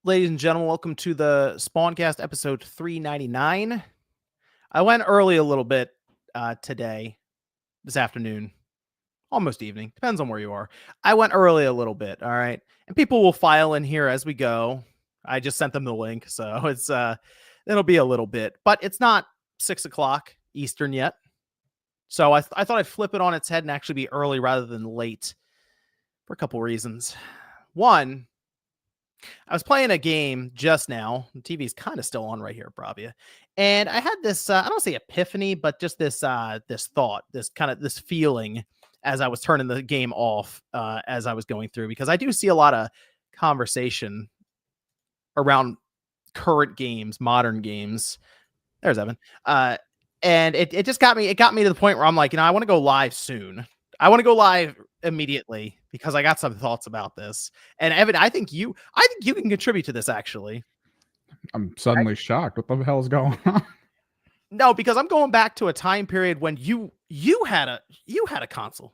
Ladies and gentlemen, welcome to the Spawncast episode 399. I went early a little bit this afternoon, almost evening, depends on where you are. I went early a little bit, all right? And people will file in here as we go. I just sent them the link, so it'll be a little bit, but it's not 6 o'clock Eastern yet. So I thought I'd flip it on its head and actually be early rather than late for a couple reasons. One, I was playing a game just now. The TV's kind of still on right here, Bravia. And I had this, I don't say epiphany, but just this thought, this feeling as I was turning the game off as I was going through, because I do see a lot of conversation around current games, modern games. There's Evan. And it just got me to the point where I'm like, I want to go live soon. I want to go live immediately because I got some thoughts about this. And Evan, I think you can contribute to this actually. I'm suddenly shocked. What the hell is going on? No, because I'm going back to a time period when you had a console.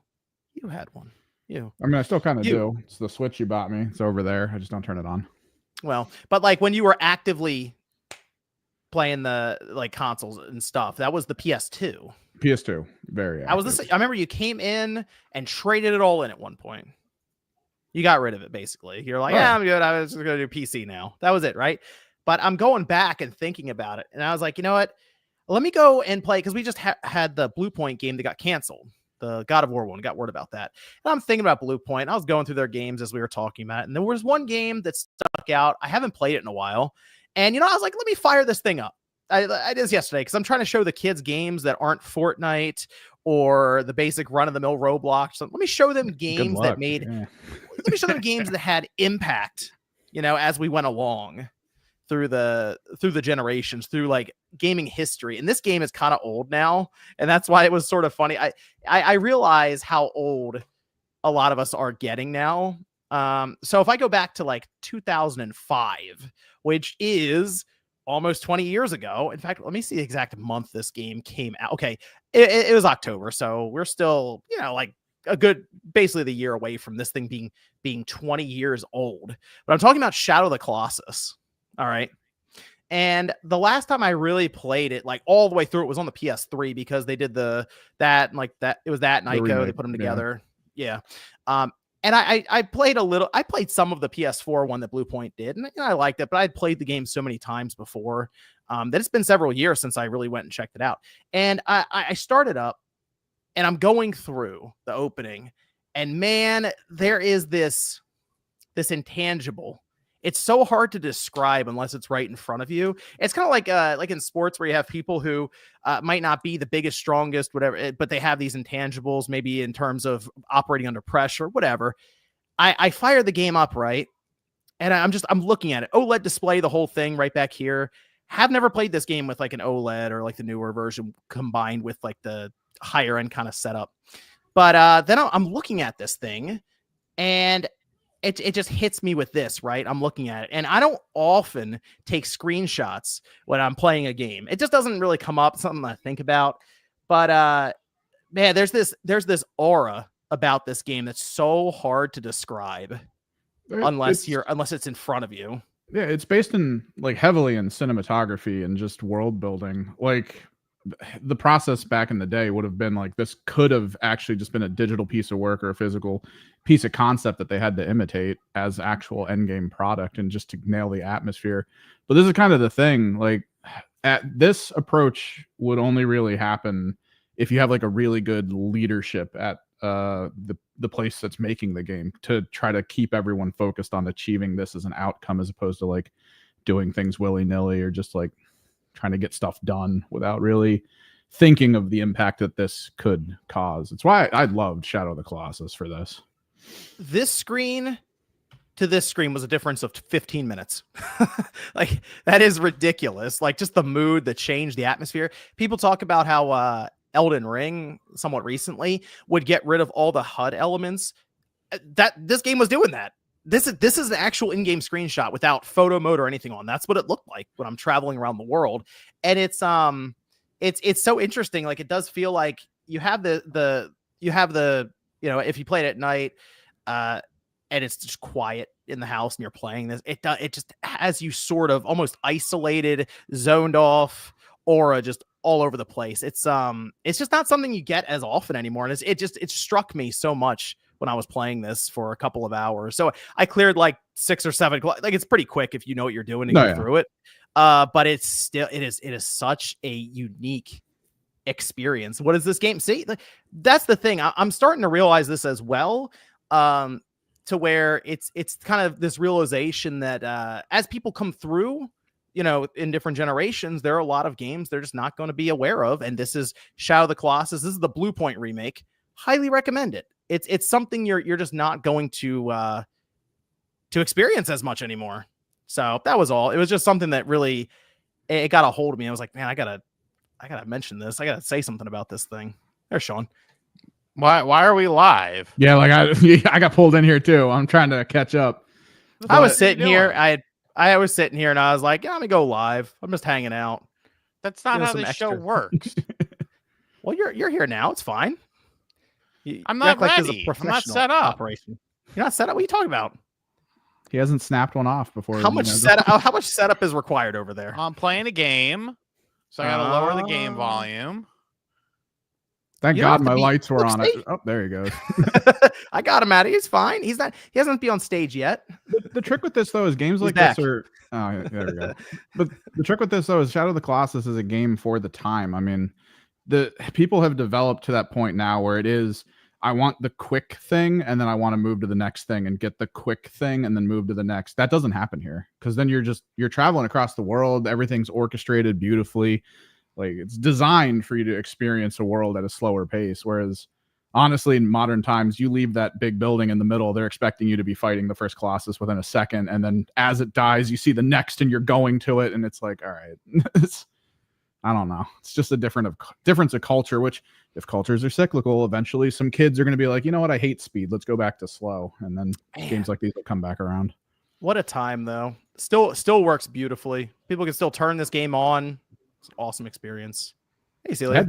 You had one. I still kind of do. It's the Switch you bought me. It's over there. I just don't turn it on. Well, but like when you were actively playing the consoles and stuff, that was the PS2. PS2, very active. I remember you came in and traded it all in at one point. You got rid of it, basically. You're like, yeah, I'm good. I was just going to do PC now. That was it, right? But I'm going back and thinking about it. And I was like, you know what? Let me go and play, because we just had the Blue Point game that got canceled. The God of War one, got word about that. And I'm thinking about Blue Point. I was going through their games as we were talking about it. And there was one game that stuck out. I haven't played it in a while. And, I was like, let me fire this thing up. I did this yesterday because I'm trying to show the kids games that aren't Fortnite or the basic run-of-the-mill Roblox. So let me show them games that made. Yeah. Let me show them games that had impact. As we went along through the generations, through like gaming history. And this game is kind of old now, and that's why it was sort of funny. I realize how old a lot of us are getting now. So if I go back to like 2005, which is almost 20 years ago. In fact, let me see the exact month this game came out. Okay. It was October. So we're still, like a good, basically the year away from this thing being 20 years old. But I'm talking about Shadow of the Colossus. All right. And the last time I really played it, like all the way through, it was on the PS3 because they did that and it was that and Ico, they put them together. Yeah. And I played I played some of the PS4 one that Blue Point did, and I liked it, but I'd played the game so many times before that it's been several years since I really went and checked it out. And I started up, and I'm going through the opening, and man, there is this intangible. It's so hard to describe unless it's right in front of you. It's kind of like in sports where you have people who might not be the biggest, strongest, whatever, but they have these intangibles, maybe in terms of operating under pressure, whatever. I fire the game up, right? And I'm looking at it. OLED display, the whole thing right back here. Have never played this game with like an OLED or like the newer version combined with like the higher end kind of setup. But then I'm looking at this thing, and it just hits me with this, right? I'm looking at it, and I don't often take screenshots when I'm playing a game. It just doesn't really come up. It's something I think about. But man, there's this aura about this game that's so hard to describe unless it's in front of you. Yeah, it's based in like heavily in cinematography and just world building. Like the process back in the day would have been like, this could have actually just been a digital piece of work or a physical piece of concept that they had to imitate as actual end game product and just to nail the atmosphere. But this is kind of the thing, like this approach would only really happen if you have like a really good leadership at the place that's making the game to try to keep everyone focused on achieving this as an outcome, as opposed to like doing things willy-nilly or just like trying to get stuff done without really thinking of the impact that this could cause. It's why I loved Shadow of the Colossus for this. This screen to this screen was a difference of 15 minutes. Like, that is ridiculous. Like, just the mood, the change, the atmosphere. People talk about how Elden Ring, somewhat recently, would get rid of all the HUD elements. This game was doing that. This is an actual in-game screenshot without photo mode or anything on. That's what it looked like when I'm traveling around the world. And it's so interesting. Like, it does feel like you have the if you play it at night, and it's just quiet, in the house and you're playing this, it just has you sort of almost isolated, zoned off, aura just all over the place. It's just not something you get as often anymore. And it struck me so much when I was playing this for a couple of hours. So I cleared like 6 or 7, like it's pretty quick if you know what you're doing to go through it. But it is such a unique experience. What is this game? See, that's the thing. I'm starting to realize this as well. To where it's kind of this realization that as people come through, in different generations, there are a lot of games they're just not going to be aware of. And this is Shadow of the Colossus. This is the Blue Point remake. Highly recommend it. It's something you're just not going to experience as much anymore. So that was all. It was just something that really it got a hold of me. I was like, man, I gotta mention this. I gotta say something about this thing. There's Sean. Why are we live? Yeah, like I got pulled in here too. I'm trying to catch up. I was sitting here. I was sitting here and I was like, yeah, let me go live. I'm just hanging out. That's not how this show works. Well, you're here now. It's fine. I'm not ready. I'm not set up. Operation. You're not set up. What are you talking about? He hasn't snapped one off before. How much setup is required over there? I'm playing a game, so I gotta lower the game volume. Thank God my lights were on. Oh, there he goes. I got him at it. He's fine. He hasn't been on stage yet. The trick with this though is games like this are. Oh, there we go. But the trick with this though is Shadow of the Colossus is a game for the time. I mean, the people have developed to that point now where it is. I want the quick thing, and then I want to move to the next thing and get the quick thing, and then move to the next. That doesn't happen here because then you're traveling across the world. Everything's orchestrated beautifully. Like it's designed for you to experience a world at a slower pace. Whereas honestly, in modern times, you leave that big building in the middle, they're expecting you to be fighting the first Colossus within a second. And then as it dies, you see the next and you're going to it. And it's like, all right, I don't know. It's just a difference of culture, which if cultures are cyclical, eventually some kids are going to be like, you know what? I hate speed. Let's go back to slow. And then games like these will come back around. What a time though. Still works beautifully. People can still turn this game on. It's an awesome experience. Hey, Celia.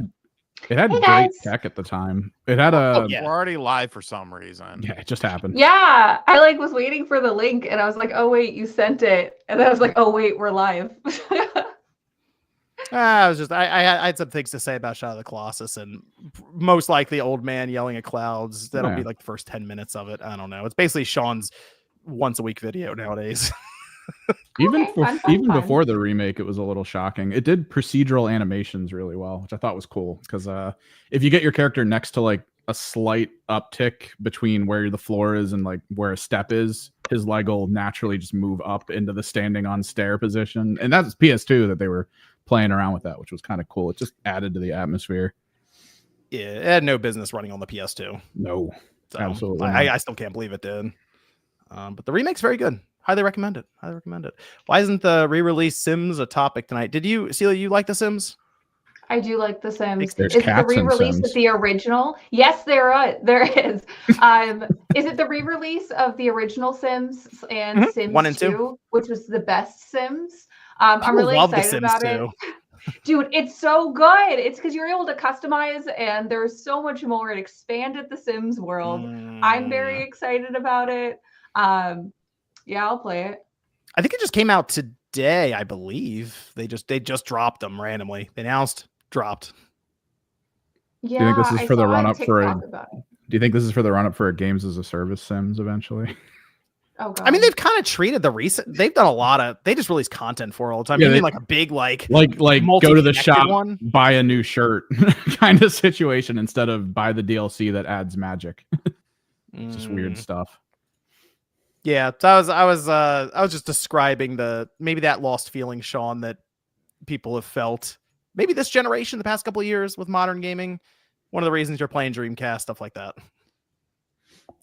It had great tech at the time. It had a. We're already live for some reason. Yeah, it just happened. Yeah, I was waiting for the link, and I was like, "Oh wait, you sent it," and then I was like, "Oh wait, we're live." I had some things to say about Shadow of the Colossus, and most likely Old Man yelling at clouds. That'll be like the first 10 minutes of it. I don't know. It's basically Sean's once a week video nowadays. Even before the remake, it was a little shocking. It did procedural animations really well, which I thought was cool because if you get your character next to like a slight uptick between where the floor is and like where a step is, his leg will naturally just move up into the standing on stair position. And that's PS2 that they were playing around with that, which was kind of cool. It just added to the atmosphere. Yeah, it had no business running on the PS2. No, so absolutely. I still can't believe it did. But the remake's very good. Highly recommend it. Why isn't the re-release Sims a topic tonight? Did you, Celia, you like The Sims? I do like The Sims. There's is it the re-release of the original? Yes, there is. Is it the re-release of the original Sims and Sims 1 and 2, which was the best Sims? I'm really excited about it. 2. Dude, it's so good. It's because you're able to customize, and there's so much more. It expanded the Sims world. I'm very excited about it. Yeah, I'll play it. I think it just came out today, I believe. They just dropped them randomly. They announced, dropped. Yeah. Do you think this is for the run-up for a? Do you think this is for the run-up for a games as a service Sims eventually? Oh god. I mean, they've kind of treated they've done a lot of. They just release content for it all the time. Yeah, you mean like a big like go to the shop, one? Buy a new shirt kind of situation instead of buy the DLC that adds magic. Just weird stuff. Yeah, so I was just describing maybe that lost feeling, Sean, that people have felt. Maybe this generation, the past couple of years with modern gaming, one of the reasons you're playing Dreamcast, stuff like that.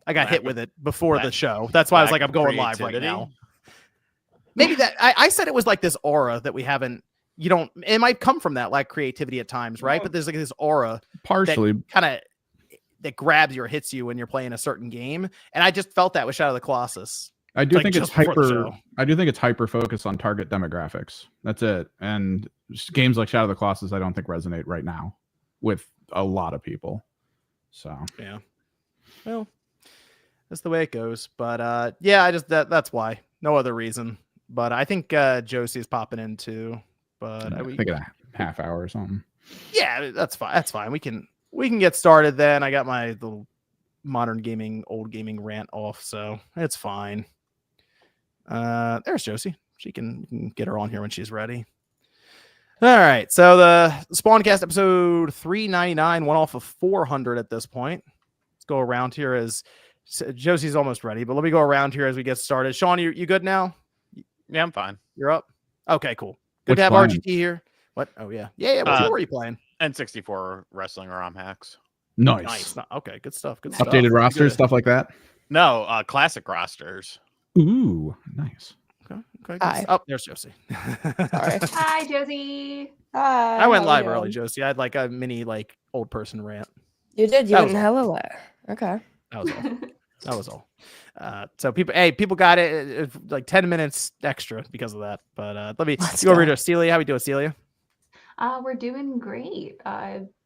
I got hit with it before the show. That's why I was like, I'm going live right now. Maybe that I said it was like this aura that we haven't. It might come from that like creativity at times, right? But there's like this aura, partially kind of. That grabs you or hits you when you're playing a certain game, and I just felt that with Shadow of the Colossus. I do think it's hyper focused on target demographics. That's it. And games like Shadow of the Colossus, I don't think resonate right now with a lot of people. So yeah. Well, That's the way it goes. But yeah, I just that's why. No other reason. But I think Josie's popping in too. But I think in a half hour or something. Yeah, that's fine. That's fine. We can get started then. I got my little modern gaming, old gaming rant off, so it's fine. There's Josie. She can get her on here when she's ready. All right. So the Spawncast episode 399 went off of 400 at this point. Let's go around here as Josie's almost ready, but let me go around here as we get started. Sean, you good now? Yeah, I'm fine. You're up? Okay, cool. Good Which to have line? RGT here. What? Oh, yeah. Yeah. What were you playing? N64 wrestling ROM hacks. Nice. Okay, good stuff. Good stuff. Updated rosters, stuff like that. No, classic rosters. Ooh, nice. Okay. Hi. Oh, there's Josie. Sorry. Hi, Josie. Hi. I went how live you early, doing? Josie. I had like a mini old person rant. You did. You That went was hella live. Okay. That was all. That was all. So people got it like 10 minutes extra because of that. But let me Let's go over go. to Celia. How we doing, Celia? We're doing great.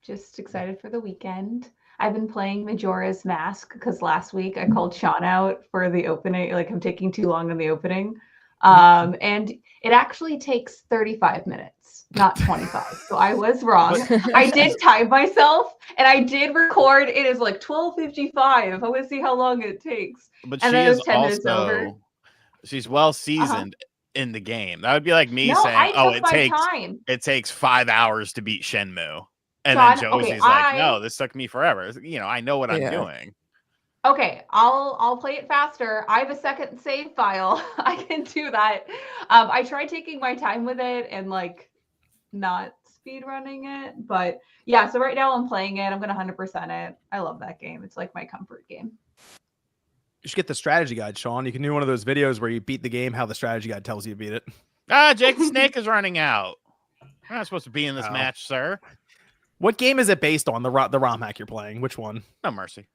Just excited for the weekend. I've been playing Majora's Mask because last week I called Sean out for the opening. Like I'm taking too long in the opening. And it actually takes 35 minutes, not 25. So I was wrong. I did time myself and I did record. It is like 12:55. I want to see how long it takes. But And she then it is was 10 minutes over. also she's well seasoned in the game. That would be like me No, saying, I "Oh, took my time. it takes 5 hours to beat Shenmue," and Sean, then okay, Josie's like, "No, this took me forever." You know, I know what I'm Yeah. doing. Okay, I'll play it faster. I have a second save file. I can do that. I tried taking my time with it and like not speed running it, but yeah. So right now I'm playing it. I'm gonna 100% it. I love that game. It's like my comfort game. You should get the strategy guide, Sean. You can do one of those videos where you beat the game, how the strategy guide tells you to beat it. Jake the Snake is running out. You're not supposed to be in this Oh. match, sir. What game is it based on? The ROM hack you're playing? Which one? No mercy.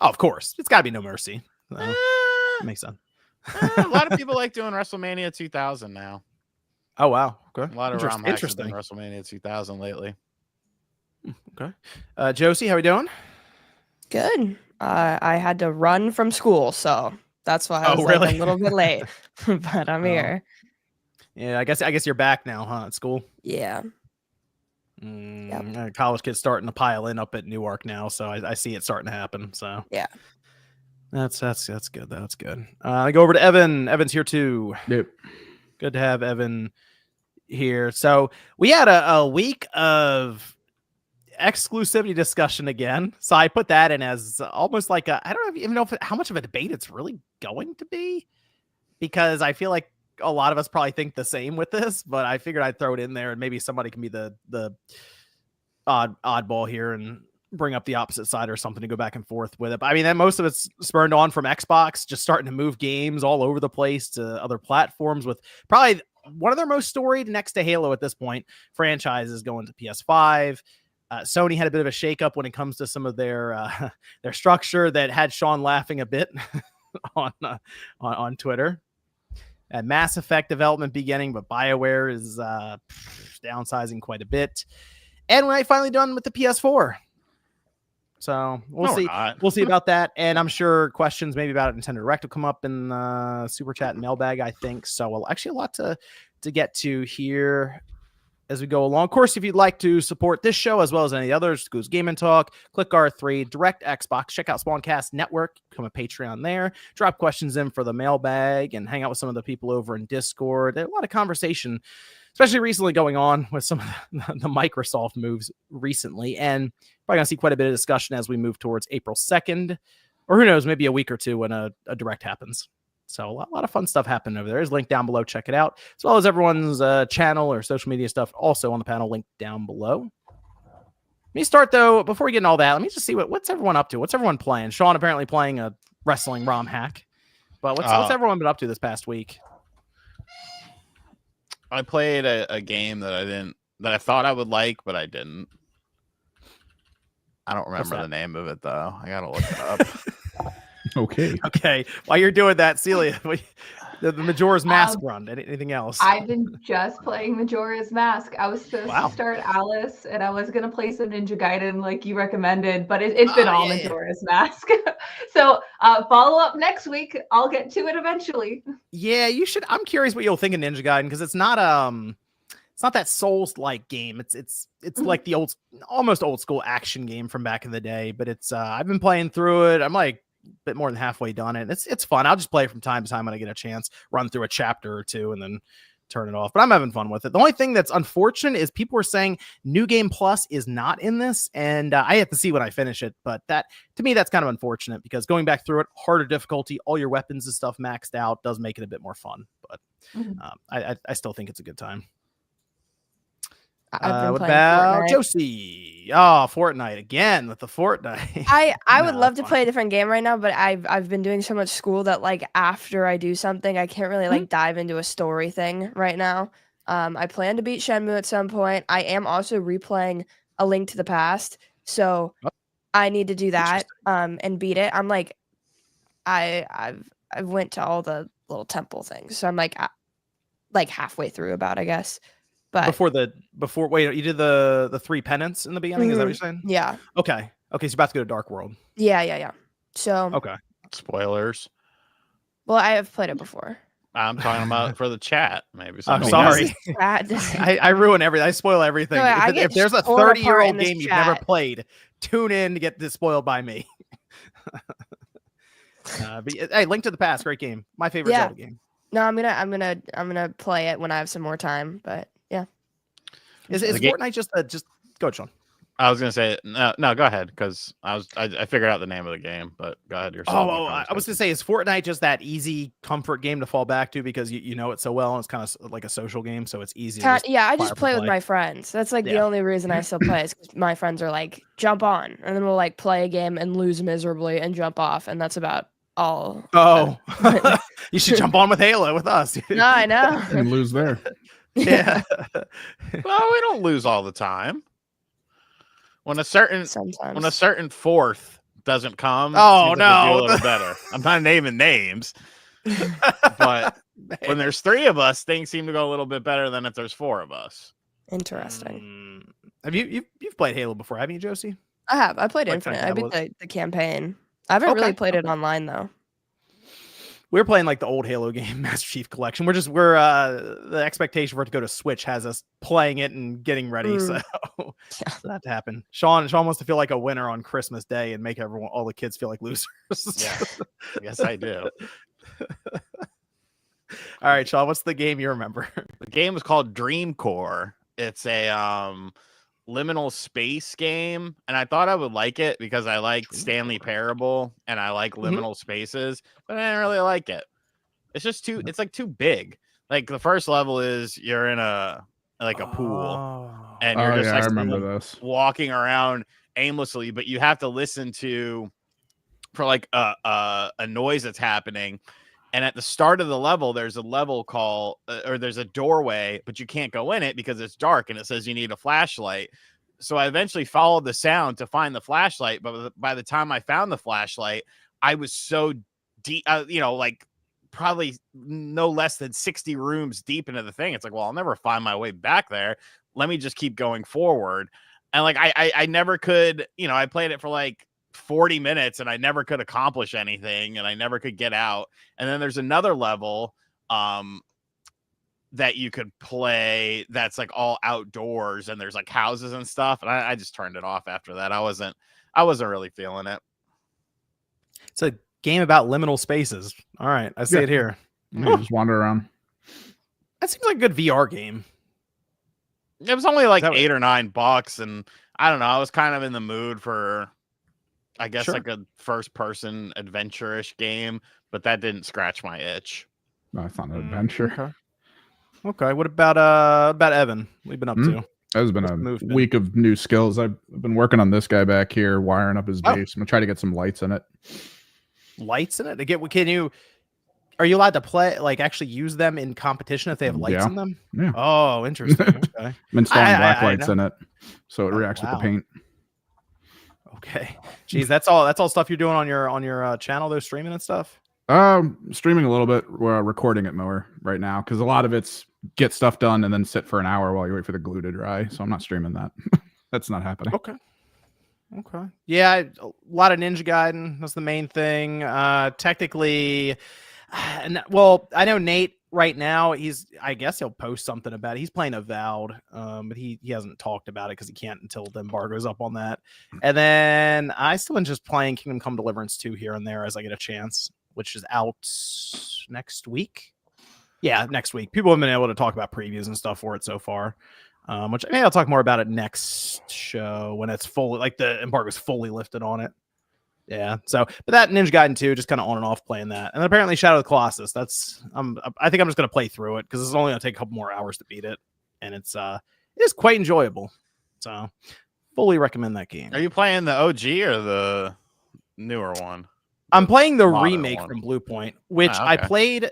Oh, of course. It's got to be No Mercy. Makes sense. A lot of people like doing WrestleMania 2000 now. Oh, wow. Okay. A lot of ROM hacks have Interesting. been WrestleMania 2000 lately. Okay. Josie, how we doing? Good. I had to run from school, so that's why I Oh, was really? like a little bit late. But I'm here. Yeah, I guess you're back now, huh? At school. Yeah. College kids starting to pile in up at Newark now, so I see it starting to happen. So Yeah. that's good. That's good. I go over to Evan. Evan's here too. Yep. Good to have Evan here. So we had a week of exclusivity discussion again. So I put that in as almost like I don't even know how much of a debate it's really going to be, because I feel like a lot of us probably think the same with this, but I figured I'd throw it in there and maybe somebody can be the oddball here and bring up the opposite side or something to go back and forth with it. But I mean, that most of it's spurned on from Xbox just starting to move games all over the place to other platforms, with probably one of their most storied next to Halo at this point franchises going to PS5. Sony had a bit of a shakeup when it comes to some of their structure that had Sean laughing a bit on Twitter. Mass Effect development beginning, but Bioware is downsizing quite a bit. And we're finally done with the PS4. So we'll see. We'll see about that. And I'm sure questions maybe about Nintendo Direct will come up in Super Chat and Mailbag, I think. So well, actually a lot to get to here as we go along. Of course, if you'd like to support this show as well as any others, Goose Game and Talk, click R3, Direct Xbox, check out Spawncast Network, become a Patreon there, drop questions in for the mailbag, and hang out with some of the people over in Discord. There's a lot of conversation, especially recently going on with some of the Microsoft moves recently, and probably going to see quite a bit of discussion as we move towards April 2nd, or who knows, maybe a week or two when a Direct happens. So a lot of fun stuff happening over there. There's a link down below. Check it out. As well as everyone's channel or social media stuff also on the panel link down below. Let me start, though, before we get into all that, let me just see what's everyone up to. What's everyone playing? Sean apparently playing a wrestling ROM hack. But what's everyone been up to this past week? I played a game that I thought I would like, but I didn't. I don't remember the name of it, though. I got to look it up. Okay. While you're doing that, Celia, the Majora's Mask run. Anything else? I've been just playing Majora's Mask. I was supposed to start Alice, and I was gonna play some Ninja Gaiden like you recommended, but it's been all Majora's Mask. So follow up next week. I'll get to it eventually. Yeah, you should. I'm curious what you'll think of Ninja Gaiden because it's not that Souls-like game. It's like the almost old school action game from back in the day. But it's I've been playing through it. I'm like a bit more than halfway done it. It's fun. I'll just play it from time to time when I get a chance. Run through a chapter or two and then turn it off. But I'm having fun with it. The only thing that's unfortunate is people are saying New Game Plus is not in this, and I have to see when I finish it. But that to me that's kind of unfortunate because going back through it, harder difficulty, all your weapons and stuff maxed out does make it a bit more fun. But I still think it's a good time. I've been What playing about Fortnite. Josie? Oh, Fortnite again with the Fortnite. I would No, love it's to fine. play a different game right now, but I've been doing so much school that like after I do something, I can't really like dive into a story thing right now. I plan to beat Shenmue at some point. I am also replaying A Link to the Past, so I need to do that and beat it. I'm like, I've went to all the little temple things, so I'm like halfway through about, I guess. But before wait, you did the 3 penance in the beginning? Is that what you're saying? yeah, Okay, so you're about to go to Dark World. yeah. So Okay. Spoilers. well, I have played it before. I'm talking about for the chat. Maybe. I'm somebody sorry. else. I ruin everything. I spoil everything. No, I get if there's a torn apart 30-year-old in this game you've never chat. played, tune in to get this spoiled by me. But, hey, Link to the Past, great game. My favorite Yeah. Zelda game. No, I'm gonna play it when I have some more time. But yeah, Is The game- Fortnite just go ahead, Sean? I was gonna say no. Go ahead, because I figured out the name of the game, but go ahead. I was gonna say, is Fortnite just that easy comfort game to fall back to because you know it so well and it's kind of like a social game, so it's easy. To yeah. I fire just up and play with my friends. That's like the Yeah. only reason I still play is 'cause my friends are like, jump on, and then we'll like play a game and lose miserably and jump off, and that's about all. Oh, you should jump on with Halo with us. No, I know. And lose there. Yeah. Well, we don't lose all the time. When a certain Sometimes. fourth doesn't come, Oh, it seems like we do no. a little better. I'm not naming names, but when there's 3 of us, things seem to go a little bit better than if there's 4 of us. Interesting. Have you've played Halo before, haven't you, Josie? I have. I played Like, Infinite. I that beat the campaign. I haven't really Okay, played it online though. We're playing like the old Halo game, Master Chief Collection. We're the expectation for it to go to Switch has us playing it and getting ready. So for that to happen. Sean wants to feel like a winner on Christmas Day and make all the kids feel like losers. Yes, yes, I do. All right, Sean, what's the game you remember? The game is called Dream Core. It's a liminal space game, and I thought I would like it because I like Stanley Parable and I like liminal spaces, but I didn't really like it. It's just it's like too big. Like the first level is you're in a pool and you're just I like remember this. walking around aimlessly, but you have to listen for like a noise that's happening. And at the start of the level, there's a level call or there's a doorway, but you can't go in it because it's dark and it says you need a flashlight. So I eventually followed the sound to find the flashlight. But by the time I found the flashlight, I was so deep, like probably no less than 60 rooms deep into the thing. It's like, well, I'll never find my way back there. Let me just keep going forward. And like, I never could, I played it for like 40 minutes and I never could accomplish anything and I never could get out. And then there's another level that you could play that's like all outdoors and there's like houses and stuff. And I just turned it off after that. I wasn't really feeling it. It's a game about liminal spaces. All right, I see it here. Yeah, just wander around. That seems like a good VR game. It was only like That- $8 or $9 and I don't know. I was kind of in the mood for, I guess, Sure. like a first-person adventure-ish game, but that didn't scratch my itch. No, it's not an adventure. Okay. What about Evan? We've been up to. It's been What's a the move been? week of new skills. I've been working on this guy back here, wiring up his Oh. base. I'm gonna try to get some lights in it. Lights in it? Are you allowed to play, like actually use them in competition if they have lights Yeah. in them? Yeah. Oh, interesting. Okay. I'm installing black I lights know. in it, so it Oh, reacts with wow. the paint. Okay. Geez, that's all stuff you're doing on your channel, though, streaming and stuff. Streaming a little bit. We're recording it more right now because a lot of it's get stuff done and then sit for an hour while you wait for the glue to dry. So I'm not streaming that. That's not happening. Okay. Okay. Yeah, a lot of Ninja Gaiden. That's the main thing. Technically, well, I know Nate right now. I guess he'll post something about it. He's playing Avowed, but he hasn't talked about it because he can't until the embargo's up on that. And then I still been just playing Kingdom Come Deliverance 2 here and there as I get a chance, which is out next week. Yeah, next week. People have been able to talk about previews and stuff for it so far. Which I'll talk more about it next show when it's fully, like, the embargo is fully lifted on it. Yeah. So, but that Ninja Gaiden 2, just kind of on and off playing that, and then apparently Shadow of the Colossus. I think I'm just gonna play through it because it's only gonna take a couple more hours to beat it, and it is quite enjoyable. So, fully recommend that game. Are you playing the OG or the newer one? I'm playing the modern remake one. from Blue Point, which Oh, I okay. played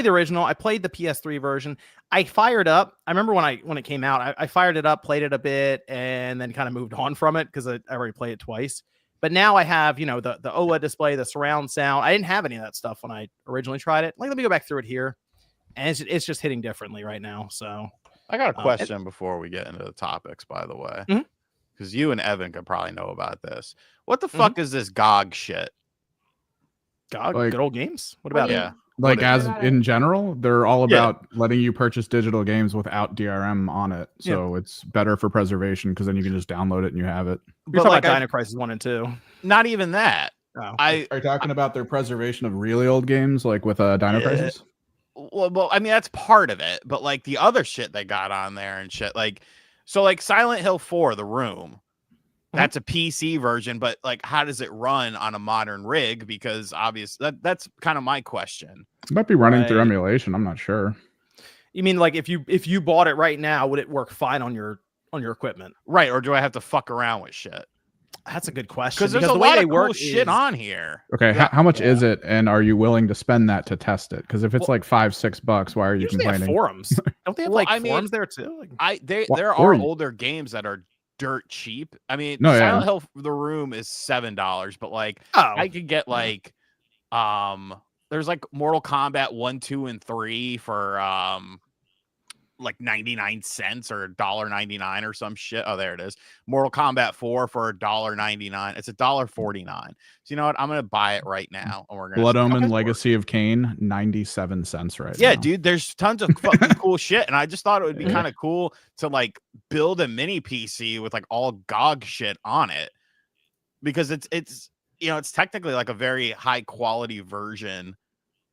the original. I played the PS3 version. I fired up. I remember when it came out, I fired it up, played it a bit, and then kind of moved on from it because I already played it twice. But now I have, the OLED display, the surround sound. I didn't have any of that stuff when I originally tried it. Like, let me go back through it here, and it's just hitting differently right now. So I got a question before we get into the topics, by the way, because you and Evan could probably know about this. What the fuck is this GOG shit? God, Like- good old games. What about Yeah. it? Like, What as is it? in general, they're all Yeah. about letting you purchase digital games without DRM on it. So it's better for preservation because then you can just download it and you have it. You're But talking like, about Dino Crisis 1 and 2. not even that. Oh. I Are you talking about their preservation of really old games, like with Dino Crisis? well, I mean, that's part of it, but like the other shit they got on there and shit, like Silent Hill 4, The Room, that's a PC version, but like, how does it run on a modern rig? Because obviously that's kind of my question. It might be running through Right. emulation. I'm not sure. You mean like if you bought it right now, would it work fine on your equipment? Right. Or do I have to fuck around with shit? That's a good question. Because there's a the way lot they of work cool shit on here. Okay, Yeah. how much is it, and are you willing to spend that to test it? Because if it's Well, like $5-6, why are you Usually they have complaining? forums. Don't they have Well, like I mean, forums there too? Like, There or are you- older games that are dirt cheap. I mean, No, Silent yeah. Hill The Room is $7, but like oh, I could get like there's like Mortal Kombat 1, 2, and 3 for like 99 cents or $1.99 or some shit. Oh, there it is. Mortal Kombat 4 for $1.99. It's $1.49. So you know what? I'm gonna buy it right now, and we're gonna Blood see how Omen it works. Legacy of Kain, 97 cents right Yeah, now. dude, there's tons of fucking cool shit, and I just thought it would be Yeah. kind of cool to like build a mini PC with like all GOG shit on it, because it's it's technically like a very high quality version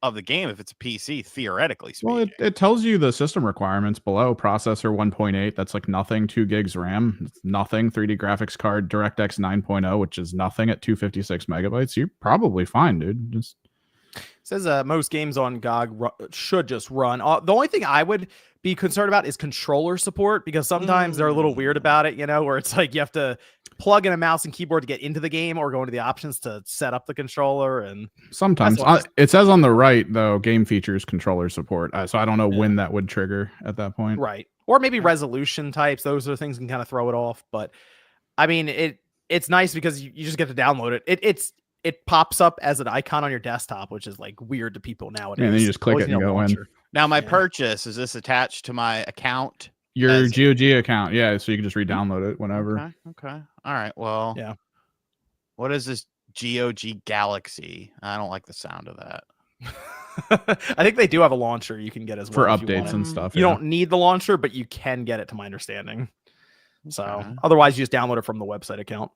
of the game if it's a PC, theoretically speaking. Well, it tells you the system requirements below. Processor 1.8, that's like nothing. 2 gigs RAM, it's nothing. 3D graphics card, DirectX 9.0, which is nothing at 256 megabytes. You're probably fine, dude. Just says most games on GOG should just run. The only thing I would be concerned about is controller support, because sometimes they're a little weird about it, where it's like you have to plug in a mouse and keyboard to get into the game or go into the options to set up the controller. And sometimes it says on the right though, game features controller support. So I don't know when that would trigger at that point. right. Or maybe resolution types. Those are things can kind of throw it off. But I mean, it's nice because you just get to download it. It pops up as an icon on your desktop, which is like weird to people nowadays. Yeah, and then you just click Always it and need a go in. launcher. Now my purchase, is this attached to my account? Your As- GOG account, yeah, so you can just re-download it whenever. Okay. All right. Well, Yeah. What is this GOG Galaxy? I don't like the sound of that. I think they do have a launcher you can get as well For if you want updates it. and stuff. You yeah. don't need the launcher, but you can get it, to my understanding. So Okay. otherwise, you just download it from the website account.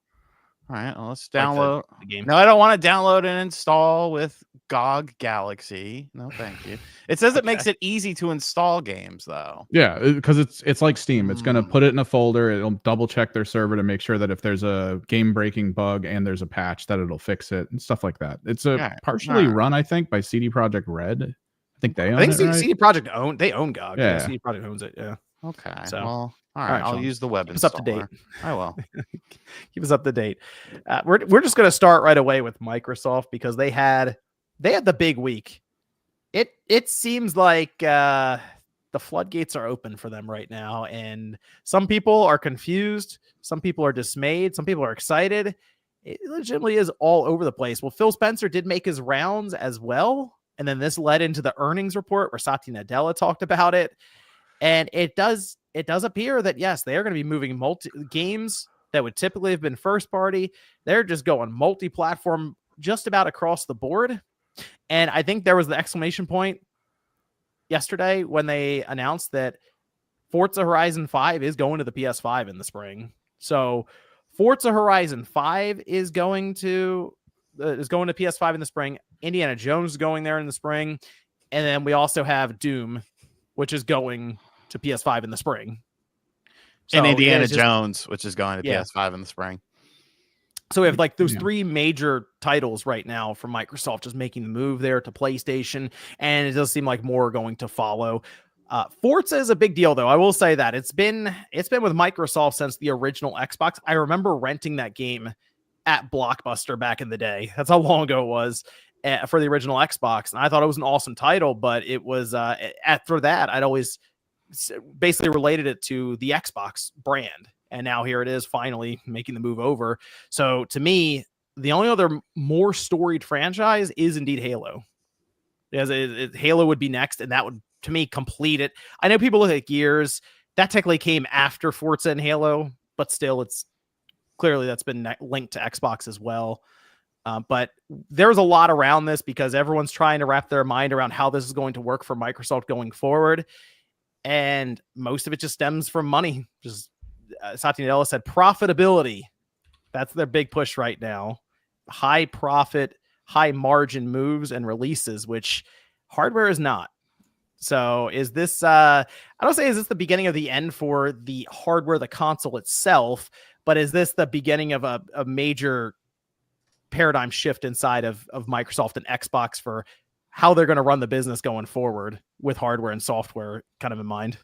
All right. Well, let's Like download the game. No, I don't want to download and install with GOG Galaxy. No, thank you. It says it makes it easy to install games, though. Yeah, because it's like Steam. It's gonna Hmm. put it in a folder. It'll double check their server to make sure that if there's a game breaking bug and there's a patch, that it'll fix it and stuff like that. It's Alright, partially alright. run, I think, by CD Projekt Red. I think they own I think it, right? CD Projekt own GOG. Yeah. CD Projekt owns it. Yeah. Okay. So- Well, all right, right. I'll Sean. use the web Keep us up to date. installer. I will. Keep us up to date. We're just going to start right away with Microsoft because they had the big week. It seems like the floodgates are open for them right now, and some people are confused, some people are dismayed, some people are excited. It legitimately is all over the place. Well, Phil Spencer did make his rounds as well, and then this led into the earnings report where Satya Nadella talked about it, and it does appear that yes, they are going to be moving games that would typically have been first party. They're just going multi-platform just about across the board. And I think there was the exclamation point yesterday when they announced that Forza Horizon 5 is going to the PS5 in the spring. So Forza Horizon 5 is going to PS5 in the spring. Indiana Jones is going there in the spring. And then we also have Doom, which is going to PS5 in the spring. So and Indiana Jones, which is going to Yeah. PS5 in the spring. So we have like those three major titles right now from Microsoft just making the move there to PlayStation, and it does seem like more are going to follow. Forza is a big deal, though. I will say that it's been with Microsoft since the original Xbox. I remember renting that game at Blockbuster back in the day. That's how long ago it was for the original Xbox, and I thought it was an awesome title. But it was after that, I'd always basically related it to the Xbox brand. And now here it is finally making the move over. So to me, the only other more storied franchise is indeed Halo. Because Halo would be next, and that would, to me, complete it. I know people look at Gears. That technically came after Forza and Halo, but still, it's clearly that's been linked to Xbox as well. But there's a lot around this because everyone's trying to wrap their mind around how this is going to work for Microsoft going forward. And most of it just stems from money. Just Satya Nadella said profitability. That's their big push right now. High profit, high margin moves and releases, which hardware is not. So is this, I don't say is this the beginning of the end for the hardware, the console itself, but is this the beginning of a major paradigm shift inside of Microsoft and Xbox for how they're going to run the business going forward with hardware and software kind of in mind?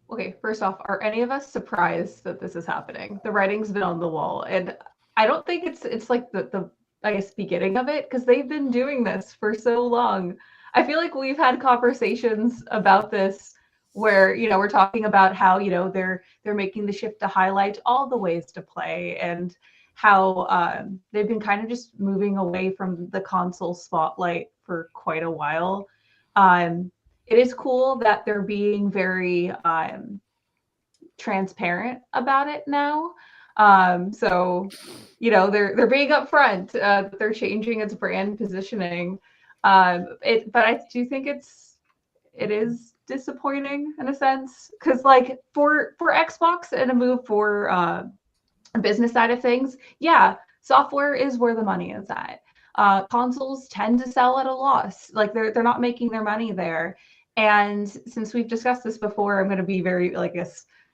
Okay, first off, are any of us surprised that this is happening? The writing's been on the wall, and I don't think it's like the I guess beginning of it, because they've been doing this for so long. I feel like we've had conversations about this where, you know, we're talking about how, you know, they're making the shift to highlight all the ways to play, and how they've been kind of just moving away from the console spotlight for quite a while. It is cool that they're being very transparent about it now. So, you know, they're being upfront. They're changing its brand positioning. But I do think it is disappointing in a sense, because like for Xbox and a move for business side of things, yeah, software is where the money is at. Consoles tend to sell at a loss. Like they're not making their money there. And since we've discussed this before, I'm going to be very, like,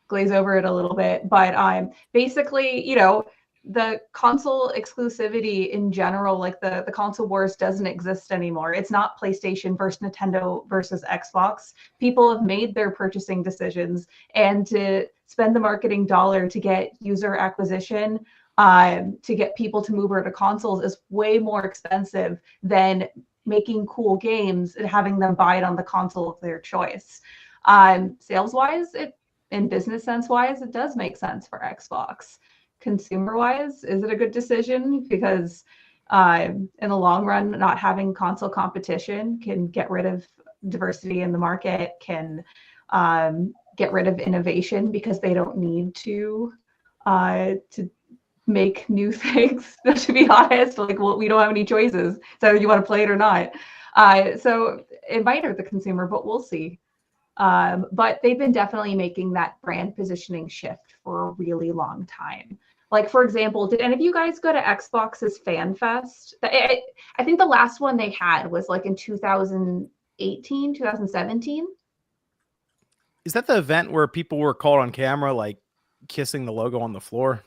glaze over it a little bit. But basically, you know, the console exclusivity in general, like the console wars doesn't exist anymore. It's not PlayStation versus Nintendo versus Xbox. People have made their purchasing decisions, and to spend the marketing dollar to get user acquisition, to get people to move over to consoles is way more expensive than making cool games and having them buy it on the console of their choice. Sales wise, in business sense wise, it does make sense for Xbox. Consumer wise, is it a good decision? Because in the long run, not having console competition can get rid of diversity in the market, can get rid of innovation because they don't need to make new things. To be honest, like, well, we don't have any choices. So you want to play it or not. So it might hurt the consumer, but we'll see. But they've been definitely making that brand positioning shift for a really long time. Like, for example, did any of you guys go to Xbox's Fan Fest? I think the last one they had was like in 2018, 2017. Is that the event where people were caught on camera, like kissing the logo on the floor?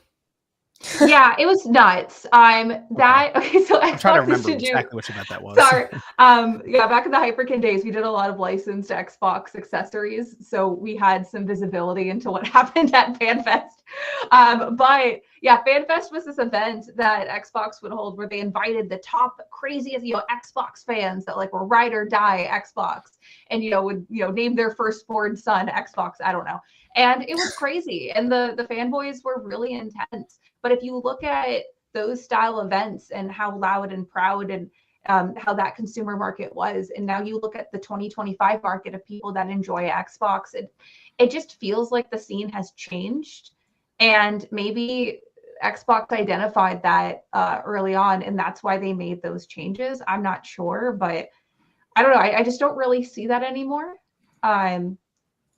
Yeah, it was nuts. Okay, so I'm trying to Xbox remember used to exactly which event that was. Sorry. Yeah, back in the Hyperkin days, we did a lot of licensed Xbox accessories, so we had some visibility into what happened at FanFest. But yeah, FanFest was this event that Xbox would hold where they invited the top craziest, Xbox fans that like were ride or die Xbox, and would name their firstborn son Xbox. I don't know. And it was crazy, and the fanboys were really intense. But if you look at those style events and how loud and proud and how that consumer market was, and now you look at the 2025 market of people that enjoy Xbox, it just feels like the scene has changed. And maybe Xbox identified that early on, and that's why they made those changes. I'm not sure, but I don't know. I just don't really see that anymore. And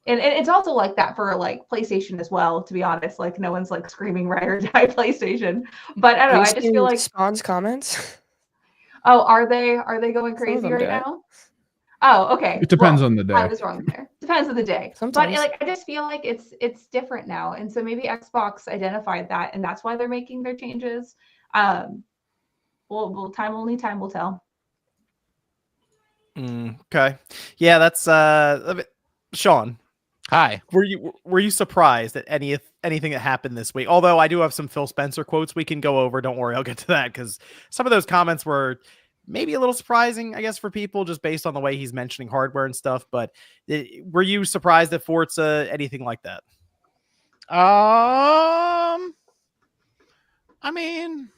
it's also like that for like PlayStation as well, to be honest. Like no one's like screaming "Ride or Die" PlayStation, but I don't know. I just feel like Spawn's comments. Oh, are they going Some of crazy them right do it. now? Oh, okay. It depends Well, on the day. I was wrong there. Depends on the day. Sometimes. But like I just feel like it's different now. And so maybe Xbox identified that and that's why they're making their changes. Well, time will tell. Okay. Yeah, that's Sean. Hi. Were you surprised at anything that happened this week? Although I do have some Phil Spencer quotes we can go over. Don't worry, I'll get to that because some of those comments were maybe a little surprising, I guess, for people just based on the way he's mentioning hardware and stuff. But were you surprised at Forza, anything like that? I mean,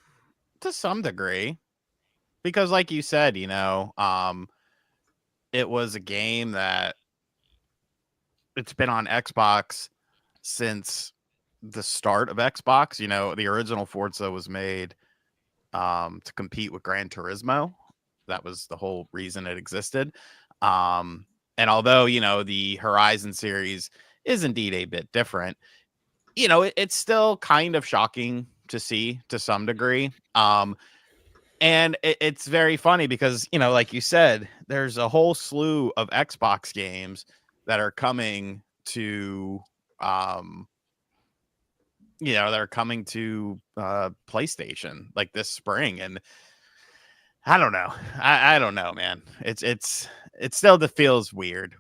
to some degree, because like you said, you know, it was a game that it's been on Xbox since the start of Xbox. You know, the original Forza was made to compete with Gran Turismo. That was the whole reason it existed. And although, you know, the Horizon series is indeed a bit different, you know, it's still kind of shocking to see to some degree. And it's very funny because, you know, like you said, there's a whole slew of Xbox games that are coming to, you know, they're coming to PlayStation like this spring. And I don't know. I don't know, man. It still feels weird.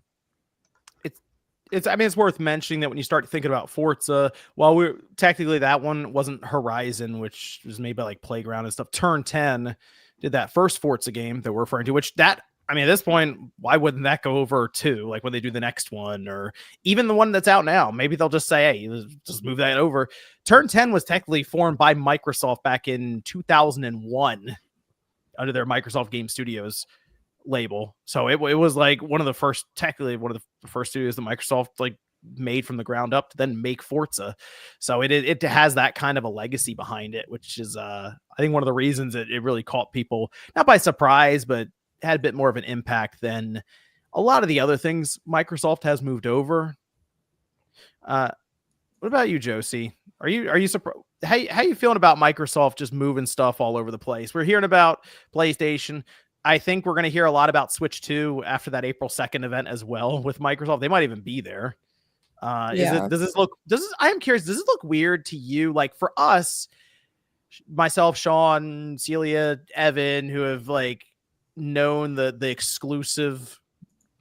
I mean, it's worth mentioning that when you start thinking about Forza, while we're technically that one wasn't Horizon, which was made by like Playground and stuff. Turn 10 did that first Forza game that we're referring to, which that, I mean, at this point, why wouldn't that go over too? Like when they do the next one or even the one that's out now, maybe they'll just say, hey, let's just move that over. Turn 10 was technically formed by Microsoft back in 2001 under their Microsoft Game Studios label. So it was like one of the first studios that Microsoft like made from the ground up to then make Forza. So it has that kind of a legacy behind it, which is I think one of the reasons it really caught people not by surprise, but had a bit more of an impact than a lot of the other things Microsoft has moved over. What about you, Josie? Are you surprised? How you feeling about Microsoft just moving stuff all over the place? We're hearing about PlayStation. I think we're going to hear a lot about Switch 2 after that April 2nd event as well with Microsoft. They might even be there. I am curious, does this look weird to you? Like for us, myself, Sean, Celia, Evan, who have like known the exclusive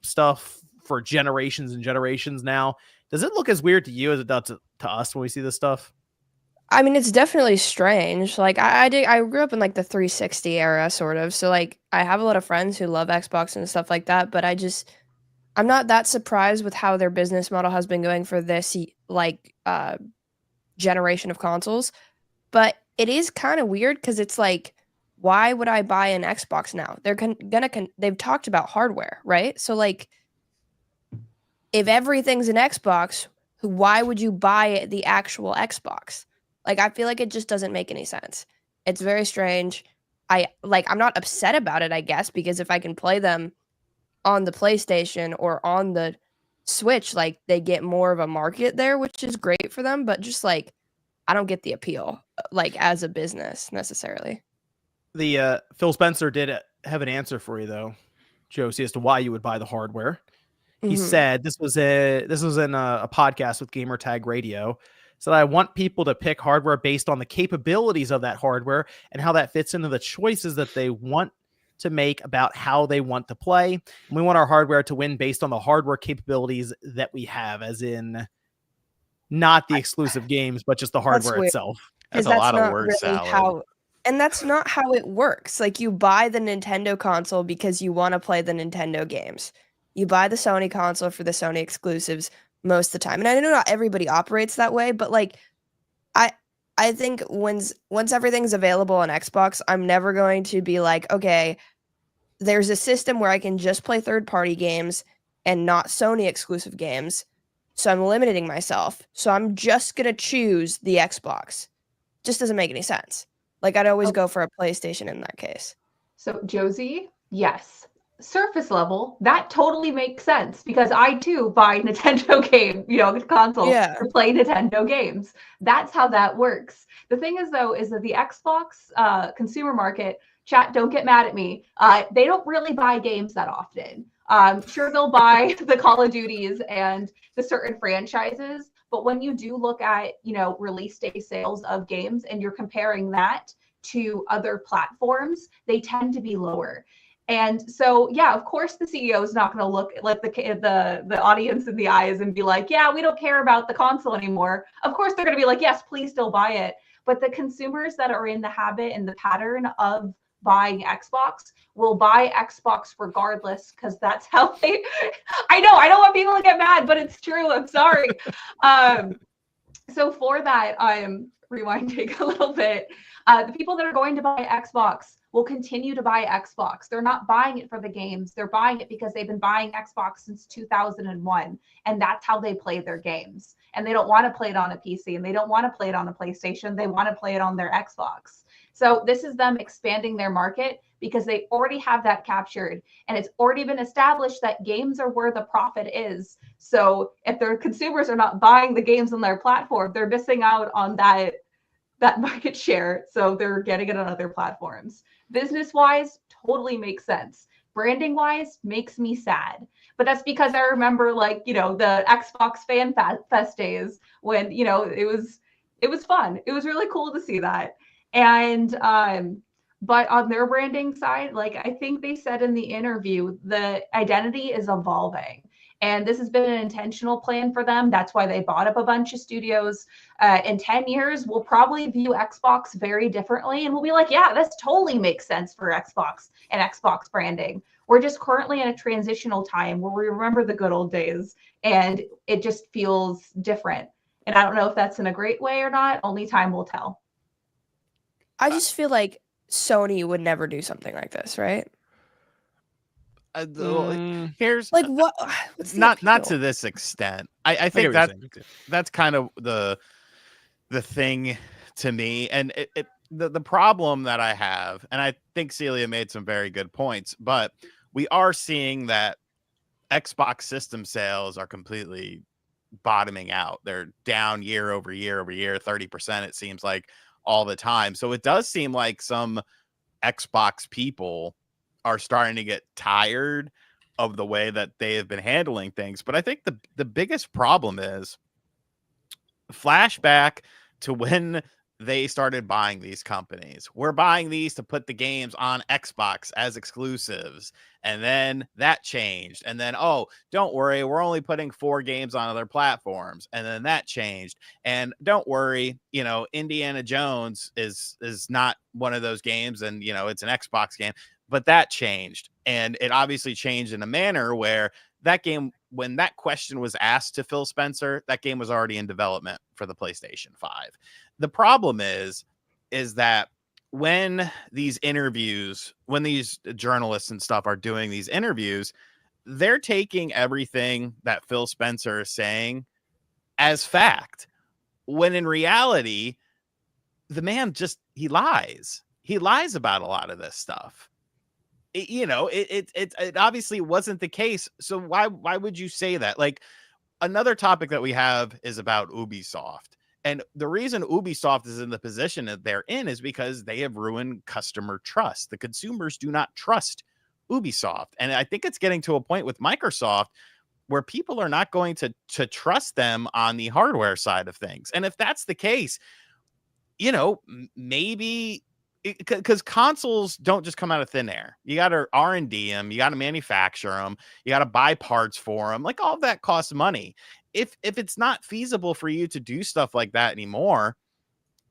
stuff for generations and generations now, does it look as weird to you as it does to us when we see this stuff? I mean, it's definitely strange. Like I grew up in like the 360 era sort of. So like I have a lot of friends who love Xbox and stuff like that, but I'm not that surprised with how their business model has been going for this like generation of consoles. But it is kind of weird cuz it's like why would I buy an Xbox now? They're they've talked about hardware, right? So like if everything's an Xbox, why would you buy the actual Xbox? Like, I feel like it just doesn't make any sense. It's very strange. I'm not upset about it, I guess, because if I can play them on the PlayStation or on the Switch, like, they get more of a market there, which is great for them. But just, like, I don't get the appeal, like, as a business, necessarily. The Phil Spencer did have an answer for you, though, Josie, as to why you would buy the hardware. He said this was in a podcast with Gamertag Radio. So I want people to pick hardware based on the capabilities of that hardware and how that fits into the choices that they want to make about how they want to play. And we want our hardware to win based on the hardware capabilities that we have, as in not the exclusive games, but just the hardware itself. That's a lot of word salad. And that's not how it works. Like you buy the Nintendo console because you want to play the Nintendo games. You buy the Sony console for the Sony exclusives most of the time. And I know not everybody operates that way, but like I think once everything's available on Xbox, I'm never going to be like, okay, there's a system where I can just play third-party games and not Sony exclusive games. So I'm limiting myself. So I'm just going to choose the Xbox. Just doesn't make any sense. Like, I'd always go for a PlayStation in that case. So Josie, yes. Surface level, that totally makes sense because I too buy Nintendo game, console to play Nintendo games. That's how that works. The thing is though, is that the Xbox consumer market, chat, don't get mad at me. They don't really buy games that often. Sure, they'll buy the Call of Duties and the certain franchises, but when you do look at, release day sales of games and you're comparing that to other platforms, they tend to be lower. And so, yeah, of course, the CEO is not going to look like the audience in the eyes and be like, yeah, we don't care about the console anymore. Of course, they're going to be like, yes, please still buy it. But the consumers that are in the habit and the pattern of buying Xbox will buy Xbox regardless because that's how they. I know, I don't want people to get mad, but it's true. I'm sorry. So for that, rewinding a little bit. The people that are going to buy Xbox will continue to buy Xbox. They're not buying it for the games. They're buying it because they've been buying Xbox since 2001, and that's how they play their games. And they don't want to play it on a PC, and they don't want to play it on a PlayStation. They want to play it on their Xbox. So this is them expanding their market because they already have that captured, and it's already been established that games are where the profit is. So if their consumers are not buying the games on their platform, they're missing out on that market share. So they're getting it on other platforms. Business-wise, totally makes sense. Branding-wise, makes me sad. But that's because I remember, the Xbox Fan Fest days when, it was fun. It was really cool to see that. And but on their branding side, I think they said in the interview, the identity is evolving. And this has been an intentional plan for them. That's why they bought up a bunch of studios. In 10 years, we'll probably view Xbox very differently. And we'll be like, yeah, this totally makes sense for Xbox and Xbox branding. We're just currently in a transitional time where we remember the good old days and it just feels different. And I don't know if that's in a great way or not. Only time will tell. I just feel like Sony would never do something like this, right? Here's what? Not to this extent. I think that's kind of the thing to me, and the problem that I have, and I think Celia made some very good points, but we are seeing that Xbox system sales are completely bottoming out. They're down year over year, 30%. It seems like all the time. So it does seem like some Xbox people are starting to get tired of the way that they have been handling things. But I think the biggest problem is flashback to when they started buying these companies. We're buying these to put the games on Xbox as exclusives. And then that changed. And then, oh, don't worry, we're only putting 4 games on other platforms. And then that changed. And don't worry, Indiana Jones is not one of those games. And, it's an Xbox game. But that changed. And it obviously changed in a manner where that game, when that question was asked to Phil Spencer, that game was already in development for the PlayStation 5. The problem is that when these interviews, when these journalists and stuff are doing these interviews, they're taking everything that Phil Spencer is saying as fact, when in reality, the man he lies. He lies about a lot of this stuff. It obviously wasn't the case. So why would you say that? Like, another topic that we have is about Ubisoft. And the reason Ubisoft is in the position that they're in is because they have ruined customer trust. The consumers do not trust Ubisoft. And I think it's getting to a point with Microsoft where people are not going to trust them on the hardware side of things. And if that's the case, maybe because consoles don't just come out of thin air. You got to R&D them. You got to manufacture them. You got to buy parts for them. Like, all of that costs money. If it's not feasible for you to do stuff like that anymore,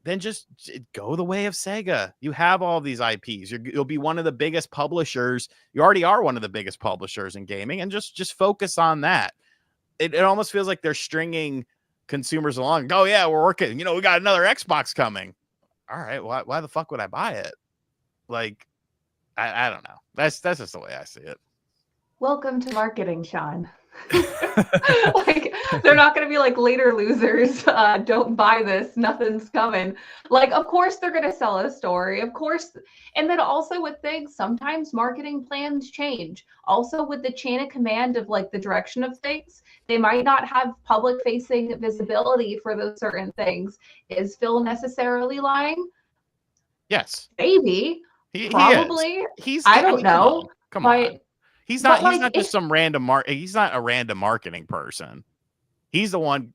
then just go the way of Sega. You have all these IPs. You'll be one of the biggest publishers. You already are one of the biggest publishers in gaming, and just focus on that. It almost feels like they're stringing consumers along. Oh yeah, we're working. We got another Xbox coming. All right, why the fuck would I buy it? Like, I don't know. That's just the way I see it. Welcome to marketing, Sean. They're not going to be like later losers. Don't buy this. Nothing's coming. Like, of course they're going to sell a story. Of course. And then also with things, sometimes marketing plans change. Also with the chain of command of like the direction of things, they might not have public facing visibility for those certain things. Is Phil necessarily lying? Yes. Maybe. Probably. I don't know. Come on. He's not just some random he's not a random marketing person. He's the one,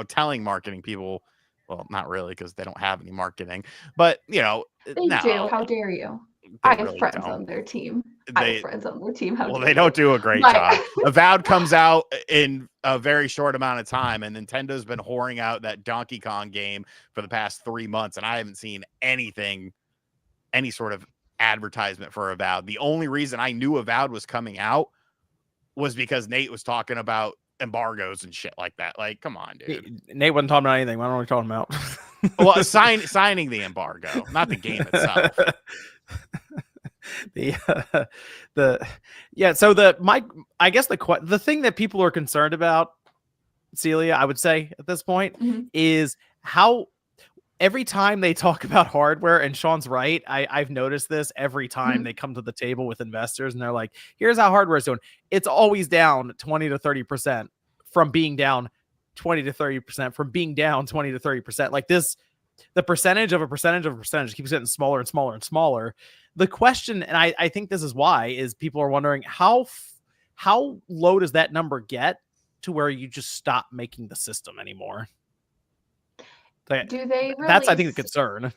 telling marketing people, well, not really because they don't have any marketing, but they do. How dare you? I have friends on their team. I have friends on their team. Well, they don't do a great job. Avowed comes out in a very short amount of time, and Nintendo's been whoring out that Donkey Kong game for the past 3 months, and I haven't seen any sort of advertisement for Avowed. The only reason I knew Avowed was coming out was because Nate was talking about embargoes and shit like that. Like, come on, dude. Nate wasn't talking about anything. What are we talking about? Well, signing the embargo, not the game itself. I guess the thing that people are concerned about, Celia, I would say at this point, is how every time they talk about hardware, and Sean's right, I've noticed this every time they come to the table with investors and they're like, here's how hardware is doing. It's always down 20 to 30% from being down 20 to 30% from being down 20 to 30%. Like this, the percentage of a percentage keeps getting smaller and smaller and smaller. The question, and I think this is why, is people are wondering how low does that number get to where you just stop making the system anymore? Do they release, that's, I think, the concern.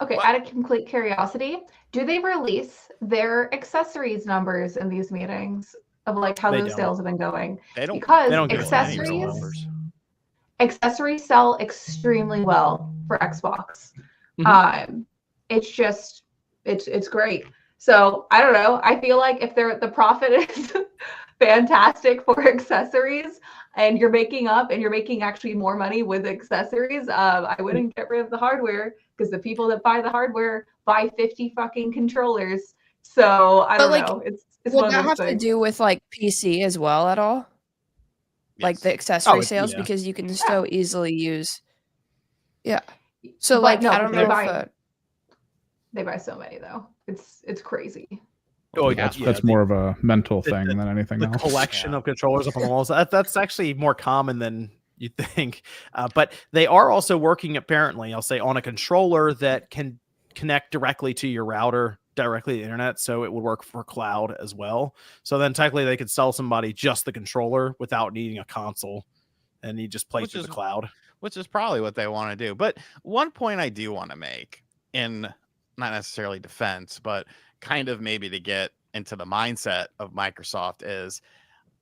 Okay, out of complete curiosity, do they release their accessories numbers in these meetings of like how those sales have been going? They don't, because they don't accessories sell extremely well for Xbox. It's just it's great. So I don't know. I feel like if the profit is fantastic for accessories, and you're making actually more money with accessories, I wouldn't get rid of the hardware, because the people that buy the hardware buy 50 fucking controllers. So I don't know. It's would that have to do with like PC as well at all? Yes. Like the accessory sales, because you can so easily use. Yeah. So but like, no, I don't know. They buy so many though. It's crazy. Oh, that's more of a mental thing than anything else. The collection of controllers up on the walls. That's actually more common than you'd think. But they are also working, apparently, I'll say, on a controller that can connect directly to your router, directly to the internet, so it would work for cloud as well. So then technically they could sell somebody just the controller without needing a console, and you just play through the cloud. Which is probably what they want to do. But one point I do want to make, in not necessarily defense, but kind of maybe to get into the mindset of Microsoft, is,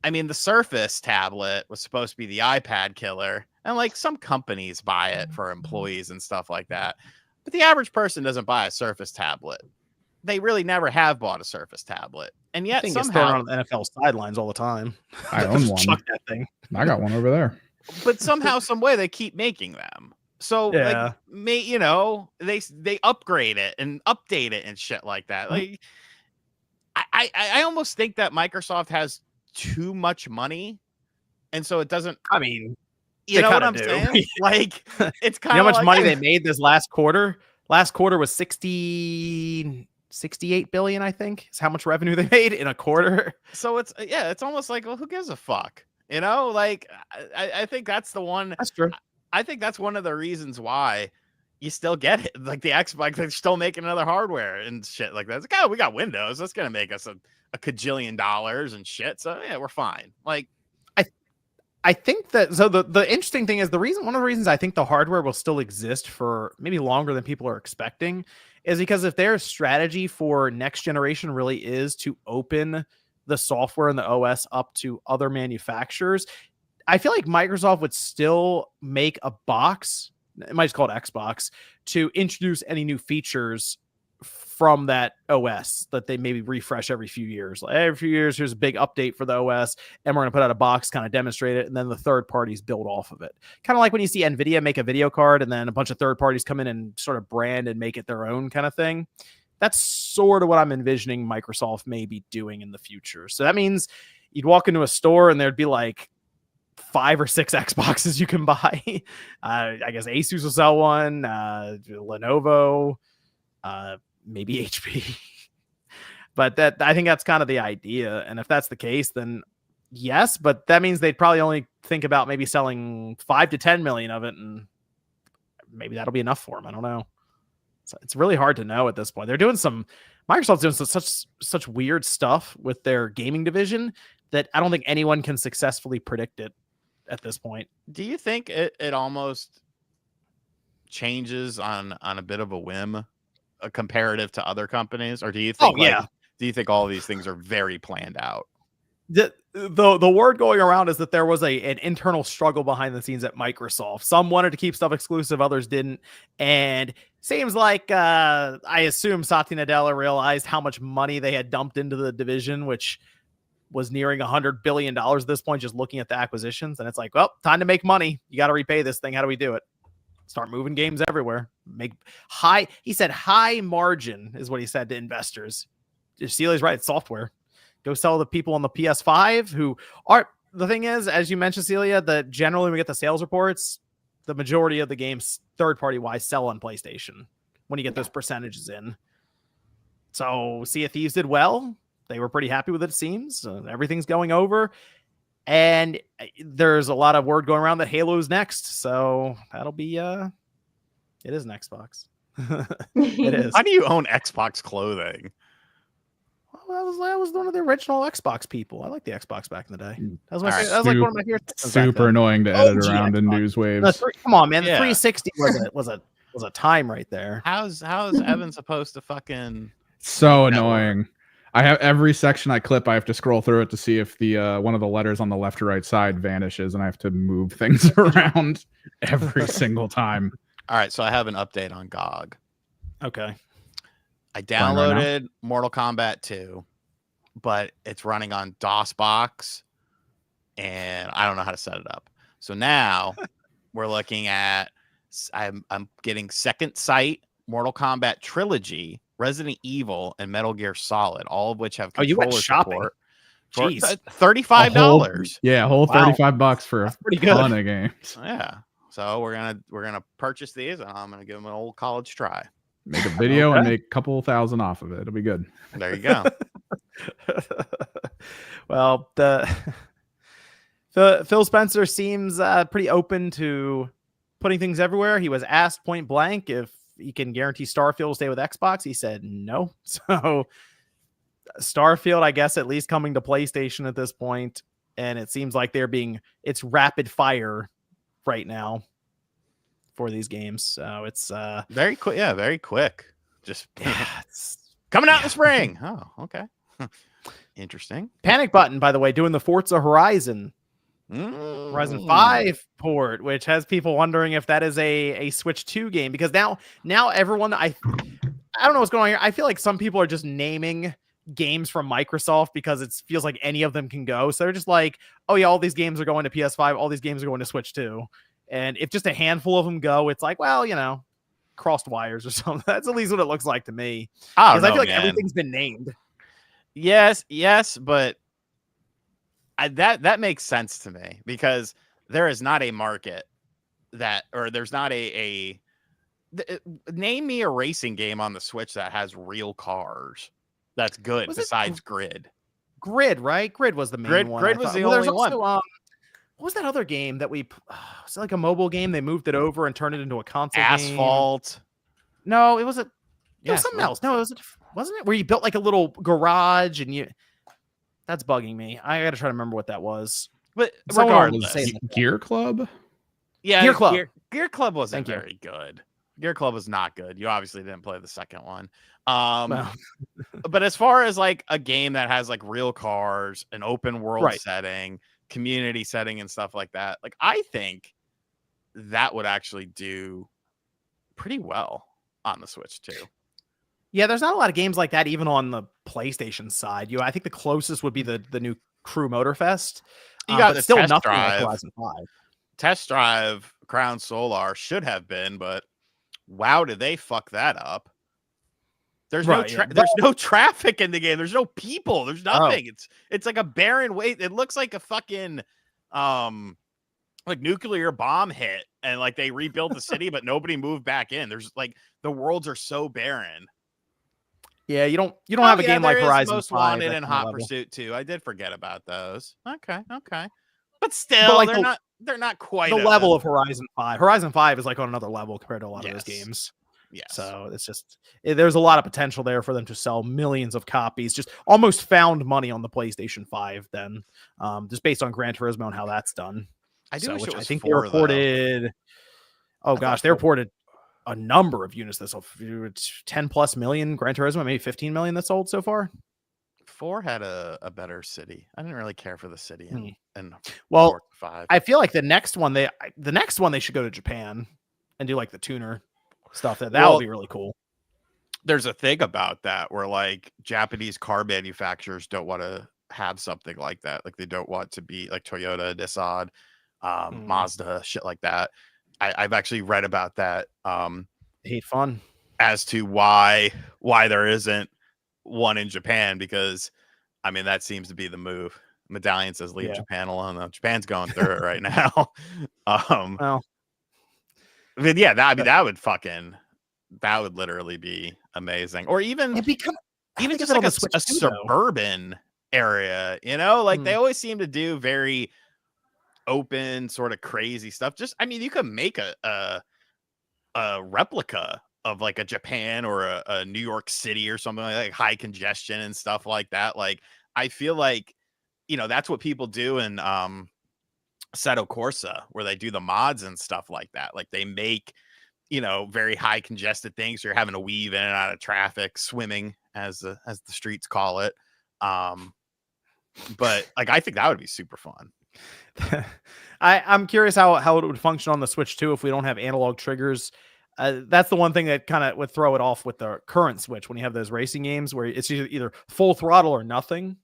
I mean, the Surface tablet was supposed to be the iPad killer, and like some companies buy it for employees and stuff like that. But the average person doesn't buy a Surface tablet. They really never have bought a Surface tablet. And yet somehow on the NFL sidelines all the time. I own one. Chuck that thing. I got one over there. But somehow, some way, they keep making them. So, like, they upgrade it and update it and shit like that. Like, I almost think that Microsoft has too much money, and so it doesn't. I mean, you know what I'm saying? Like, it's kind of how much money they made this last quarter. Last quarter was 68 billion, I think, is how much revenue they made in a quarter. So it's almost like, well, who gives a fuck? You know, like I think that's the one. That's true. I think that's one of the reasons why you still get it. Like the Xbox, they're still making another hardware and shit like that. It's like, oh, we got Windows. That's gonna make us a cajillion dollars and shit. So yeah, we're fine. Like, I think that, so the interesting thing is, one of the reasons I think the hardware will still exist for maybe longer than people are expecting is because if their strategy for next generation really is to open the software and the OS up to other manufacturers, I feel like Microsoft would still make a box, it might just call it Xbox, to introduce any new features from that OS that they maybe refresh every few years. Like every few years, here's a big update for the OS, and we're going to put out a box, kind of demonstrate it, and then the third parties build off of it. Kind of like when you see NVIDIA make a video card, and then a bunch of third parties come in and sort of brand and make it their own kind of thing. That's sort of what I'm envisioning Microsoft may be doing in the future. So that means you'd walk into a store and there'd be like 5 or 6 Xboxes you can buy. I guess Asus will sell one, Lenovo, maybe HP. But I think that's kind of the idea. And if that's the case, then yes, but that means they'd probably only think about maybe selling 5 to 10 million of it, and maybe that'll be enough for them. I don't know. It's really hard to know at this point. Microsoft's doing such weird stuff with their gaming division that I don't think anyone can successfully predict it at this point. Do you think it almost changes on a bit of a whim, comparative to other companies, or do you think do you think all of these things are very planned out? The word going around is that there was an internal struggle behind the scenes at Microsoft. Some wanted to keep stuff exclusive, others didn't. And seems like I assume Satya Nadella realized how much money they had dumped into the division, which was nearing $100 billion at this point, just looking at the acquisitions. And it's like, well, time to make money. You got to repay this thing. How do we do it? Start moving games everywhere. He said high margin is what he said to investors. Celia's right. It's software. Go sell the people on the PS5 who are, the thing is, as you mentioned, Celia, that generally when we get the sales reports, the majority of the games third party wise sell on PlayStation when you get those percentages in. So Sea of Thieves did well. They were pretty happy with it seems. Everything's going over. And there's a lot of word going around that Halo's next. So that'll be, it is an Xbox. It is. How do you own Xbox clothing? I was one of the original Xbox people. I liked the Xbox back in the day. That was, Right. that was like one of my favorite things back Super then. annoying to edit OG around in Xbox. news waves. Come on, man. The Yeah. 360 was a time right there. How's Evan supposed to fucking? So annoying. I have every section I clip. I have to scroll through it to see if the one of the letters on the left or right side vanishes, and I have to move things around every single time. All right, so I have an update on GOG. Okay. I downloaded Mortal Kombat 2, but it's running on DOSBox, and I don't know how to set it up. So now we're looking at I'm getting Second Sight, Mortal Kombat Trilogy, Resident Evil, and Metal Gear Solid, all of which have Oh, you went controller shopping. support for Jeez. $35. Yeah, a whole Wow. $35 for a Pretty good. ton of games. Yeah. So we're gonna purchase these, and I'm gonna give them an old college try. Make a video and Okay. make a couple thousand off of it. It'll be good. There you go. Well, Phil Spencer seems pretty open to putting things everywhere. He was asked point blank if he can guarantee Starfield will stay with Xbox. He said no. So Starfield, I guess, at least coming to PlayStation at this point, and it seems like it's rapid fire right now for these games. So it's Very quick. Yeah, very quick. Just it's coming out in the spring. Oh, okay. Interesting. Panic Button, by the way, doing the Forza Horizon 5 port, which has people wondering if that is a Switch 2 game, because now everyone, I don't know what's going on here. I feel like some people are just naming games from Microsoft because it feels like any of them can go. So they're just like, oh yeah, all these games are going to PS5, all these games are going to Switch 2. And if just a handful of them go, it's like, well, crossed wires or something. That's at least what it looks like to me. I Because don't I know, feel like man. everything's been named. Yes, but that makes sense to me, because there is not a market there's not name me a racing game on the Switch that has real cars that's good Was it besides Grid. Grid, right? Grid was the main Grid- one. Grid I was thought. the There's only one. also, what was that other game that was it like a mobile game? They moved it over and turned it into a console game. Asphalt. No, it was Yes, something else. No, wasn't it where you built like a little garage and that's bugging me. I got to try to remember what that was. But Someone will regardless, say that. Gear Club? yeah, Gear Club. Gear Club wasn't Thank you. very good. Gear Club was not good. You obviously didn't play the second one. Well, But as far as like a game that has like real cars, an open world Right. setting, community setting, and stuff like that, like I think that would actually do pretty well on the Switch too. yeah, there's not a lot of games like that even on the PlayStation side. I think the closest would be the new Crew Motorfest. You got but the still Test nothing like Drive. Horizon 5. Test Drive Crown Solar should have been, but wow, did they fuck that up? There's Right, yeah. there's no traffic in the game. There's no people. There's nothing. It's like a barren waste. It looks like a fucking like nuclear bomb hit and like they rebuilt the city, but nobody moved back in. There's like the worlds are so barren. Yeah, you don't have a game like Horizon Most 5 Wanted that and kind of Hot level. Pursuit too. I did forget about those. Okay. But still, like they're not quite the level of Horizon 5. Horizon 5 is like on another level compared to a lot of those games. Yes. So it's just there's a lot of potential there for them to sell millions of copies. Just almost found money on the PlayStation 5 then, just based on Gran Turismo and how that's done. I do wish it was I think 4, they reported. Oh gosh, they reported a number of units that sold. 10 plus million Gran Turismo, maybe 15 million that sold so far. 4 had a better city. I didn't really care for the city and well, 5. I feel like the next one they should go to Japan and do like the tuner stuff. That would be really cool. There's a thing about that where like Japanese car manufacturers don't want to have something like that. Like they don't want to be like Toyota, Nissan, Mazda, shit like that. I've actually read about that. Hate fun as to why there isn't one in Japan, because I mean that seems to be the move. Medallion says leave Japan alone though. Japan's going through it right now. Well, I mean, yeah, that would literally be amazing. Or even just like a suburban area, you know, like they always seem to do very open sort of crazy stuff. Just, I mean, you could make a replica of like a Japan or a New York City or something like high congestion and stuff like that. Like, I feel like, you know, that's what people do in Assetto Corsa, where they do the mods and stuff like that. Like they make, you know, very high congested things. So you're having to weave in and out of traffic, swimming as the streets call it. But like, I think that would be super fun. I'm curious how it would function on the Switch too if we don't have analog triggers. That's the one thing that kind of would throw it off with the current Switch when you have those racing games where it's either full throttle or nothing.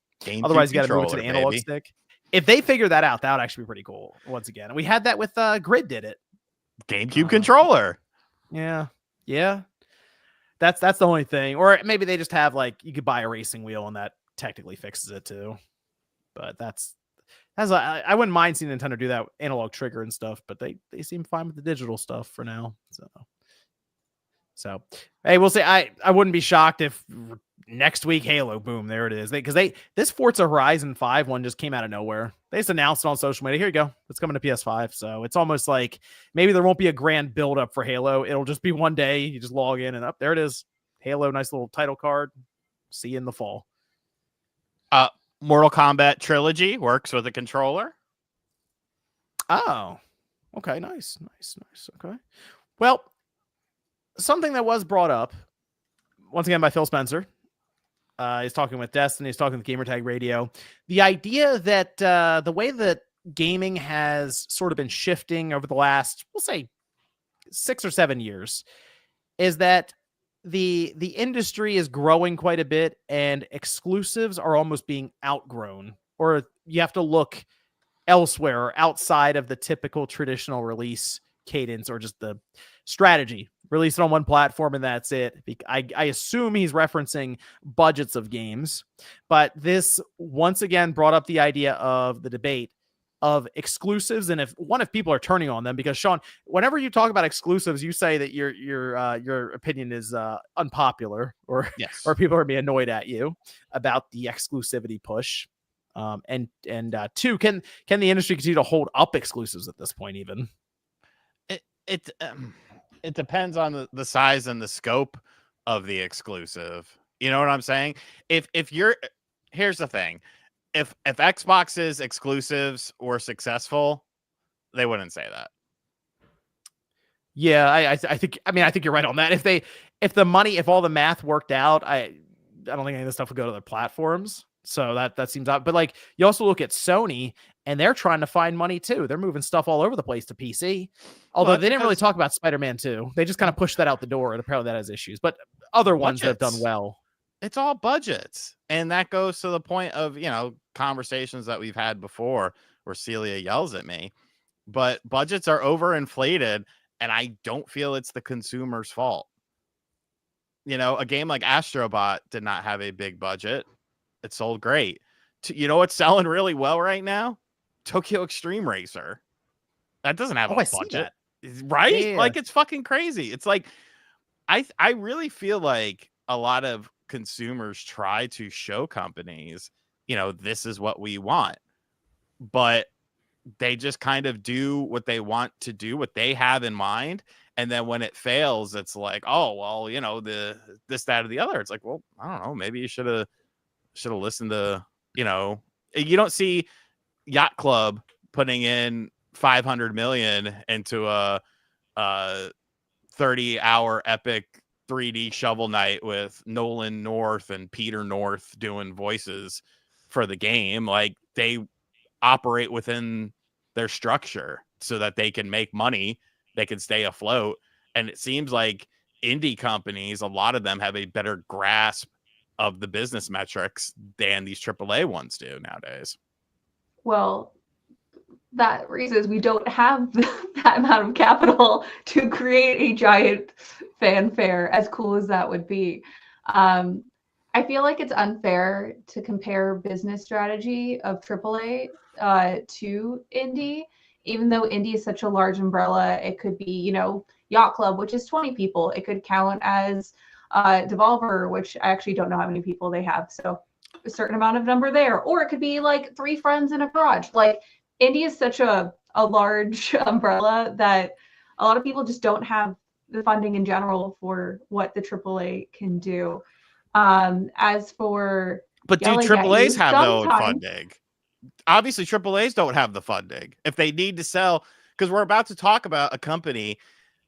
Otherwise, you got to move it to the analog stick. If they figure that out, that would actually be pretty cool. Once again, and we had that with Grid did it. GameCube controller. Yeah. That's the only thing. Or maybe they just have like you could buy a racing wheel and that technically fixes it too. But I wouldn't mind seeing Nintendo do that analog trigger and stuff, but they seem fine with the digital stuff for now. So hey, we'll see. I wouldn't be shocked if next week Halo, boom, there it is. This Forza Horizon 5 one just came out of nowhere. They just announced it on social media. Here you go. It's coming to PS5. So it's almost like maybe there won't be a grand build up for Halo. It'll just be one day you just log in and up there it is. Halo, nice little title card. See you in the fall. Mortal Kombat Trilogy works with a controller. Oh, okay. Nice. Okay. Well, something that was brought up once again by Phil Spencer. He's talking with Destiny. He's talking with Gamertag Radio. The idea that the way that gaming has sort of been shifting over the last, we'll say, 6 or 7 years, is that the industry is growing quite a bit, and exclusives are almost being outgrown, or you have to look elsewhere or outside of the typical traditional release cadence or just the strategy. Release it on one platform and that's it. I assume he's referencing budgets of games, but this once again brought up the idea of the debate of exclusives, and if people are turning on them, because Sean, whenever you talk about exclusives, you say that your opinion is unpopular, or or people are being annoyed at you about the exclusivity push. And two, can the industry continue to hold up exclusives at this point? Even it depends on the size and the scope of the exclusive. You know what I'm saying? Here's the thing. If Xbox's exclusives were successful, they wouldn't say that. Yeah, I think you're right on that. If all the math worked out, I don't think any of this stuff would go to their platforms. So that seems out. But like you also look at Sony, and they're trying to find money too. They're moving stuff all over the place to PC. Although they didn't really talk about Spider-Man 2. They just kind of pushed that out the door, and apparently that has issues. But other ones that have done well. It's all budgets. And that goes to the point of, conversations that we've had before where Celia yells at me. But budgets are overinflated, and I don't feel it's the consumer's fault. A game like Astrobot did not have a big budget. It sold great. You know what's selling really well right now? Tokyo Extreme Racer. That doesn't have Oh, a I see budget, that. right? Yeah. Like, it's fucking crazy. It's like I really feel like a lot of consumers try to show companies, this is what we want, but they just kind of do what they want to do, what they have in mind. And then when it fails, it's like, oh, well, this, that, or the other. It's like, well, I don't know. Maybe you should have listened to, you don't see Yacht Club putting in 500 million into a 30-hour epic 3D Shovel Knight with Nolan North and Peter North doing voices for the game. Like, they operate within their structure so that they can make money, they can stay afloat. And it seems like indie companies, a lot of them have a better grasp of the business metrics than these AAA ones do nowadays. Well, that reason we don't have that amount of capital to create a giant fanfare, as cool as that would be. I feel like it's unfair to compare business strategy of AAA to indie, even though indie is such a large umbrella. It could be, Yacht Club, which is 20 people. It could count as Devolver, which I actually don't know how many people they have. So a certain amount of number there. Or it could be like 3 friends in a garage. Like, indie is such a large umbrella that a lot of people just don't have the funding in general for what the AAA can do. As for but do yelling at AAAs you, have their own sometimes- funding? Obviously, AAAs don't have the funding. If they need to sell, because we're about to talk about a company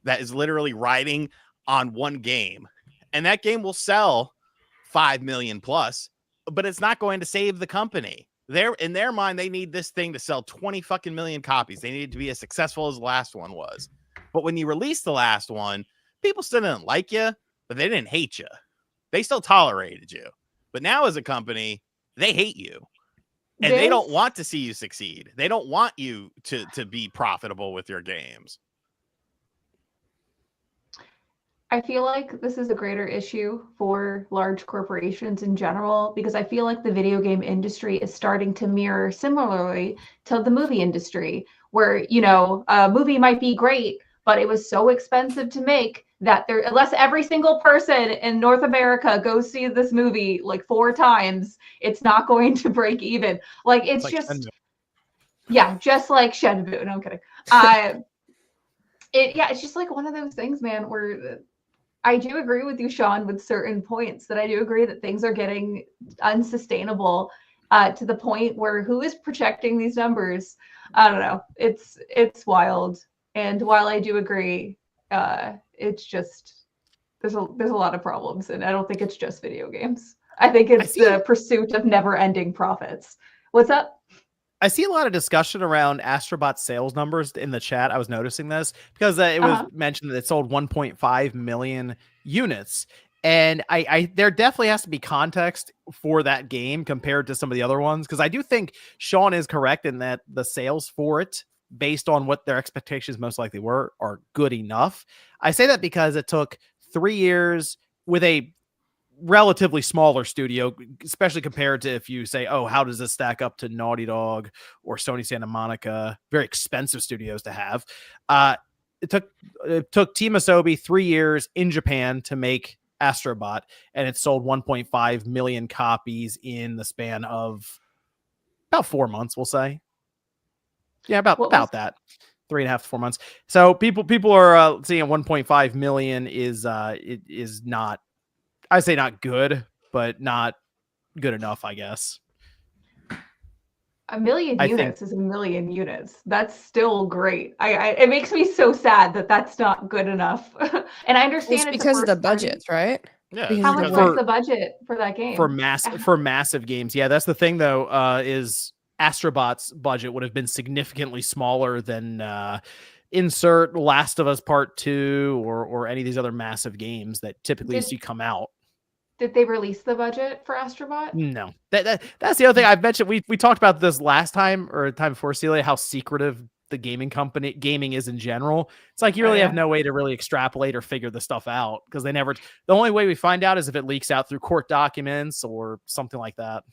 that is literally riding on one game, and that game will sell 5 million plus, but it's not going to save the company. In their mind, they need this thing to sell 20 fucking million copies. They need it to be as successful as the last one was. But when you release the last one, people still didn't like you, but they didn't hate you. They still tolerated you. But now as a company, they hate you. And they don't want to see you succeed. They don't want you to be profitable with your games. I feel like this is a greater issue for large corporations in general, because I feel like the video game industry is starting to mirror similarly to the movie industry, where, a movie might be great, but it was so expensive to make that unless every single person in North America goes see this movie like 4 times, it's not going to break even. Like, it's like just, Shenmue. yeah, just like Shenmue. No, I'm kidding. It's just like one of those things, man, where I do agree with you, Sean, with certain points, that I do agree that things are getting unsustainable to the point where who is projecting these numbers? I don't know. It's wild. And while I do agree, it's just there's a lot of problems, and I don't think it's just video games. I think it's the pursuit of never-ending profits. What's up? I see a lot of discussion around Astrobot sales numbers in the chat. I was noticing this because it was mentioned that it sold 1.5 million units. And there definitely has to be context for that game compared to some of the other ones. Because I do think Sean is correct in that the sales for it, based on what their expectations most likely were, are good enough. I say that because it took 3 years with a relatively smaller studio, especially compared to if you say, oh, how does this stack up to Naughty Dog or Sony Santa Monica, very expensive studios to have. It took Team Asobi 3 years in Japan to make Astrobot, and it sold 1.5 million copies in the span of about 4 months, we'll say. Yeah, about that. 3.5 to 4 months. So people are seeing 1.5 million is not, I say not good, but not good enough, I guess. A million units is a million units. That's still great. It makes me so sad that that's not good enough. And I understand it's because of the budgets, right? Yeah. How much was the budget for that game? For massive games? Yeah, that's the thing though. Is Astrobot's budget would have been significantly smaller than insert Last of Us Part 2 or any of these other massive games that typically see come out. Did they release the budget for Astrobot? No. That's the other thing I've mentioned. We talked about this last time or time before, Celia, how secretive the gaming is in general. It's like you really have no way to really extrapolate or figure the stuff out because the only way we find out is if it leaks out through court documents or something like that.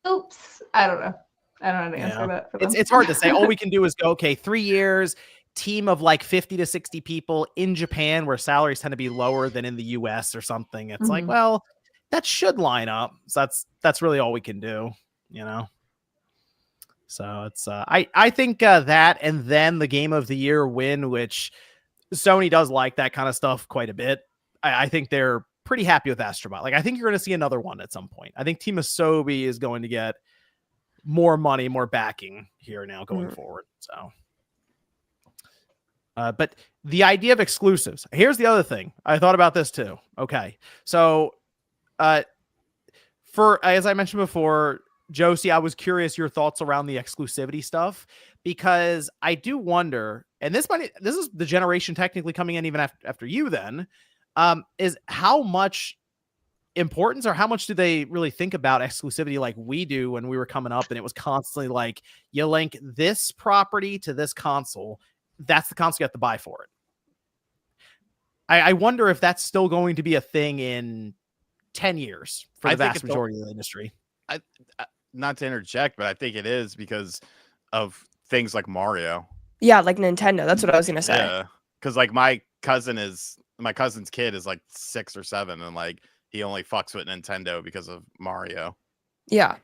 Oops. I don't know. I don't know how to answer that for them. It's hard to say. All we can do is go, okay, 3 years, team of like 50 to 60 people in Japan where salaries tend to be lower than in the US or something. It's like, well, that should line up. So that's really all we can do, you know? So it's I think that, and then the game of the year win, which Sony does like that kind of stuff quite a bit. I think they're pretty happy with Astrobot. Like, I think you're going to see another one at some point. I think Team Asobi is going to get more money, more backing here now going forward. So, but the idea of exclusives. Here's the other thing. I thought about this too. Okay, so for as I mentioned before, Josie, I was curious your thoughts around the exclusivity stuff, because I do wonder, and this is the generation technically coming in even after you then, is how much importance or how much do they really think about exclusivity like we do when we were coming up, and it was constantly like, you link this property to this console, that's the console you have to buy for it. I wonder if that's still going to be a thing in 10 years for the vast majority of the industry. Not to interject, but I think it is because of things like Mario. Yeah, like Nintendo. That's what I was gonna say. Yeah, because like my cousin's kid is like 6 or 7, and like he only fucks with Nintendo because of Mario. Yeah.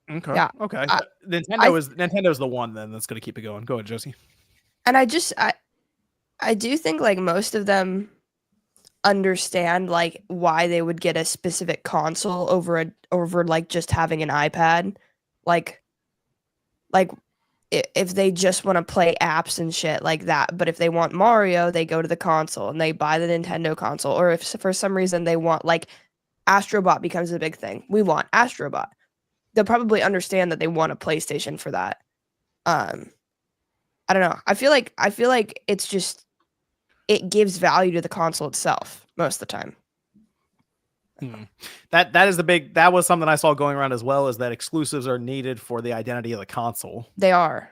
Okay. Yeah. Okay. Nintendo's the one then that's going to keep it going. Go ahead, Josie. And I do think like most of them understand like why they would get a specific console over like just having an iPad. Like if they just want to play apps and shit like that, but if they want Mario, they go to the console and they buy the Nintendo console. Or if for some reason they want, like, Astrobot becomes a big thing, we want Astrobot, they'll probably understand that they want a PlayStation for that. I don't know. I feel like it's just, it gives value to the console itself most of the time. That was something I saw going around as well, is that exclusives are needed for the identity of the console. They are.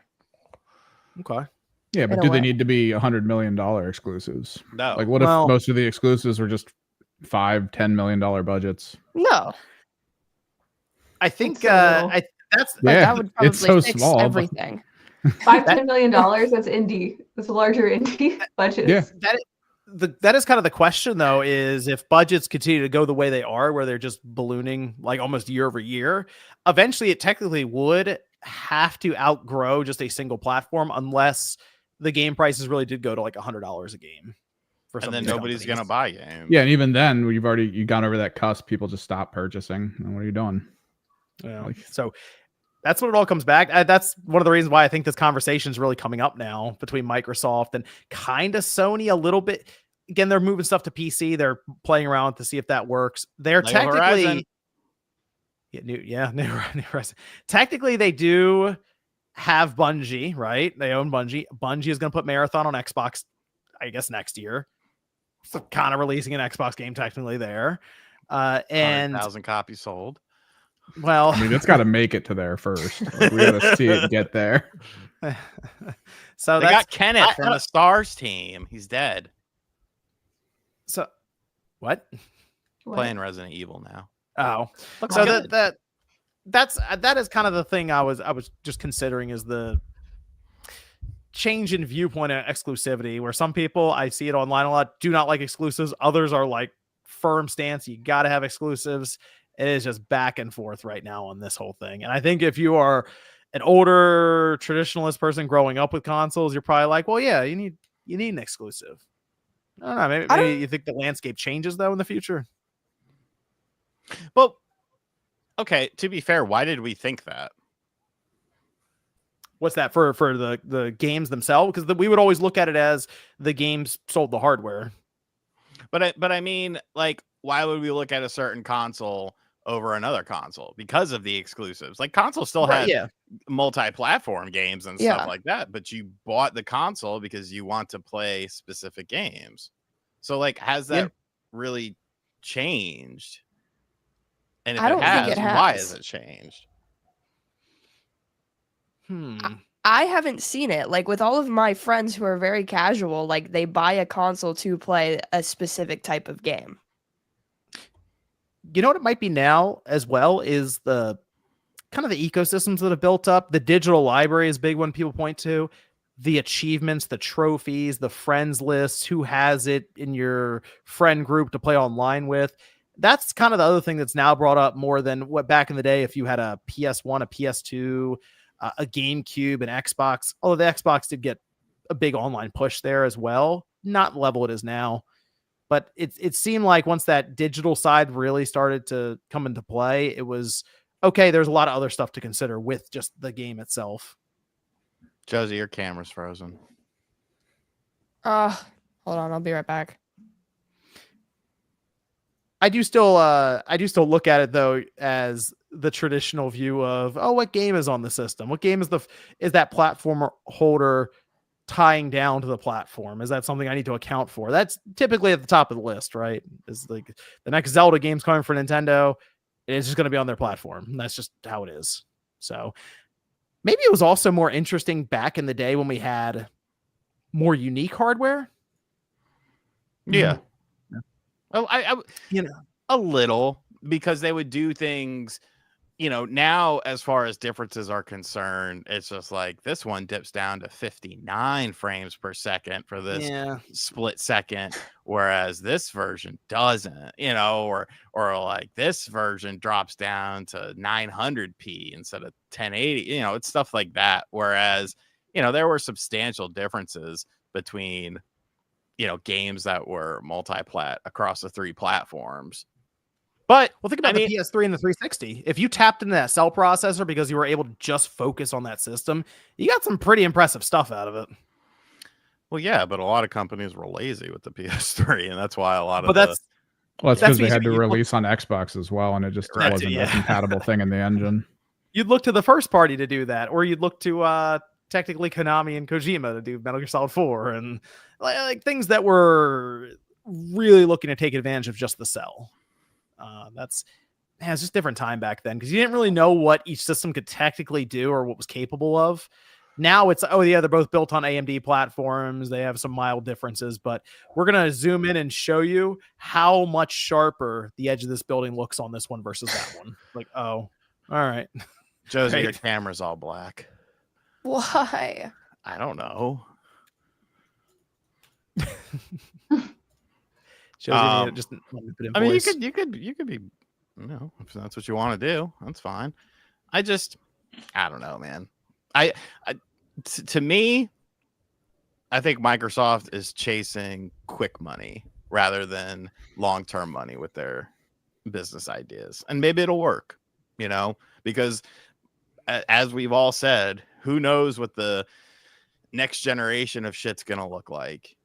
Okay. Yeah, but do they need to be $100 million exclusives? No. Like, what if most of the exclusives were just $5-10 million budgets? No. I think that would probably so fix small, everything. $5-10 million. That's indie. That's a larger indie budget. Yeah. That is kind of the question, though, is if budgets continue to go the way they are, where they're just ballooning like almost year over year, eventually it technically would have to outgrow just a single platform, unless the game prices really did go to like $100 a game. And then nobody's going to buy games. Yeah, and even then, you've gone over that cusp. People just stop purchasing. And what are you doing? Yeah. So that's what it all comes back. That's one of the reasons why I think this conversation is really coming up now between Microsoft and kind of Sony a little bit. Again, they're moving stuff to PC. They're playing around to see if that works. They're technically, technically they do have Bungie, right? They own Bungie. Bungie is going to put Marathon on Xbox, I guess, next year. So kind of releasing an Xbox game technically there. And 100,000 copies sold. Well, I mean, it's got to make it to there first. Like, we got to see it get there. So they got Kenneth from the Stars team. He's dead. So, what? Playing Resident Evil now. Oh, Looks so good. that is kind of the thing I was just considering, is the change in viewpoint of exclusivity, where some people, I see it online a lot, do not like exclusives. Others are like firm stance, you got to have exclusives. It is just back and forth right now on this whole thing. And I think if you are an older traditionalist person growing up with consoles, you're probably like, well, yeah, you need an exclusive. I don't know. Maybe you think the landscape changes though in the future. Well, okay. To be fair, why did we think that? What's that for the games themselves? Because we would always look at it as the games sold the hardware. But I mean, like, why would we look at a certain console over another console? Because of the exclusives. Like, consoles still had multi-platform games and stuff like that, but you bought the console because you want to play specific games. So, like, has that really changed? And if it has, why has it changed? I haven't seen it. Like, with all of my friends who are very casual, like, they buy a console to play a specific type of game. You know what it might be now as well is kind of the ecosystems that have built up. The digital library is a big one people point to. The achievements, the trophies, the friends list, who has it in your friend group to play online with. That's kind of the other thing that's now brought up more than what back in the day, if you had a PS1, a PS2, a GameCube, an Xbox. Although the Xbox did get a big online push there as well. Not the level it is now. But it seemed like once that digital side really started to come into play, it was, okay, there's a lot of other stuff to consider with just the game itself. Josie, your camera's frozen. Hold on, I'll be right back. I do still look at it though as the traditional view of, oh, what game is on the system? What game is that platform holder tying down to the platform? Is that something I need to account for? That's typically at the top of the list, right? Is like the next Zelda game's coming for Nintendo, it's just going to be on their platform. That's just how it is. So maybe it was also more interesting back in the day when we had more unique hardware. Yeah. Yeah. Oh, I a little, because they would do things, now as far as differences are concerned, it's just like this one dips down to 59 frames per second for this split second, whereas this version doesn't, or like this version drops down to 900p instead of 1080, it's stuff like that. Whereas, there were substantial differences between games that were multi-plat across the 3 platforms. But think about the PS3 and the 360. If you tapped into that cell processor because you were able to just focus on that system, you got some pretty impressive stuff out of it. Well, yeah, but a lot of companies were lazy with the PS3, and that's why a lot of that's because they had to release on Xbox as well, and it just wasn't a compatible thing in the engine. You'd look to the first party to do that, or you'd look to technically Konami and Kojima to do Metal Gear Solid 4 and like things that were really looking to take advantage of just the cell. It's just different time back then because you didn't really know what each system could technically do or what was capable of. Now it's, they're both built on AMD platforms. They have some mild differences, but we're going to zoom in and show you how much sharper the edge of this building looks on this one versus that one. Like, all right. Josie, your camera's all black. Why? I don't know. Josie, just put in voice. you could be, if that's what you want to do, that's fine. I don't know, man. To me, I think Microsoft is chasing quick money rather than long-term money with their business ideas. And maybe it'll work, because as we've all said, who knows what the next generation of shit's going to look like,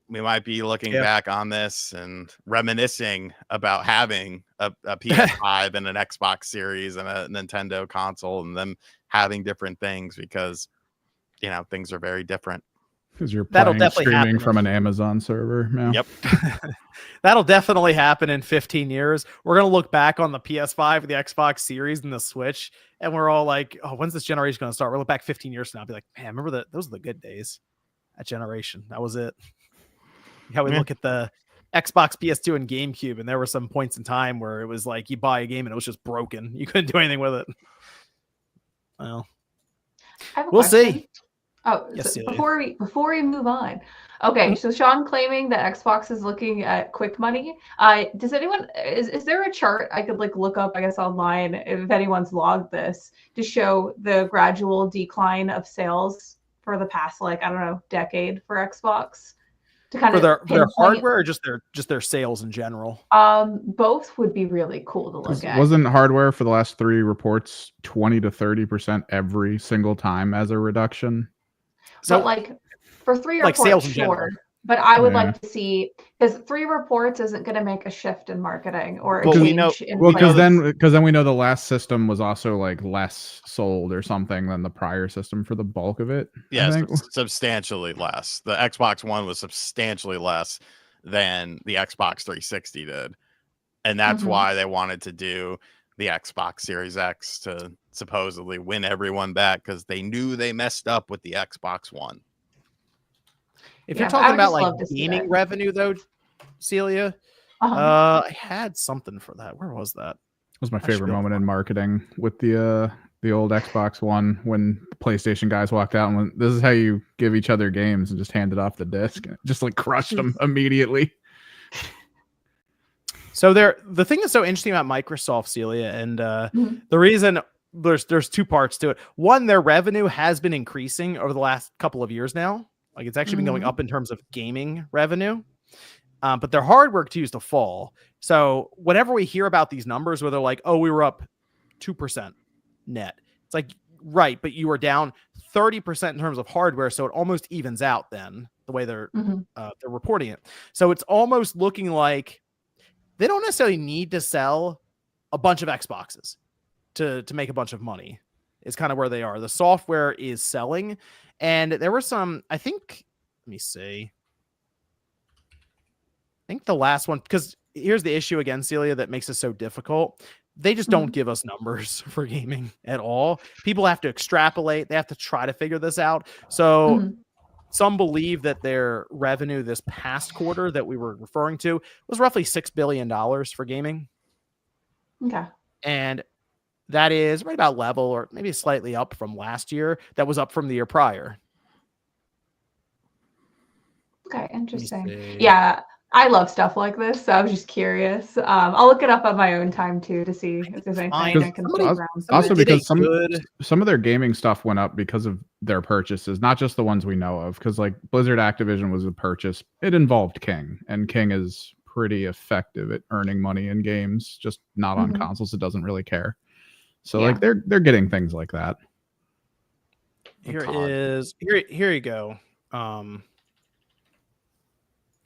We might be looking back on this and reminiscing about having a PS5 and an Xbox Series and a Nintendo console and them having different things because, things are very different. Because you're streaming from an Amazon server now. Yep. That'll definitely happen in 15 years. We're going to look back on the PS5, the Xbox Series, and the Switch, and we're all like, oh, when's this generation going to start? We'll look back 15 years from now and be like, man, remember those are the good days. That generation. That was it. How we look at the Xbox, PS2, and GameCube, and there were some points in time where it was like you buy a game and it was just broken. You couldn't do anything with it. Well, we'll see. Oh, yes, so before we move on, okay. So Sean claiming that Xbox is looking at quick money. Does anyone is there a chart I could look up, I guess, online if anyone's logged this to show the gradual decline of sales for the past decade for Xbox? To kind of their hardware or just their sales in general? Both would be really cool to look at. Wasn't hardware for the last 3 reports 20 to 30% every single time as a reduction? So for 3 reports, sales in general. But I would like to see, because 3 reports isn't going to make a shift in marketing or a change in because then we know the last system was also less sold or something than the prior system for the bulk of it. Yes, substantially less. The Xbox One was substantially less than the Xbox 360 did, and that's why they wanted to do the Xbox Series X to supposedly win everyone back because they knew they messed up with the Xbox One. If you're talking about gaming revenue, though, Celia, I had something for that. Where was that? was my favorite moment in marketing with the old Xbox One when the PlayStation guys walked out and went, "This is how you give each other games," and just handed off the disc. And just like crushed them immediately. So the thing that's so interesting about Microsoft, Celia, and the reason there's two parts to it. One, their revenue has been increasing over the last couple of years now. Like it's actually been going up in terms of gaming revenue. But their hardware continues to fall. So whenever we hear about these numbers where they're like, oh, we were up 2% net. It's like, right, but you were down 30% in terms of hardware. So it almost evens out then the way they're reporting it. So it's almost looking like they don't necessarily need to sell a bunch of Xboxes to make a bunch of money. Is kind of where they are. The software is selling. And there were some, I think, let me see. I think the last one, because here's the issue again, Celia, that makes it so difficult. They just don't give us numbers for gaming at all. People have to extrapolate. They have to try to figure this out. So some believe that their revenue this past quarter that we were referring to was roughly $6 billion for gaming. Okay. And that is right about level or maybe slightly up from last year. That was up from the year prior. Okay, interesting. Yeah, I love stuff like this, so I was just curious. I'll look it up on my own time too to see if there's anything I can play around. Also, because some of their gaming stuff went up because of their purchases, not just the ones we know of. Because like Blizzard Activision was a purchase, it involved King, and King is pretty effective at earning money in games, just not on consoles. It doesn't really care. So like they're getting things like that. Here you go.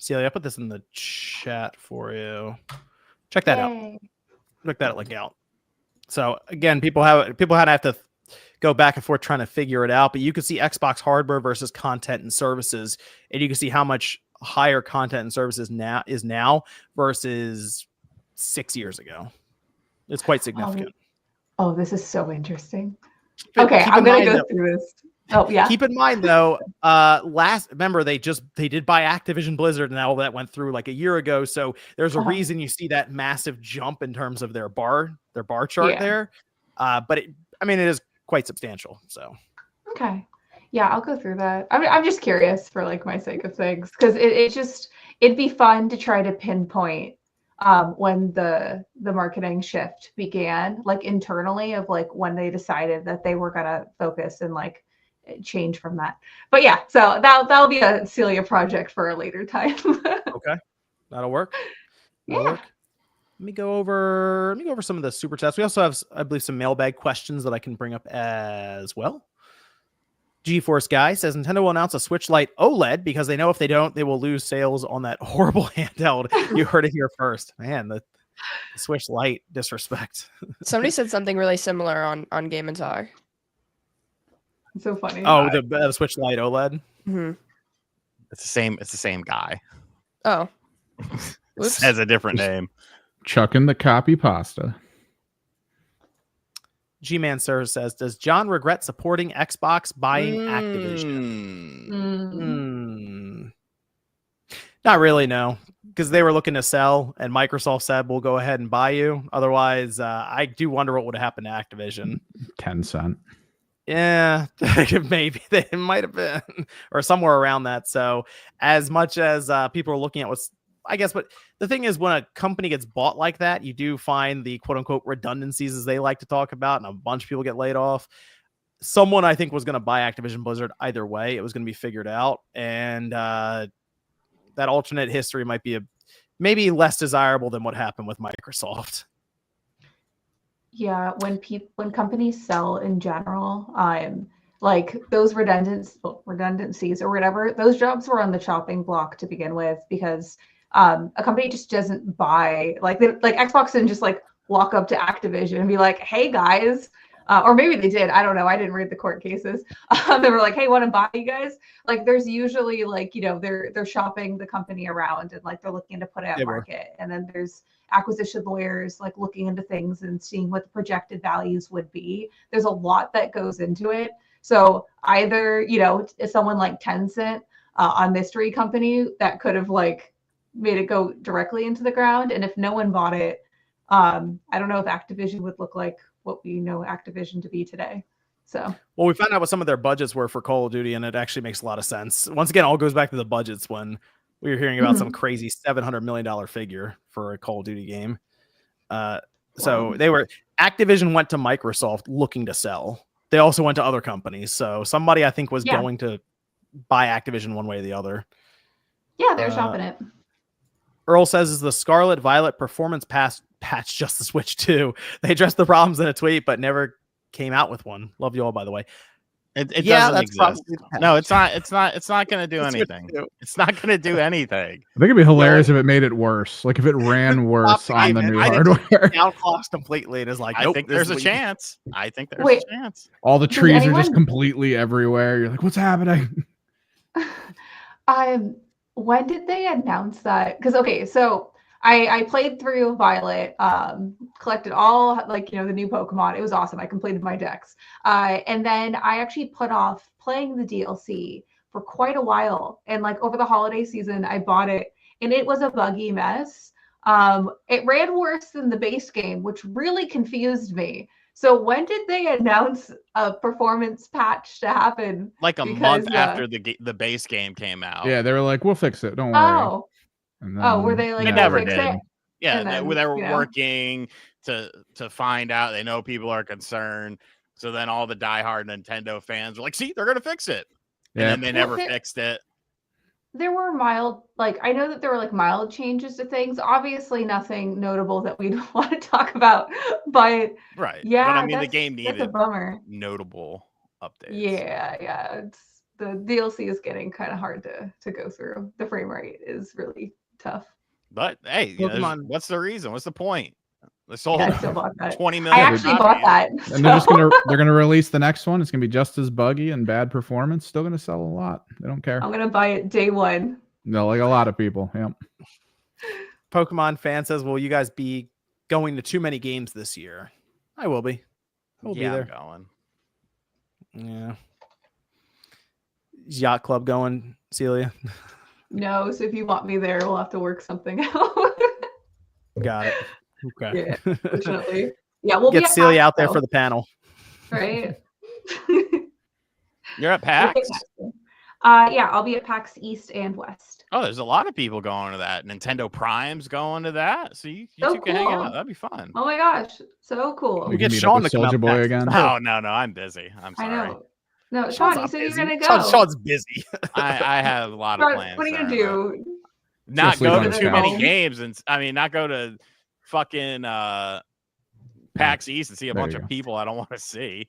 Celia, I put this in the chat for you. Check that out. Check that link out. So again, people have to go back and forth trying to figure it out, but you can see Xbox hardware versus content and services, and you can see how much higher content and services now versus 6 years ago. It's quite significant. Oh, this is so interesting. Okay, I'm gonna go through this. Oh yeah. Keep in mind though, remember they did buy Activision Blizzard, and all that went through like a year ago. So there's a reason you see that massive jump in terms of their bar chart there. But it is quite substantial. So okay, yeah, I'll go through that. I'm just curious for like my sake of things because it'd be fun to try to pinpoint when the marketing shift began, like internally of like when they decided that they were gonna focus and like change from that. But yeah, so that'll be a Celia project for a later time. Okay, that'll work. Work. Let me go over some of the super chats. We also have, I believe, some mailbag questions that I can bring up as well. GeForce Guy says Nintendo will announce a Switch Lite OLED because they know if they don't, they will lose sales on that horrible handheld. You heard it here first. Man, the Switch Lite disrespect. Somebody said something really similar on Game & Talk. It's so funny. Oh, the Switch Lite OLED. Mm-hmm. It's the same guy. Oh, It has a different name. Chucking the copy pasta. G-Man Sir says, does John regret supporting Xbox buying Activision? Not really, no. Because they were looking to sell, and Microsoft said, we'll go ahead and buy you. Otherwise, I do wonder what would have happened to Activision. 10 cents. Yeah, maybe they might have been, or somewhere around that. So as much as people are looking at what's, I guess, but the thing is when a company gets bought like that, you do find the quote unquote redundancies as they like to talk about, and a bunch of people get laid off. Someone I think was going to buy Activision Blizzard either way. It was going to be figured out. And that alternate history might be maybe less desirable than what happened with Microsoft. Yeah, when companies sell in general, like those redundancies or whatever, those jobs were on the chopping block to begin with because a company just doesn't buy like Xbox didn't just like walk up to Activision and be like, "Hey guys," or maybe they did. I don't know. I didn't read the court cases. They were like, "Hey, want to buy you guys?" Like, there's usually like they're shopping the company around and like they're looking to put it at market, and then there's acquisition lawyers like looking into things and seeing what the projected values would be. There's a lot that goes into it. So either someone like Tencent, a mystery company that could have like made it go directly into the ground, and if no one bought it, I don't know if Activision would look like what we know Activision to be today. So, well, we found out what some of their budgets were for Call of Duty, and it actually makes a lot of sense. Once again, all goes back to the budgets when we were hearing about some crazy $700 million figure for a Call of Duty game. So Activision went to Microsoft looking to sell. They also went to other companies. So somebody I think was going to buy Activision one way or the other. Yeah, they're shopping it. Earl says, is the Scarlet Violet performance patch just the Switch 2? They addressed the problems in a tweet, but never came out with one. Love you all, by the way. It doesn't exist. No, it's not. It's not going to do anything. It's not going to do anything. I think it'd be hilarious if it made it worse. Like if it ran worse on the new hardware. Downclocks completely and is like, nope, I think there's a chance. I think there's a chance. All the trees are just completely everywhere. You're like, what's happening? When did they announce that? Because so I played through Violet, collected all the new Pokemon. It was awesome. I completed my decks. And then I actually put off playing the DLC for quite a while. And over the holiday season, I bought it and it was a buggy mess. It ran worse than the base game, which really confused me. So when did they announce a performance patch to happen? Like a month after the base game came out. Yeah, they were like, we'll fix it. Don't worry. Were they like, they never did? It? Yeah, they were working to find out. They know people are concerned. So then all the diehard Nintendo fans were like, see, they're going to fix it. Yeah. And then they never fixed it. There were mild, I know that there were mild changes to things. Obviously, nothing notable that we don't want to talk about. But right, yeah, but I mean, the game needed a bummer. Notable updates. Yeah. The DLC is getting kind of hard to go through. The frame rate is really tough. But hey, what's the reason? What's the point? They sold I still bought that. 20 million. I actually bought that. And they're gonna release the next one. It's gonna be just as buggy and bad performance. Still gonna sell a lot. They don't care. I'm gonna buy it day one. No, like a lot of people. Yep. Pokemon fan says, will you guys be going to too many games this year? I will be. We'll be there. I'm going. Yeah. Is Yacht Club going, Celia? No, so if you want me there, we'll have to work something out. Got it. Okay. Yeah, fortunately. Yeah, we'll get Celia out there for the panel. Right. You're at PAX? Yeah, I'll be at PAX East and West. Oh, there's a lot of people going to that. Nintendo Prime's going to that. So you two can hang out. That'd be fun. Oh my gosh. So cool. We get Sean to come Soldier Boy again. Oh, no. I'm busy. I'm sorry. I know. No, Sean, you said you're going to go. Sean's busy. I have a lot of plans. What are you going to do? Not go to too many games. Not go to fucking PAX East and see a bunch of people I don't want to see.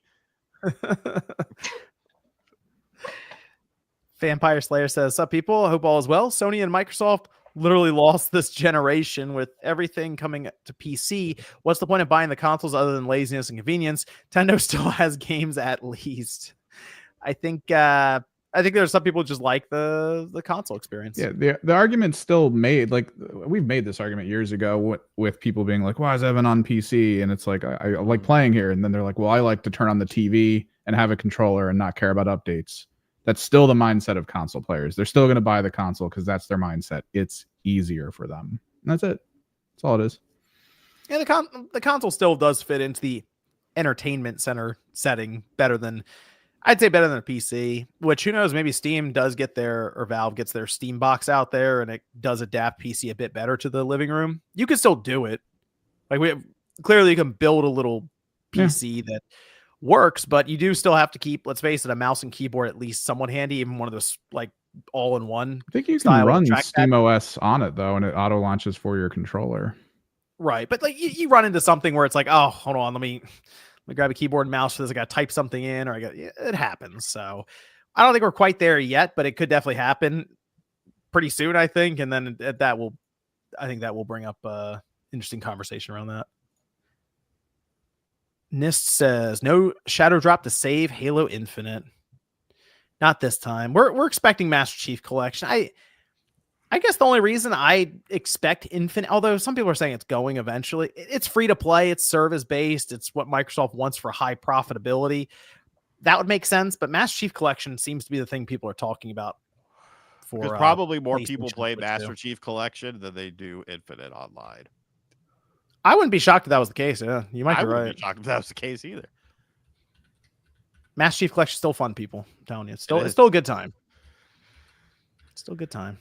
Vampire Slayer says, sup people, I hope all is well. Sony and Microsoft literally lost this generation with everything coming to PC. What's the point of buying the consoles other than laziness and convenience? Nintendo still has games at least. I think there's some people just like the console experience. Yeah, the argument's still made. Like we've made this argument years ago with people being like, "Why is Evan on PC?" And it's like I like playing here, and then they're like, "Well, I like to turn on the TV and have a controller and not care about updates." That's still the mindset of console players. They're still going to buy the console because that's their mindset. It's easier for them. And that's it. That's all it is. Yeah, the console still does fit into the entertainment center setting better than a PC, which who knows, maybe Steam does get or Valve gets their Steam box out there and it does adapt PC a bit better to the living room. You can still do it. Clearly you can build a little PC that works, but you do still have to keep, let's face it, a mouse and keyboard at least somewhat handy, even one of those all-in-one. I think you can run SteamOS on it though, and it auto launches for your controller. Right, but you run into something where it's like, oh, hold on, let me grab a keyboard and mouse for this. I got to type something in, or it happens. So I don't think we're quite there yet, but it could definitely happen pretty soon, I think. And then that will bring up interesting conversation around that. Nist says no shadow drop to save Halo Infinite. Not this time. We're expecting Master Chief Collection. I guess the only reason I expect Infinite, although some people are saying it's going eventually, it's free to play, it's service based, it's what Microsoft wants for high profitability. That would make sense, but Master Chief Collection seems to be the thing people are talking about. Because probably more people play Master Chief Collection than they do Infinite online. I wouldn't be shocked if that was the case. Yeah, you might I be wouldn't right. be shocked if that was the case either. Master Chief Collection still fun, people. I'm telling you, it's It is. still a good time. Still a good time.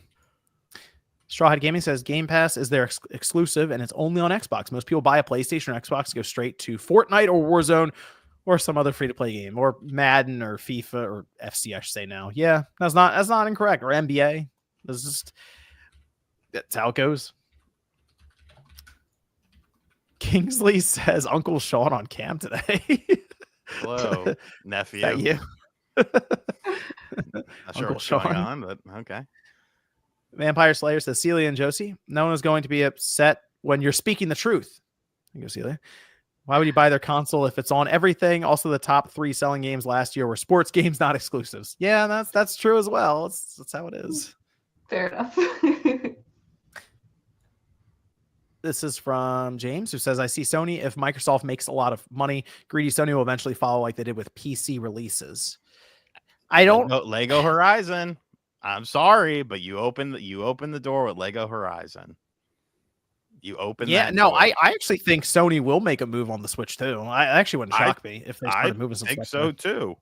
Strawhead Gaming says Game Pass is their exclusive and it's only on Xbox. Most people buy a PlayStation or Xbox to go straight to Fortnite or Warzone or some other free-to-play game or Madden or FIFA or FC, I should say now. Yeah, that's not incorrect. Or NBA. That's how it goes. Kingsley says Uncle Sean on cam today. Hello, nephew. Is that you? Not sure Uncle what's Sean. going on, but okay. Vampire Slayer says Celia and Josie. No one is going to be upset when you're speaking the truth. There you go, Celia. Why would you buy their console if it's on everything? Also, the top 3 selling games last year were sports games, not exclusives. Yeah, that's true as well. That's how it is. Fair enough. This is from James, who says, I see Sony. If Microsoft makes a lot of money, greedy Sony will eventually follow like they did with PC releases. I don't... Lego Horizon. I'm sorry, but you open the door with Lego Horizon. You open that no, door. I actually think Sony will make a move on the Switch too. I actually wouldn't shock me if they started moving some stuff. I think stuff so too.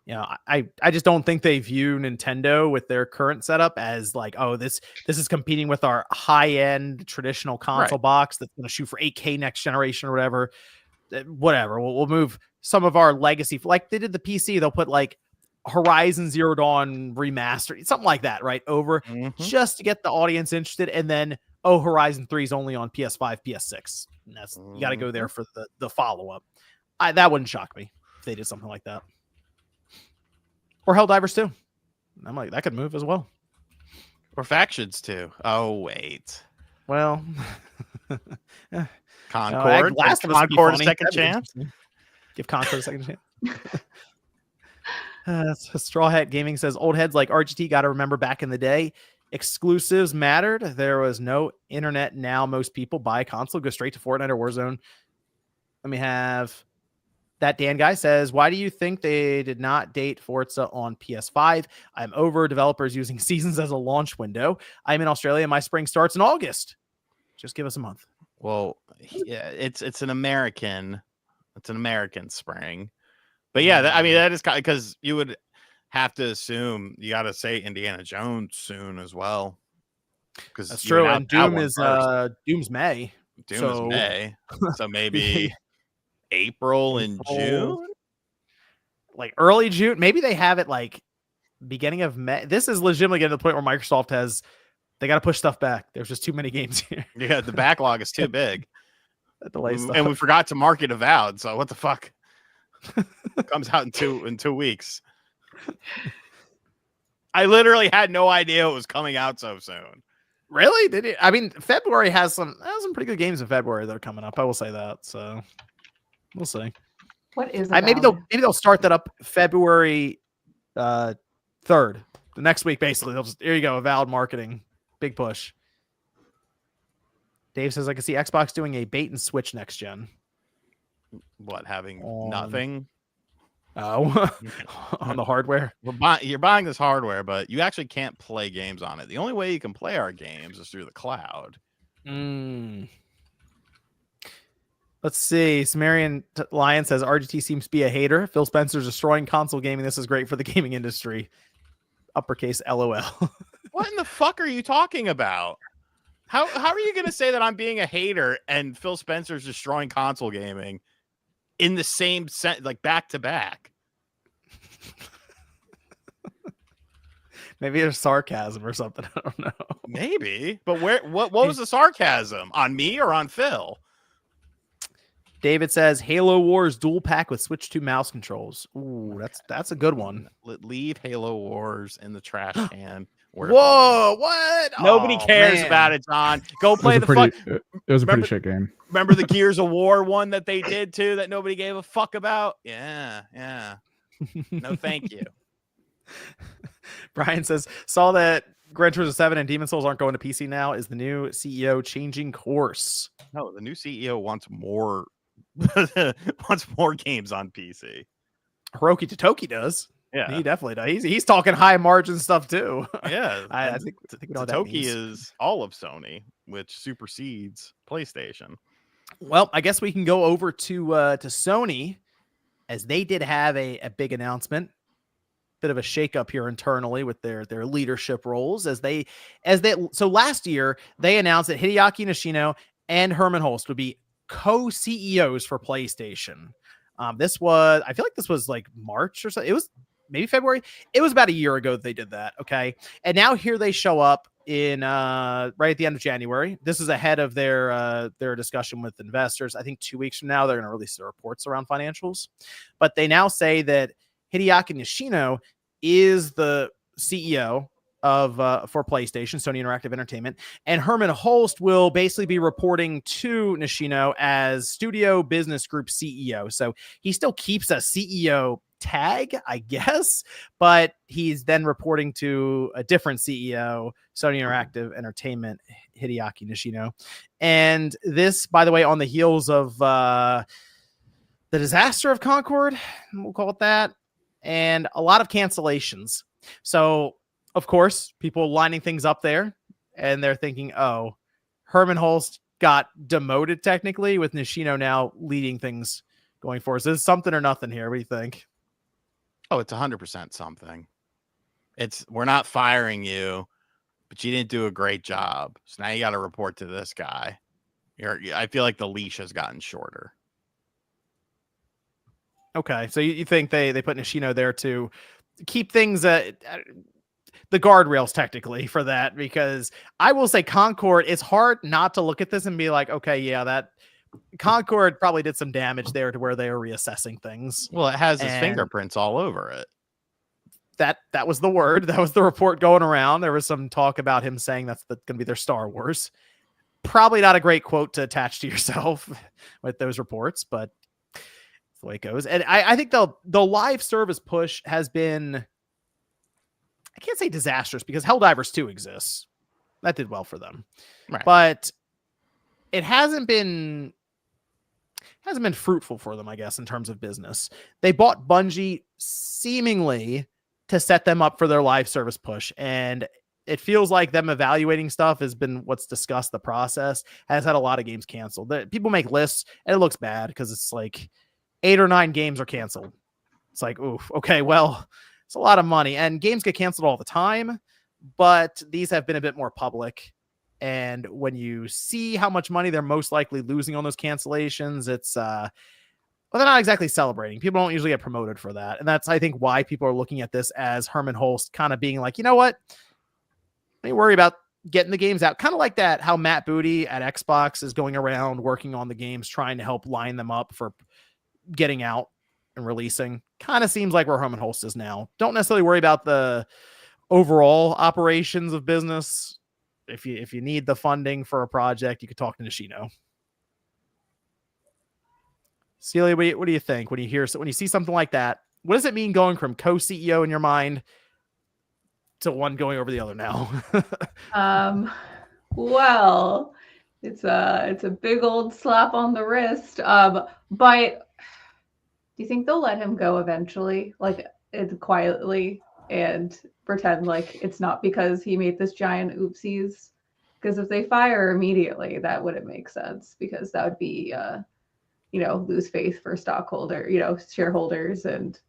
Yeah, I just don't think they view Nintendo with their current setup as like, oh, this is competing with our high-end traditional console box that's going to shoot for 8K next generation or whatever. Whatever. We'll move some of our legacy, like they did the PC. They'll put like Horizon Zero Dawn remastered, something like that, right? Over just to get the audience interested, and then Horizon 3 is only on PS5, PS6. And that's you got to go there for the follow-up. That wouldn't shock me if they did something like that. Or Helldivers 2. I'm like, that could move as well. Or Factions 2. Oh, wait. Well, Concord. Last of Us Concord a second chance. Give Concord a second chance. Straw Hat Gaming says, old heads like RGT got to remember back in the day, exclusives mattered. There was no internet. Now most people buy a console, go straight to Fortnite or Warzone. Let me have... That Dan guy says, why do you think they did not date Forza on PS5? I'm over developers using seasons as a launch window. I'm in Australia. My spring starts in August. Just give us a month. Well, yeah, it's an American spring. But yeah, that is kind of, because you would have to assume you got to say Indiana Jones soon as well. Because that's true. And Doom is Doom's May. Doom is May. So maybe April and June, like early June. Maybe they have it like beginning of May. This is legitimately getting to the point where Microsoft they got to push stuff back. There's just too many games here. Yeah, the backlog is too big. Stuff. And we forgot to mark it Avowed. So what the fuck? Comes out in 2 weeks. I literally had no idea it was coming out so soon. Really? Did it? I mean, February has some pretty good games in February that are coming up. I will say that. So we'll see. What is maybe they'll start that up February 3rd, the next week. Basically, here you go, Avowed marketing, big push. Dave says I can see Xbox doing a bait and switch next gen. What, having nothing? Oh, on the hardware. You're buying this hardware, but you actually can't play games on it. The only way you can play our games is through the cloud. Let's see. Sumerian Lion says RGT seems to be a hater. Phil Spencer's destroying console gaming. This is great for the gaming industry. Uppercase LOL. What in the fuck are you talking about? How are you going to say that I'm being a hater and Phil Spencer's destroying console gaming in the same set, like back to back? Maybe there's sarcasm or something. I don't know. Maybe, but what was the sarcasm? On me or on Phil? David says Halo Wars dual pack with Switch 2 mouse controls. Ooh, that's a good one. Leave Halo Wars in the trash can. Whoa, what? Nobody cares about it, John. Go play It was a pretty shit game. Remember the Gears of War one that they did too that nobody gave a fuck about? Yeah. No, thank you. Brian says, saw that Gran Turismo 7 and Demon Souls aren't going to PC now. Is the new CEO changing course? No, the new CEO wants more games on PC. Hiroki Totoki does. Yeah, he definitely does. He's talking high margin stuff too. Yeah, I think Totoki is all of Sony, which supersedes PlayStation. Well, I guess we can go over to Sony, as they did have a big announcement. Bit of a shakeup here internally with their leadership roles so last year they announced that Hideaki Nishino and Herman Holst would be co-CEOs for PlayStation. I feel like this was like March or so. It was maybe February. It was about a year ago that they did that. Okay. And now here they show up in right at the end of January. This is ahead of their discussion with investors. I think 2 weeks from now, they're going to release their reports around financials, but they now say that Hideaki Nishino is the CEO of for PlayStation, Sony Interactive Entertainment, and Herman Holst will basically be reporting to Nishino as Studio Business Group CEO. So he still keeps a CEO tag, I guess, but he's then reporting to a different CEO, Sony Interactive Entertainment, Hideaki Nishino. And this, by the way, on the heels of the disaster of Concord, we'll call it that, and a lot of cancellations. So, of course, people lining things up there, and they're thinking, oh, Herman Holst got demoted technically, with Nishino now leading things going forward. So, is something or nothing here? What do you think? Oh, it's 100% something. We're not firing you, but you didn't do a great job. So now you got to report to this guy. I feel like the leash has gotten shorter. Okay, so you think they put Nishino there to keep things the guardrails technically for that, because I will say Concord, it's hard not to look at this and be like, okay, yeah, that Concord probably did some damage there to where they were reassessing things. Well, it has his fingerprints all over it. That was the word. That was the report going around. There was some talk about him saying that's going to be their Star Wars. Probably not a great quote to attach to yourself with those reports, but the way it goes. And I think the live service push has been, I can't say disastrous, because Helldivers 2 exists. That did well for them. Right. But it hasn't been fruitful for them, I guess, in terms of business. They bought Bungie seemingly to set them up for their live service push. And it feels like them evaluating stuff has been what's discussed. The process has had a lot of games canceled. People make lists and it looks bad because it's like 8 or 9 games are canceled. It's like, oof, okay, well, it's a lot of money, and games get canceled all the time, but these have been a bit more public. And when you see how much money they're most likely losing on those cancellations, it's well, they're not exactly celebrating. People don't usually get promoted for that. And that's, I think, why people are looking at this as Herman Holst kind of being like, you know what? Let me worry about getting the games out. Kind of like that, how Matt Booty at Xbox is going around working on the games, trying to help line them up for getting out and releasing. Kind of seems like where Herman Holst is now. Don't necessarily worry about the overall operations of business. If you need the funding for a project, you could talk to Nishino. Celia, what do you think when you see something like that? What does it mean going from co-CEO in your mind to one going over the other now? Well, it's a big old slap on the wrist. But do you think they'll let him go eventually, like quietly, and pretend like it's not because he made this giant oopsies? Because if they fire immediately, that wouldn't make sense, because that would be lose faith for shareholders and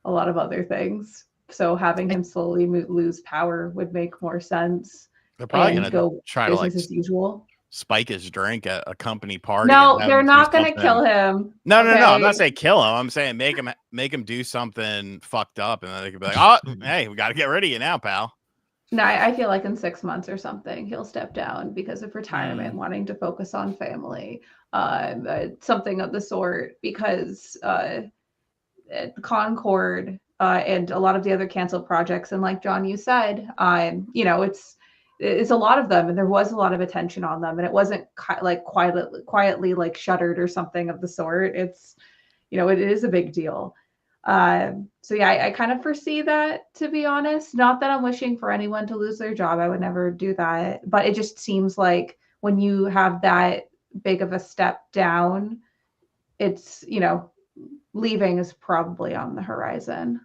a lot of other things. So having him slowly lose power would make more sense. They're probably going to try to as usual. Spike his drink at a company party. No, they're not going to kill him. No. I'm not saying kill him. I'm saying make him do something fucked up, and then they could be like, "Oh, hey, we got to get rid of you now, pal." No, I feel like in 6 months or something, he'll step down because of retirement, wanting to focus on family, something of the sort. Because Concord and a lot of the other canceled projects, and like John, you said, it's a lot of them, and there was a lot of attention on them, and it wasn't quietly like shuttered or something of the sort. It's, it is a big deal. So yeah, I kind of foresee that, to be honest. Not that I'm wishing for anyone to lose their job. I would never do that. But it just seems like when you have that big of a step down, it's, leaving is probably on the horizon.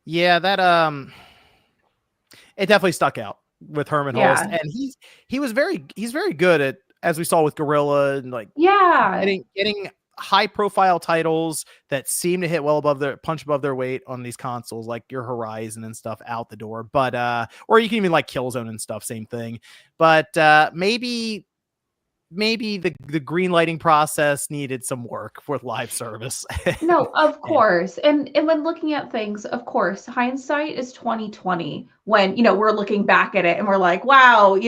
Yeah, that it definitely stuck out with Herman Holst, and he's very good at as we saw with Gorilla, and like getting high profile titles that seem to hit well above their punch above their weight on these consoles, like your Horizon and stuff, out the door. But or you can even like Killzone and stuff, same thing. But maybe the green lighting process needed some work with live service. No, of course. And when looking at things, of course, hindsight is 2020 when, we're looking back at it and we're like, wow,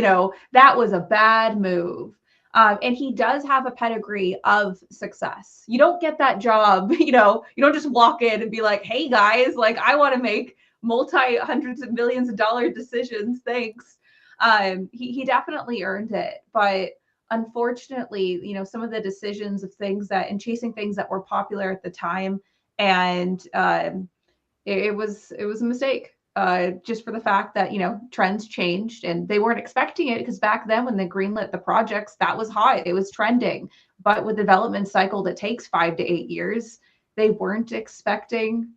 that was a bad move. And he does have a pedigree of success. You don't get that job, you don't just walk in and be like, hey guys, like I want to make multi-hundreds of millions of dollar decisions. Thanks. He definitely earned it, but unfortunately, some of the decisions of things that and chasing things that were popular at the time, and it was a mistake. Just for the fact that trends changed and they weren't expecting it, because back then when they greenlit the projects, that was hot, it was trending. But with the development cycle that takes 5 to 8 years, they weren't expecting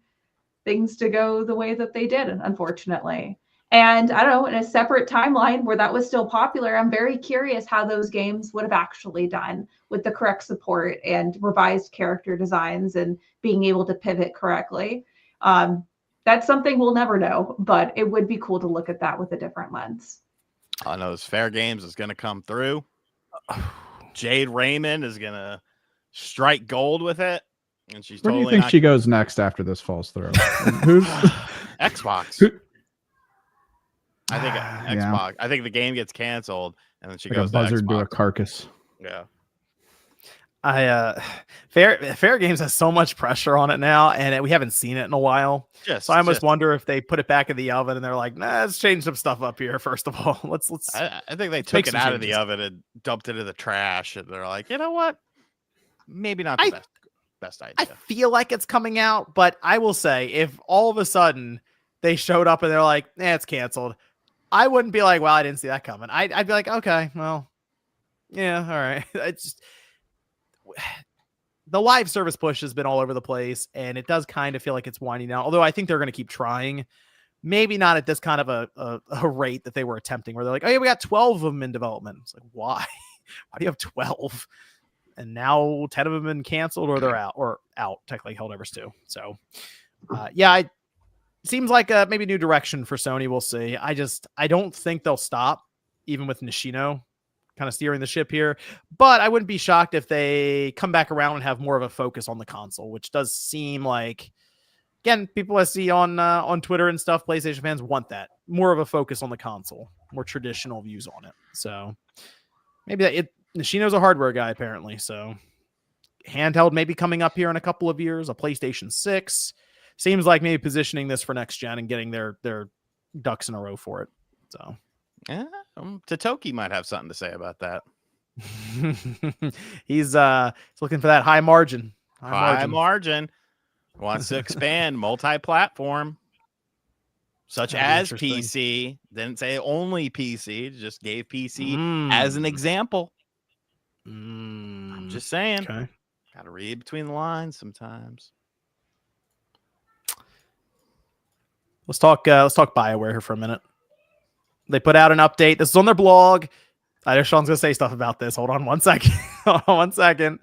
things to go the way that they did, unfortunately. And I don't know, in a separate timeline where that was still popular, I'm very curious how those games would have actually done with the correct support and revised character designs and being able to pivot correctly. That's something we'll never know, but it would be cool to look at that with a different lens. I know Fair Games is going to come through. Jade Raymond is going to strike gold with it. And she's Where totally do you think she goes next after this falls through? Who's Xbox? I think Xbox. I think the game gets canceled, and then she like goes a buzzard to to a carcass. Yeah. Fair Games has so much pressure on it now, and we haven't seen it in a while. So I almost wonder if they put it back in the oven and they're like, nah, let's change some stuff up here. First of all, let's. I think they took it out of the oven and dumped it in the trash, and they're like, you know what? Maybe not the best idea. I feel like it's coming out, but I will say, if all of a sudden they showed up and they're like, it's canceled, I wouldn't be like, well, I didn't see that coming. I'd be like, okay, well, yeah, all right. It's just, the live service push has been all over the place, and it does kind of feel like it's winding down. Although I think they're going to keep trying, maybe not at this kind of a rate that they were attempting, where they're like, oh yeah, we got 12 of them in development. It's like, why? Why do you have 12? And now 10 of them have been canceled, or they're out. Technically, Helldivers 2. So, yeah, seems like maybe new direction for Sony. We'll see. I don't think they'll stop, even with Nishino kind of steering the ship here. But I wouldn't be shocked if they come back around and have more of a focus on the console, which does seem like, again, people I see on Twitter and stuff, PlayStation fans want that. More of a focus on the console, more traditional views on it. So maybe Nishino's a hardware guy, apparently. So handheld maybe coming up here in a couple of years, a PlayStation 6. Seems like maybe positioning this for next gen and getting their ducks in a row for it. So yeah, Totoki might have something to say about that. He's looking for that high margin. High margin. Wants to expand multi-platform, such as PC. Didn't say only PC, just gave PC as an example. I'm just saying. Okay. Got to read between the lines sometimes. Let's talk Bioware here for a minute. They put out an update. This is on their blog. I know Sean's gonna say stuff about this. Hold on one second.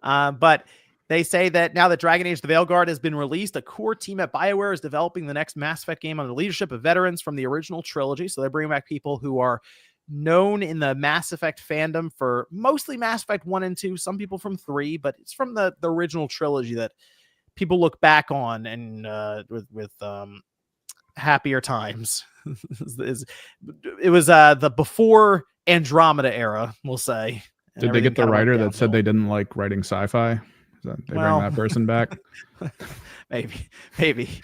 But they say that now that Dragon Age: The Veilguard has been released, a core team at Bioware is developing the next Mass Effect game under the leadership of veterans from the original trilogy. So they're bringing back people who are known in the Mass Effect fandom for mostly Mass Effect 1 and 2, some people from 3, but it's from the original trilogy that people look back on and with happier times. It was the before Andromeda era, we'll say. Did they get the writer that said they didn't like writing sci-fi? They bring that person back? maybe.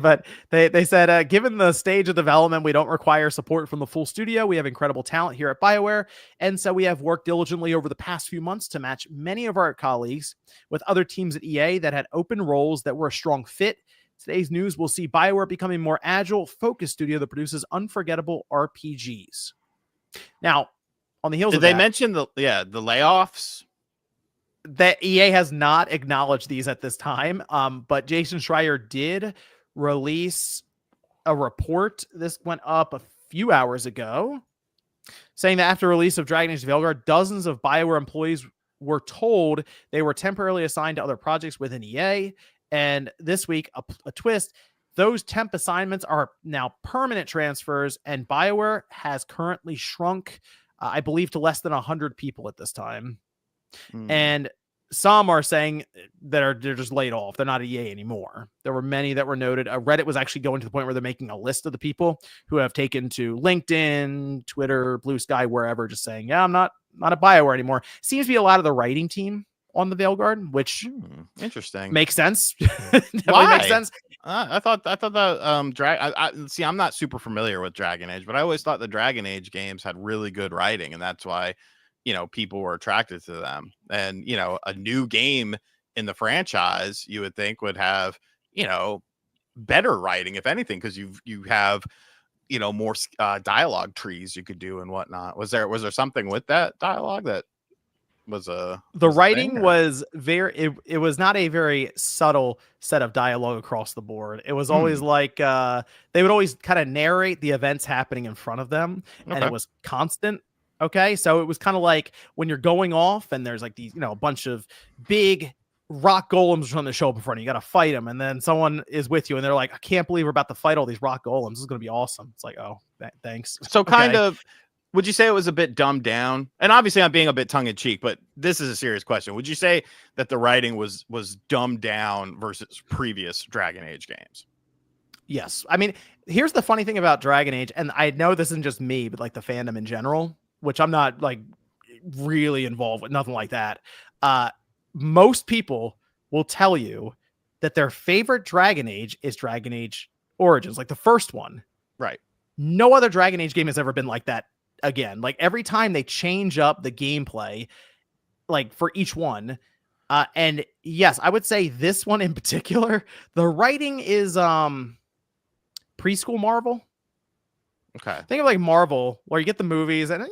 But they said, given the stage of development, we don't require support from the full studio. We have incredible talent here at Bioware. And so we have worked diligently over the past few months to match many of our colleagues with other teams at EA that had open roles that were a strong fit. Today's news will see Bioware becoming a more agile, focused studio that produces unforgettable RPGs. Now, on the heels of that, did they mention the layoffs? That EA has not acknowledged these at this time. But Jason Schreier did release a report. This went up a few hours ago. saying that after release of Dragon Age Veilguard, dozens of Bioware employees were told they were temporarily assigned to other projects within EA. And this week, a twist, those temp assignments are now permanent transfers, and Bioware has currently shrunk, I believe, to less than 100 people at this time. And some are saying that they're just laid off. They're not EA anymore. There were many that were noted. Reddit was actually going to the point where they're making a list of the people who have taken to LinkedIn, Twitter, Blue Sky, wherever, just saying, yeah, I'm not a Bioware anymore. Seems to be a lot of the writing team on the Veilguard, which interesting makes sense. Why? Makes sense. I thought that see, I'm not super familiar with Dragon Age, but I always thought the Dragon Age games had really good writing, and that's why people were attracted to them. And a new game in the franchise, you would think would have better writing, if anything, because you have more dialogue trees you could do and whatnot. Was there something with that dialogue that was the writing was very it was not a very subtle set of dialogue across the board. It was always like they would always kind of narrate the events happening in front of them, and it was constant. Okay, so it was kind of like when you're going off and there's like these, a bunch of big rock golems trying to show up in front of you. You got to fight them, and then someone is with you, and they're like, "I can't believe we're about to fight all these rock golems. This is going to be awesome." It's like, oh, thanks. So kind of, would you say it was a bit dumbed down? And obviously, I'm being a bit tongue in cheek, but this is a serious question. Would you say that the writing was dumbed down versus previous Dragon Age games? Yes. I mean, here's the funny thing about Dragon Age, and I know this isn't just me, but like the fandom in general, which I'm not like really involved with, nothing like that. Most people will tell you that their favorite Dragon Age is Dragon Age Origins, like the first one. Right. No other Dragon Age game has ever been like that again. Like every time they change up the gameplay, like for each one. And yes, I would say this one in particular, the writing is preschool Marvel. Okay. Think of like Marvel, where you get the movies, and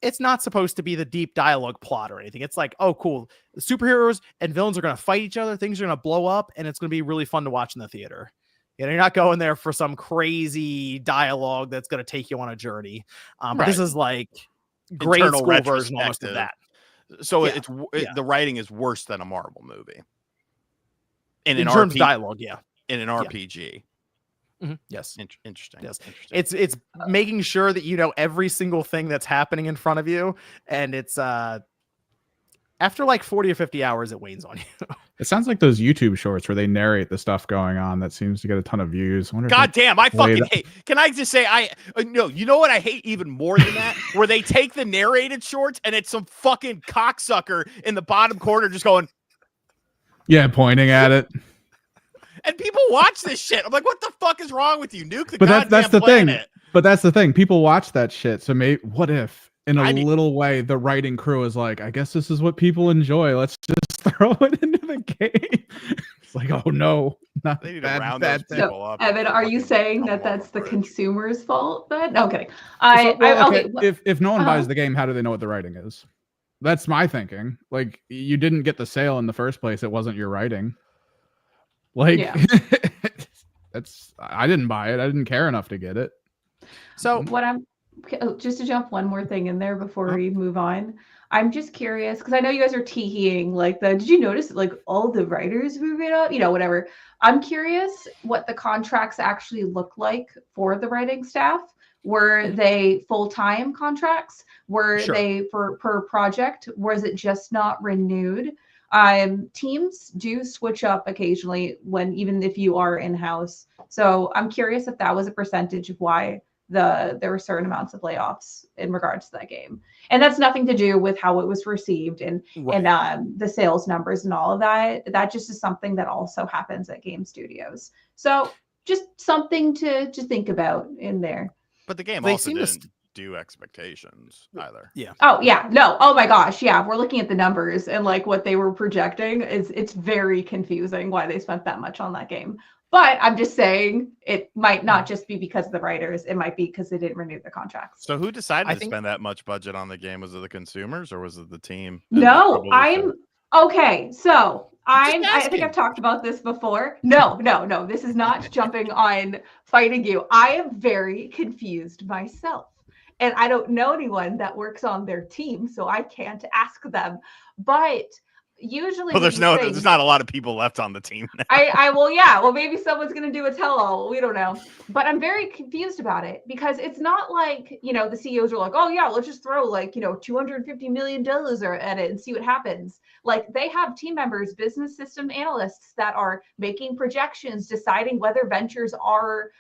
it's not supposed to be the deep dialogue plot or anything. It's like, oh, cool, the superheroes and villains are going to fight each other, things are going to blow up, and it's going to be really fun to watch in the theater. You're not going there for some crazy dialogue that's going to take you on a journey. But this is like grade Internal school version almost of that. So the writing is worse than a Marvel movie in terms of dialogue. Yeah, in an RPG. Mm-hmm. Yes. Interesting. Yes. Interesting. It's making sure that you know every single thing that's happening in front of you, and it's after like 40 or 50 hours, it wanes on you. It sounds like those YouTube shorts where they narrate the stuff going on that seems to get a ton of views. God damn, I fucking hate. Can I just say no, you know what I hate even more than that? Where they take the narrated shorts and it's some fucking cocksucker in the bottom corner just going, yeah, pointing at it. And people watch this shit. I'm like, what the fuck is wrong with you? Nuke the goddamn that's the planet. Thing. But that's the thing. People watch that shit. So maybe what if in a little way the writing crew is like, I guess this is what people enjoy. Let's just throw it into the game. It's like, oh no, not they need bad, to round bad, those people up. Evan, are you saying that that's the consumer's fault then? No, kidding. If no one buys the game, how do they know what the writing is? That's my thinking. Like, you didn't get the sale in the first place. It wasn't your writing. Like, I didn't buy it. I didn't care enough to get it. So just to jump one more thing in there before we move on. I'm just curious because I know you guys are teeing like did you notice like all the writers move it up, whatever. I'm curious what the contracts actually look like for the writing staff. Were they full-time contracts? Were they per project? Was it just not renewed? Teams do switch up occasionally even if you are in-house. So I'm curious if that was a percentage of why there were certain amounts of layoffs in regards to that game. And that's nothing to do with how it was received and the sales numbers and all of that. That just is something that also happens at game studios. So just something to think about in there. But the game also didn't do expectations either. Yeah. Oh yeah. No. Oh my gosh. Yeah. We're looking at the numbers and like what they were projecting it's very confusing why they spent that much on that game. But I'm just saying it might not just be because of the writers. It might be because they didn't renew the contracts. So who decided to spend that much budget on the game? Was it the consumers or was it the team? No, okay. So I think I've talked about this before. No. This is not jumping on fighting you. I am very confused myself. and I don't know anyone that works on their team, so I can't ask them. But usually, Well, there's not a lot of people left on the team now. well, maybe someone's going to do a tell-all. We don't know. But I'm very confused about it because it's not like, the CEOs are like, oh yeah, let's just throw like, $250 million at it and see what happens. Like, they have team members, business system analysts that are making projections, deciding whether ventures are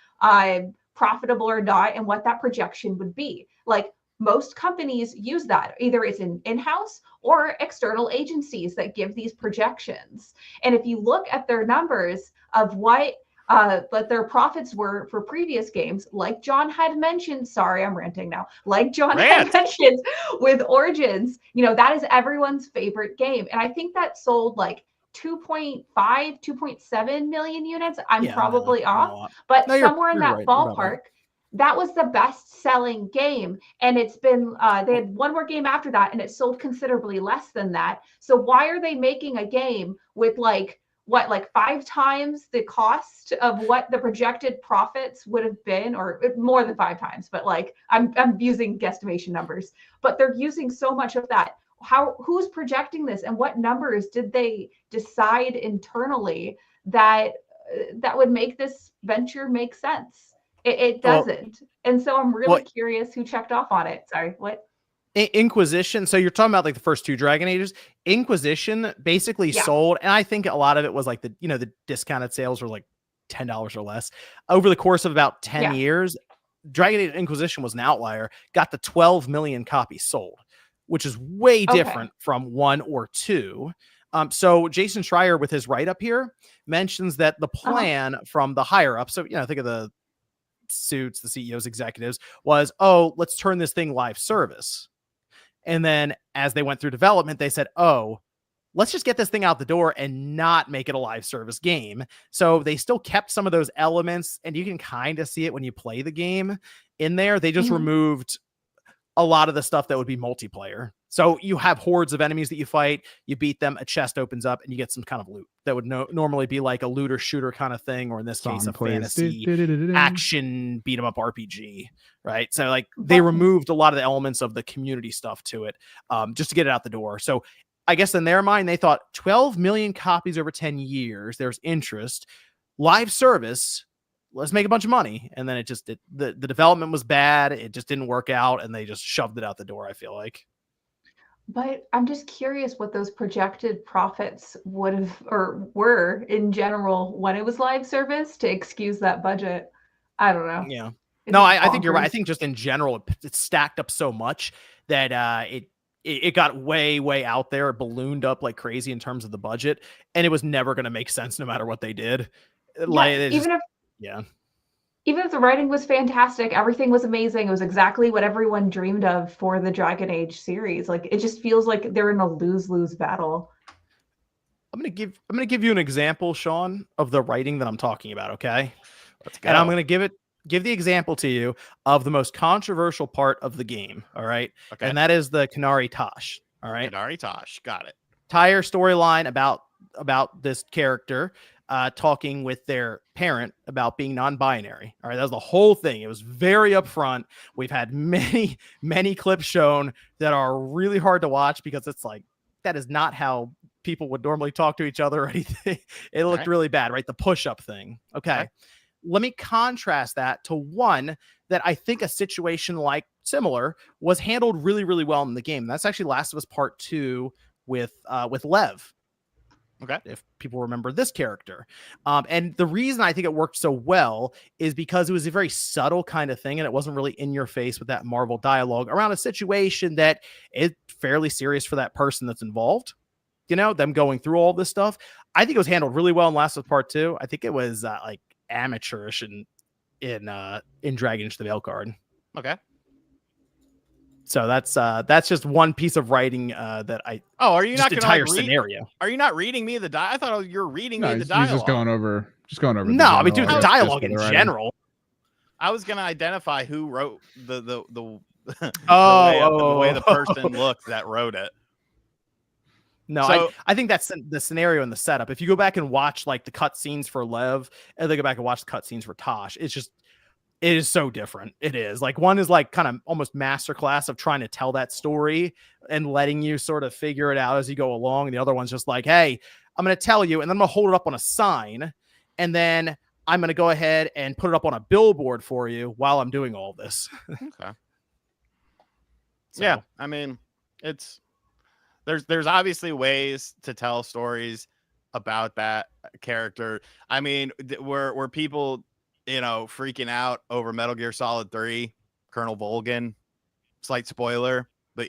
profitable or not and what that projection would be. Like, most companies use that. Either it's in-house or external agencies that give these projections. And if you look at their numbers of what their profits were for previous games, like John had mentioned, sorry, I'm ranting now, like John had mentioned with Origins, that is everyone's favorite game. And I think that sold like 2.5, 2.7 million units. I'm probably off, but somewhere in that ballpark. That was the best-selling game, and it's been they had one more game after that, and it sold considerably less than that. So why are they making a game with like 5 times the cost of what the projected profits would have been, or more than 5 times? But like I'm using guesstimation numbers, but they're using so much of that. Who's projecting this, and what numbers did they decide internally that would make this venture make sense? It doesn't. And so I'm really curious who checked off on it. Sorry, what? Inquisition. So you're talking about like the first 2 Dragon Ages. Inquisition basically sold, and I think a lot of it was like the discounted sales were like $10 or less over the course of about 10 years. Dragon Age Inquisition was an outlier, got the 12 million copies sold, which is way different from 1 or 2. So Jason Schreier, with his write-up here, mentions that the plan from the higher up, so think of the suits, the CEOs, executives, was, let's turn this thing live service. And then as they went through development, they said, let's just get this thing out the door and not make it a live service game. So they still kept some of those elements, and you can kind of see it when you play the game in there. They just removed a lot of the stuff that would be multiplayer. So you have hordes of enemies that you fight, you beat them, a chest opens up, and you get some kind of loot that would normally be like a looter shooter kind of thing, or in this case, a fantasy action beat 'em up RPG, right? So like they removed a lot of the elements of the community stuff to it, just to get it out the door. So I guess in their mind, they thought 12 million copies over 10 years. There's interest. Live service, let's make a bunch of money. And then the development was bad. It just didn't work out, and they just shoved it out the door, I feel like. But I'm just curious what those projected profits would have or were in general when it was live service to excuse that budget. I don't know. Yeah. No, I think you're right. I think just in general, it stacked up so much that it got way out there. It ballooned up like crazy in terms of the budget, and it was never going to make sense no matter what they did. Even if the writing was fantastic, everything was amazing. It was exactly what everyone dreamed of for the Dragon Age series. Like, it just feels like they're in a lose-lose battle. I'm gonna give you an example, Sean, of the writing that I'm talking about. Okay, let's go. And I'm gonna give the example to you of the most controversial part of the game. All right, and that is the Kanari Tosh. All right, Kanari Tosh, got it. Entire storyline about this character talking with their parent about being non-binary. All right, that was the whole thing. It was very upfront. We've had many clips shown that are really hard to watch because it's like, that is not how people would normally talk to each other or anything. It looked really bad, right? The push-up thing. Okay. Let me contrast that to one that I think a situation like similar was handled really well in the game. That's actually Last of Us Part 2 with Lev. Okay. If people remember this character. And the reason I think it worked so well is because it was a very subtle kind of thing, and it wasn't really in your face with that Marvel dialogue around a situation that is fairly serious for that person that's involved. Them going through all this stuff. I think it was handled really well in Last of Us Part 2. I think it was like amateurish in Dragon Age the Veilguard. Okay. So that's just one piece of writing that I. Oh, are you not going to entire scenario? Are you not reading me the I thought you were reading me the dialogue. He's just going over. No, I mean, dude, the dialogue in general. I was going to identify who wrote the way the person looked that wrote it. No, so, I think that's the scenario and the setup. If you go back and watch like the cutscenes for Lev, and then go back and watch the cutscenes for Tosh, it's just it is so different. It is like one is like kind of almost masterclass of trying to tell that story and letting you sort of figure it out as you go along. And the other one's just like, hey, I'm going to tell you, and then I'm going to hold it up on a sign, and then I'm going to go ahead and put it up on a billboard for you while I'm doing all this. Okay. So, Yeah, I mean, there's obviously ways to tell stories about that character. I mean, were people, freaking out over Metal Gear Solid 3, Colonel Volgin? Slight spoiler, but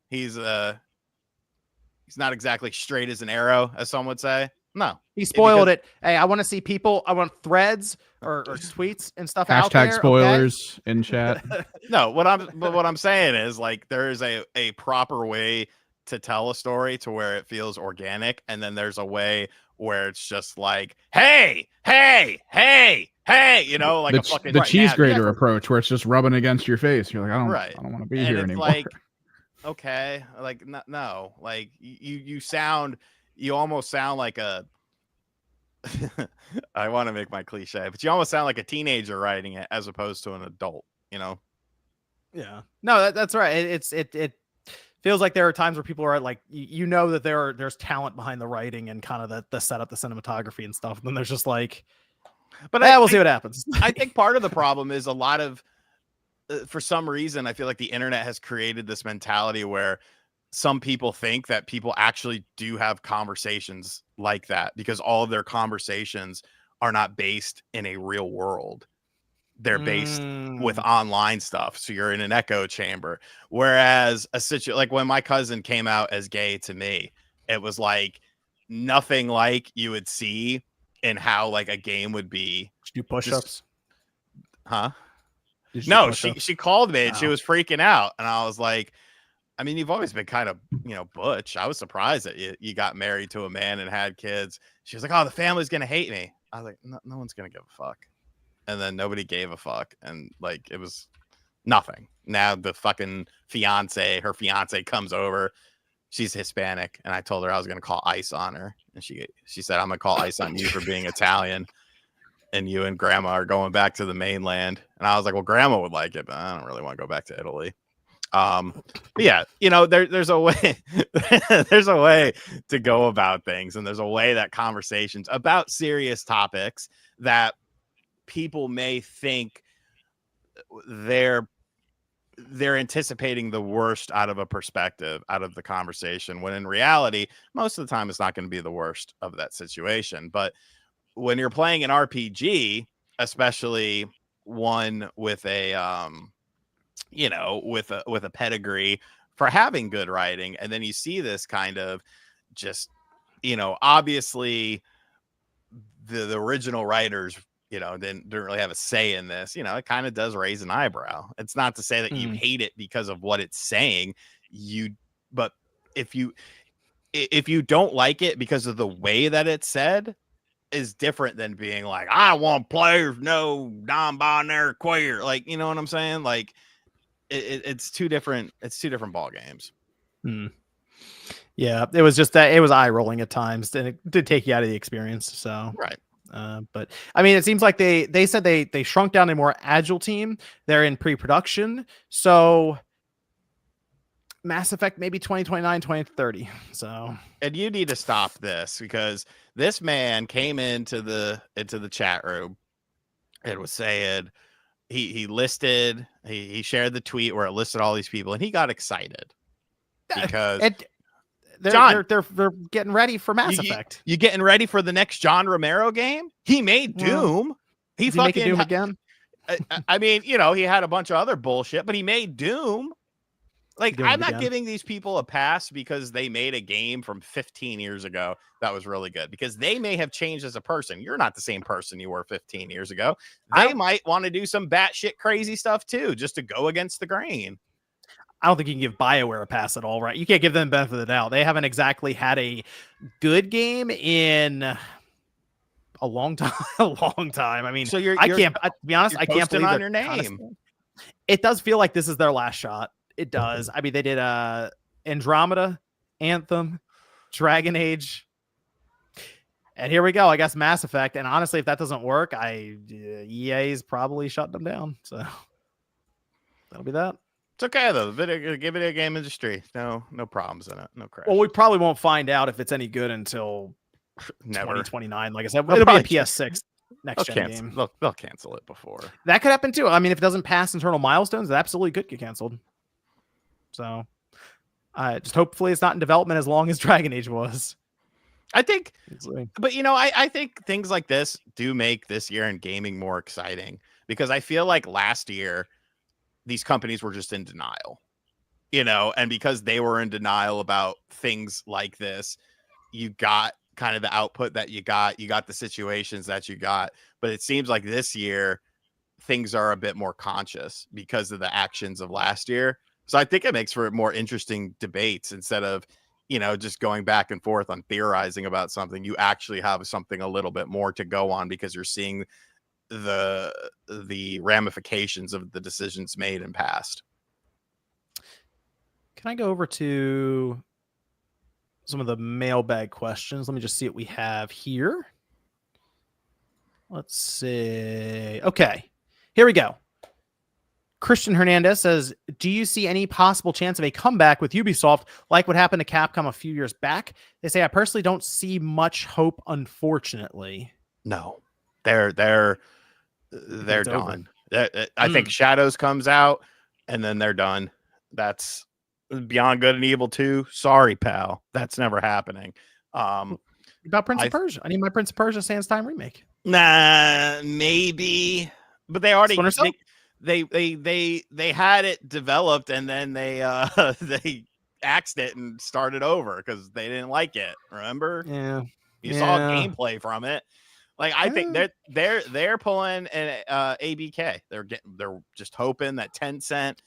he's not exactly straight as an arrow, as some would say. No, he spoiled it. Hey, I want to see people. I want threads or tweets and stuff out there. Hashtag spoilers in chat. No, what I'm saying is like there is a proper way to tell a story to where it feels organic, and then there's a way where it's just like, hey, like a fucking the cheese grater approach, where it's just rubbing against your face. You're like, I don't want to be here anymore. Like, okay, like no, like you almost sound like a. I want to make my cliche, but you almost sound like a teenager writing it as opposed to an adult. Yeah, no, that's right. It feels like there are times where people are like, that there's talent behind the writing and kind of the setup, the cinematography and stuff. And then there's just like, but we'll see what happens. I think part of the problem is a lot of, for some reason, I feel like the internet has created this mentality where some people think that people actually do have conversations like that because all of their conversations are not based in a real world. They're based with online stuff. So you're in an echo chamber. Whereas like when my cousin came out as gay to me, it was like nothing like you would see in how like a game would be. Did you do push-ups? Huh? No, she called me and she was freaking out. And I was like, I mean, you've always been kind of, butch. I was surprised that you got married to a man and had kids. She was like, oh, the family's going to hate me. I was like, no one's going to give a fuck. And then nobody gave a fuck. And like, it was nothing. Now the fucking her fiance comes over. She's Hispanic. And I told her I was going to call ICE on her. And she said, I'm going to call ICE on you for being Italian. And you and grandma are going back to the mainland. And I was like, well, grandma would like it, but I don't really want to go back to Italy. But yeah, there's a way there's a way to go about things, and there's a way that conversations about serious topics that people may think they're anticipating the worst out of a perspective out of the conversation, when in reality most of the time it's not going to be the worst of that situation. But when you're playing an RPG, especially one with a with a pedigree for having good writing, and then you see this kind of just, obviously the original writers, didn't really have a say in this, it kind of does raise an eyebrow. It's not to say that you hate it because of what it's saying, but if you don't like it because of the way that it's said, is different than being like, I want players no non-binary queer, like, you know what I'm saying? Like, it's two different ball games. Yeah, it was just that it was eye rolling at times, and it did take you out of the experience. So right. But I mean, it seems like they said they shrunk down a more agile team. They're in pre-production, so Mass Effect maybe 2029, 2030. So, and you need to stop this, because this man came into the chat room and was saying he shared the tweet where it listed all these people, and he got excited because they're getting ready for Mass Effect. You getting ready for the next John Romero game? He made Doom. He fucking Doom again. I mean, he had a bunch of other bullshit, but he made Doom. Like, I'm not giving these people a pass because they made a game from 15 years ago that was really good, because they may have changed as a person. You're not the same person you were 15 years ago. They might want to do some batshit crazy stuff too, just to go against the grain. I don't think you can give Bioware a pass at all, right? You can't give them the benefit of the doubt. They haven't exactly had a good game in a long time. I mean, so I can't, to be honest, I can't believe on your name. It does feel like this is their last shot. It does. I mean, they did Andromeda, Anthem, Dragon Age, And here we go. I guess Mass Effect. And honestly, if that doesn't work, EA's probably shut them down. So that'll be that. It's okay though. The video game industry, no problems in it. No crash. Well, we probably won't find out if it's any good until Never. 2029. Like I said, They'll it'll be a probably PS6 next gen game. They'll cancel it before. That could happen too. I mean, if it doesn't pass internal milestones, it absolutely could get canceled. So, just hopefully it's not in development as long as Dragon Age was. I think, but I think things like this do make this year in gaming more exciting because I feel like last year these companies were just in denial, and because they were in denial about things like this, you got kind of the output that you got the situations that you got. But it seems like this year things are a bit more conscious because of the actions of last year. So I think it makes for more interesting debates instead of, just going back and forth on theorizing about something. You actually have something a little bit more to go on because you're seeing the ramifications of the decisions made in past. Can I go over to some of the mailbag questions? Let me just see what we have here. Let's see. Okay, here we go. Christian Hernandez says, do you see any possible chance of a comeback with Ubisoft like what happened to Capcom a few years back? They say, I personally don't see much hope, unfortunately. No, they're done. I think Shadows comes out and then they're done. That's Beyond Good and Evil 2. Sorry, pal. That's never happening. About Prince of Persia. I need my Prince of Persia Sans Time remake. Nah, maybe. But they already they had it developed and then they axed it and started over because they didn't like it. Remember? Yeah. You saw gameplay from it. Like I think they're pulling an ABK. They're just hoping that Tencent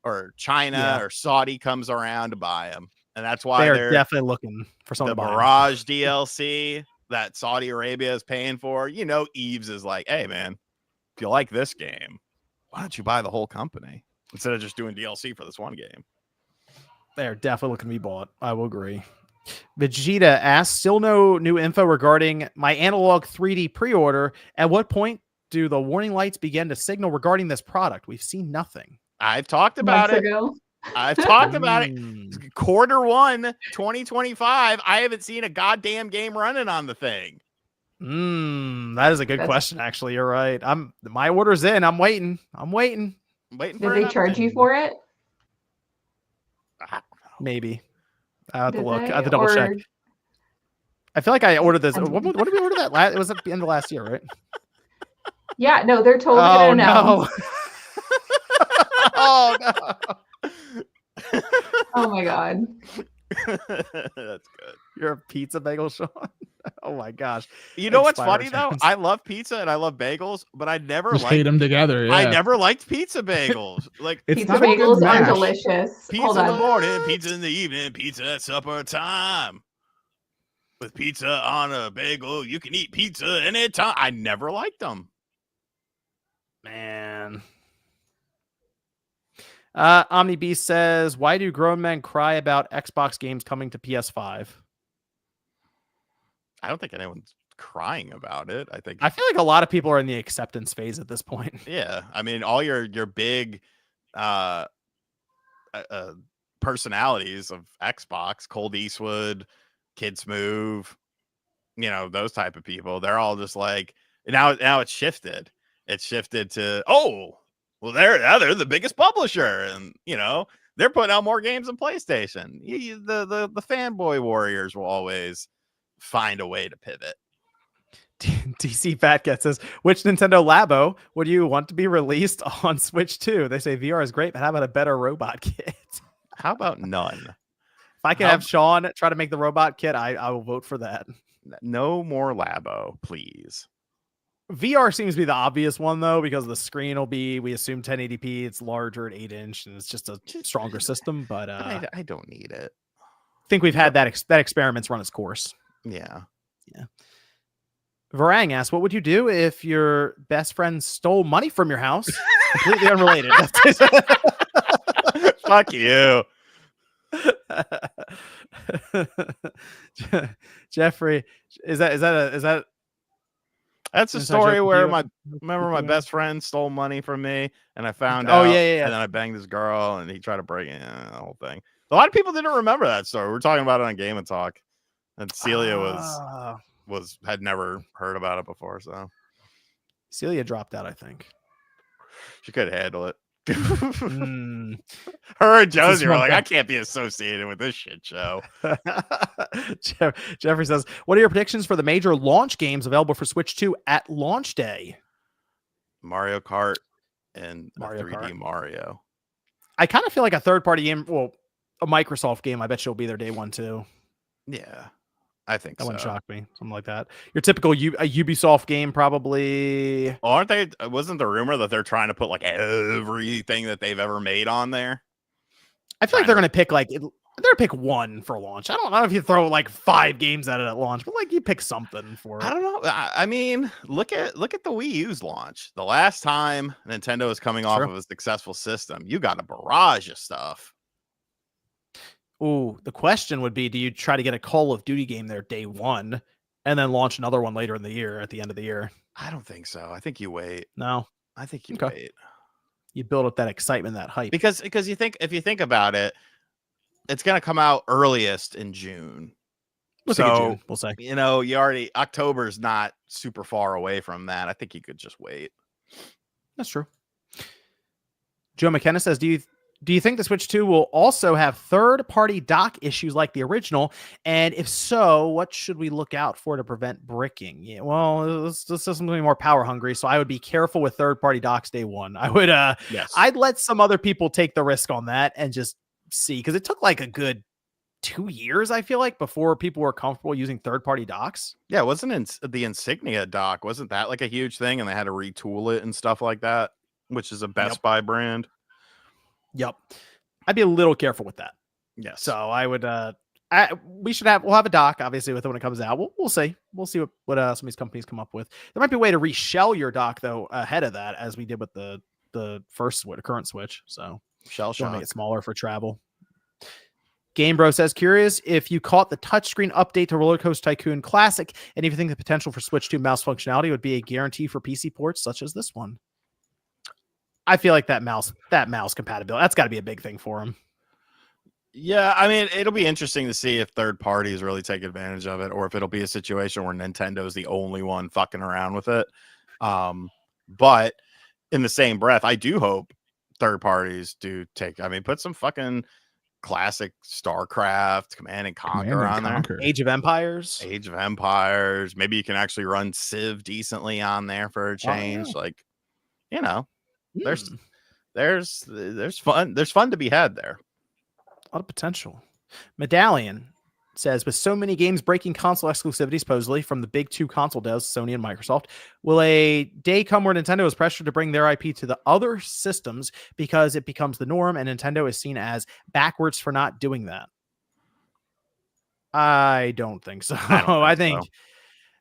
or China or Saudi comes around to buy them, and that's why they're definitely looking for something. The Mirage DLC that Saudi Arabia is paying for. Eves is like, hey man, if you like this game, why don't you buy the whole company instead of just doing DLC for this one game? They're definitely looking to be bought. I will agree. Vegeta asks, still no new info regarding my Analog 3D pre-order. At what point do the warning lights begin to signal regarding this product? We've seen nothing. I've talked about it. I've talked about it. Q1 2025. I haven't seen a goddamn game running on the thing. That is a good question. Actually, you're right. My order's in. I'm waiting. Did they charge you for it? Maybe. I have to look. I have to double check. I feel like I ordered this. When did we order that? It was at the end of last year, right? Yeah, no, they're totally gonna announce. No. Oh no. Oh my god. That's good. You're a pizza bagel, Sean. Oh my gosh. You know what's funny though? I love pizza and I love bagels, but I never hate them together. Yeah. I never liked pizza bagels. Like pizza bagels are delicious. Pizza in the morning, pizza in the evening, pizza at supper time. With pizza on a bagel, you can eat pizza anytime. I never liked them. Man. OmniBeast says, why do grown men cry about Xbox games coming to PS5? I don't think anyone's crying about it. I feel like a lot of people are in the acceptance phase at this point. Yeah. I mean, all your big personalities of Xbox, Cold Eastwood, Kids Move, those type of people, they're all just like, now it's shifted. It's shifted to, well, they're the biggest publisher, and they're putting out more games than PlayStation. The fanboy warriors will always find a way to pivot. DC Fatcat says, which Nintendo Labo would you want to be released on Switch 2? They say VR is great, but how about a better robot kit? How about none? If I can have Sean try to make the robot kit, I will vote for that. No more Labo, please. VR seems to be the obvious one, though, because the screen will be, we assume 1080p. It's larger at 8-inch, and it's just a stronger system. But I don't need it. I think we've had that experiment's run its course. Yeah. Varang asks, what would you do if your best friend stole money from your house? Completely unrelated. Fuck you. Jeffrey, is that That's a inside story joke with where you? remember my best friend stole money from me, and I found Oh, out, yeah. and then I banged this girl, and he tried to break in the whole thing. A lot of people didn't remember that story. We're talking about it on Game and Talk, and Celia had never heard about it before, so Celia dropped out, I think. she could handle it. Mm. Her and Josie were one like, thing. I can't be associated with this shit show. Jeffrey says, what are your predictions for the major launch games available for Switch 2 at launch day? Mario Kart and Mario 3D Kart. Mario. I kind of feel like a third-party game, well, a Microsoft game, I bet you'll be there day one too. Yeah, I think That so. wouldn't shock me. Something like that. Your typical a Ubisoft game, probably. Well, aren't they? Wasn't the rumor that they're trying to put like everything that they've ever made on there? I feel like they're going to pick they're going to pick one for launch. I don't know if you throw like 5 games at it at launch, but like you pick something for it. I don't know. I mean, look at the Wii U's launch. The last time Nintendo was coming off of a successful system, you got a barrage of stuff. Ooh, the question would be, do you try to get a Call of Duty game there day one and then launch another one later in the year at the end of the year? I don't think so. I think you wait. No. I think you Okay. wait. You build up that excitement, that hype. Because if you think about it, it's going to come out earliest in June. June, we'll say. You know, October's not super far away from that. I think you could just wait. That's true. Joe McKenna says, do you think the Switch 2 will also have third-party dock issues like the original? And if so, what should we look out for to prevent bricking? Yeah, well, this is something more power hungry, so I would be careful with third-party docks day one. I would, yes. I'd let some other people take the risk on that and just see, because it took like a good 2 years, I feel like, before people were comfortable using third-party docks. Yeah, wasn't the Insignia dock? Wasn't that like a huge thing, and they had to retool it and stuff like that, which is a Best Buy brand? Yep. I'd be a little careful with that. Yes. So I would, we'll have a dock obviously with it when it comes out. We'll see. We'll see what some of these companies come up with. There might be a way to reshell your dock though ahead of that, as we did with the current Switch. So shell shock, make it smaller for travel. Game Bro says, curious if you caught the touchscreen update to Roller Coaster Tycoon Classic, and if you think the potential for Switch 2 mouse functionality would be a guarantee for PC ports such as this one. I feel like that mouse compatibility, that's got to be a big thing for him. Yeah, I mean, it'll be interesting to see if third parties really take advantage of it, or if it'll be a situation where Nintendo's the only one fucking around with it. But in the same breath, I do hope third parties do put some fucking classic StarCraft, Command and Conquer on there. Age of Empires. Maybe you can actually run Civ decently on there for a change. Oh, yeah. Like, you know. There's fun to be had there. A lot of potential. Medallion says, with so many games breaking console exclusivity supposedly from the big two console devs, Sony and Microsoft, will a day come where Nintendo is pressured to bring their IP to the other systems because it becomes the norm and Nintendo is seen as backwards for not doing that? I don't think so. I think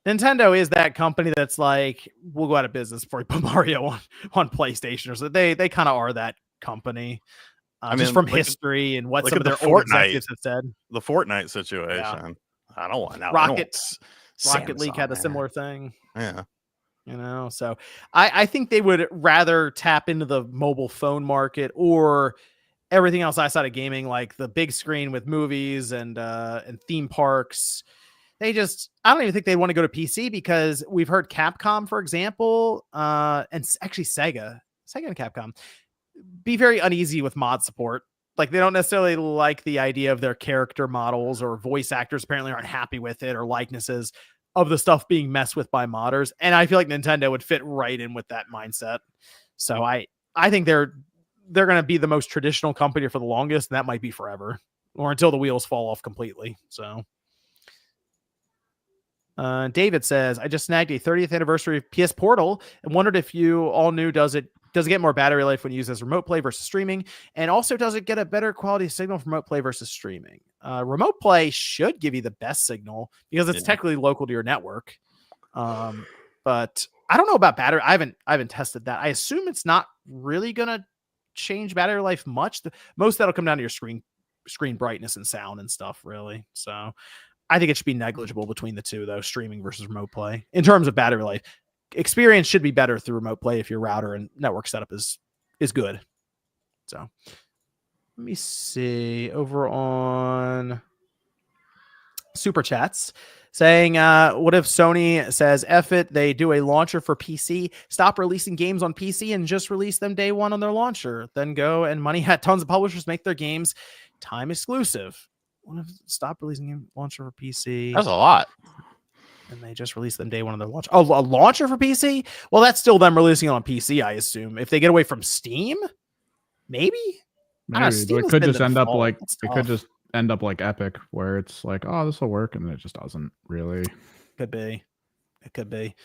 Nintendo is that company that's like, we'll go out of business before we put Mario on PlayStation. Or so they kind of are that company. Just from history and what some of their old executives have said. The Fortnite situation. Yeah. I don't want Rocket League had a similar thing. Yeah. You know, so I think they would rather tap into the mobile phone market or everything else outside of gaming, like the big screen with movies and theme parks. I don't even think they want to go to PC, because we've heard Capcom, for example, and actually Sega and Capcom be very uneasy with mod support. Like, they don't necessarily like the idea of their character models, or voice actors apparently aren't happy with it, or likenesses of the stuff being messed with by modders. And I feel like Nintendo would fit right in with that mindset. So I think they're going to be the most traditional company for the longest, and that might be forever, or until the wheels fall off completely. So David says, I just snagged a 30th anniversary of PS Portal and wondered if you all knew, does it get more battery life when used as remote play versus streaming? And also, does it get a better quality signal from remote play versus streaming? Remote play should give you the best signal because it's technically local to your network. But I don't know about battery. I haven't tested that. I assume it's not really going to change battery life much. Most that'll come down to your screen screen brightness and sound and stuff, really. So I think it should be negligible between the two, though, streaming versus remote play. In terms of battery life, experience should be better through remote play if your router and network setup is good. So let me see over on Super Chats saying, what if Sony says, F it, they do a launcher for PC, stop releasing games on PC and just release them day one on their launcher, then go and money hat tons of publishers make their games time exclusive. What if stop releasing game launcher for PC? That's a lot. And they just release them day one on their launch. Oh, a launcher for PC? Well, that's still them releasing it on PC, I assume. If they get away from Steam, maybe? Maybe. It could just end up like Epic, where it's like, oh, this will work, and it just doesn't really. Could be. It could be.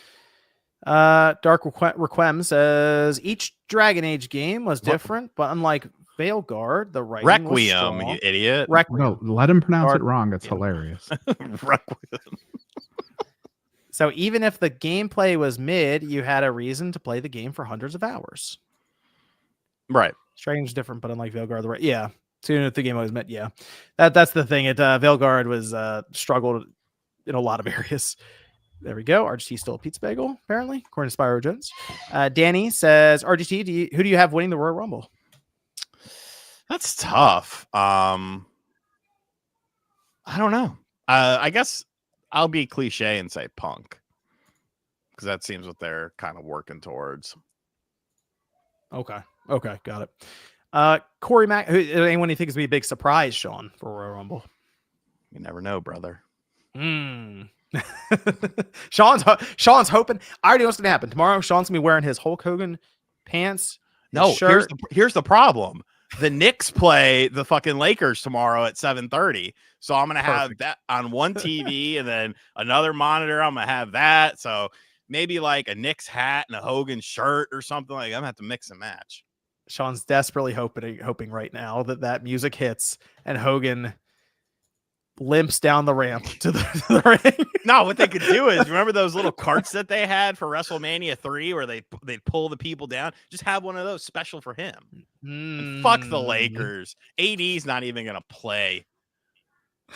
Dark Requiem says each Dragon Age game was different, but unlike Veilguard, the writing Requiem, was you idiot. No, let him pronounce it wrong. It's hilarious. Requiem. So even if the gameplay was mid, you had a reason to play the game for hundreds of hours. Right. Strange, different, but unlike Veilguard, yeah. Soon if the game was mid, yeah. That's the thing. Veilguard was struggled in a lot of areas. There we go. RGT still a pizza bagel, apparently, according to Spyro Jones. Danny says, RGT, who do you have winning the Royal Rumble? That's tough. I don't know. I guess I'll be cliche and say Punk, because that seems what they're kind of working towards. Okay, got it. Corey Mack, anyone you think is going to be a big surprise, Sean, for Royal Rumble? You never know, brother. Sean's hoping. I already know what's going to happen. Tomorrow, Sean's going to be wearing his Hulk Hogan pants. No, shirt. Here's the problem. The Knicks play the fucking Lakers tomorrow at 7:30. So I'm going to have that on one TV and then another monitor. I'm going to have that. So maybe like a Knicks hat and a Hogan shirt or something. Like I'm going to have to mix and match. Sean's desperately hoping right now that music hits and Hogan limps down the ramp to the ring. No, what they could do is, remember those little carts that they had for WrestleMania 3 where they'd pull the people down? Just have one of those special for him. And fuck the Lakers. AD's not even going to play.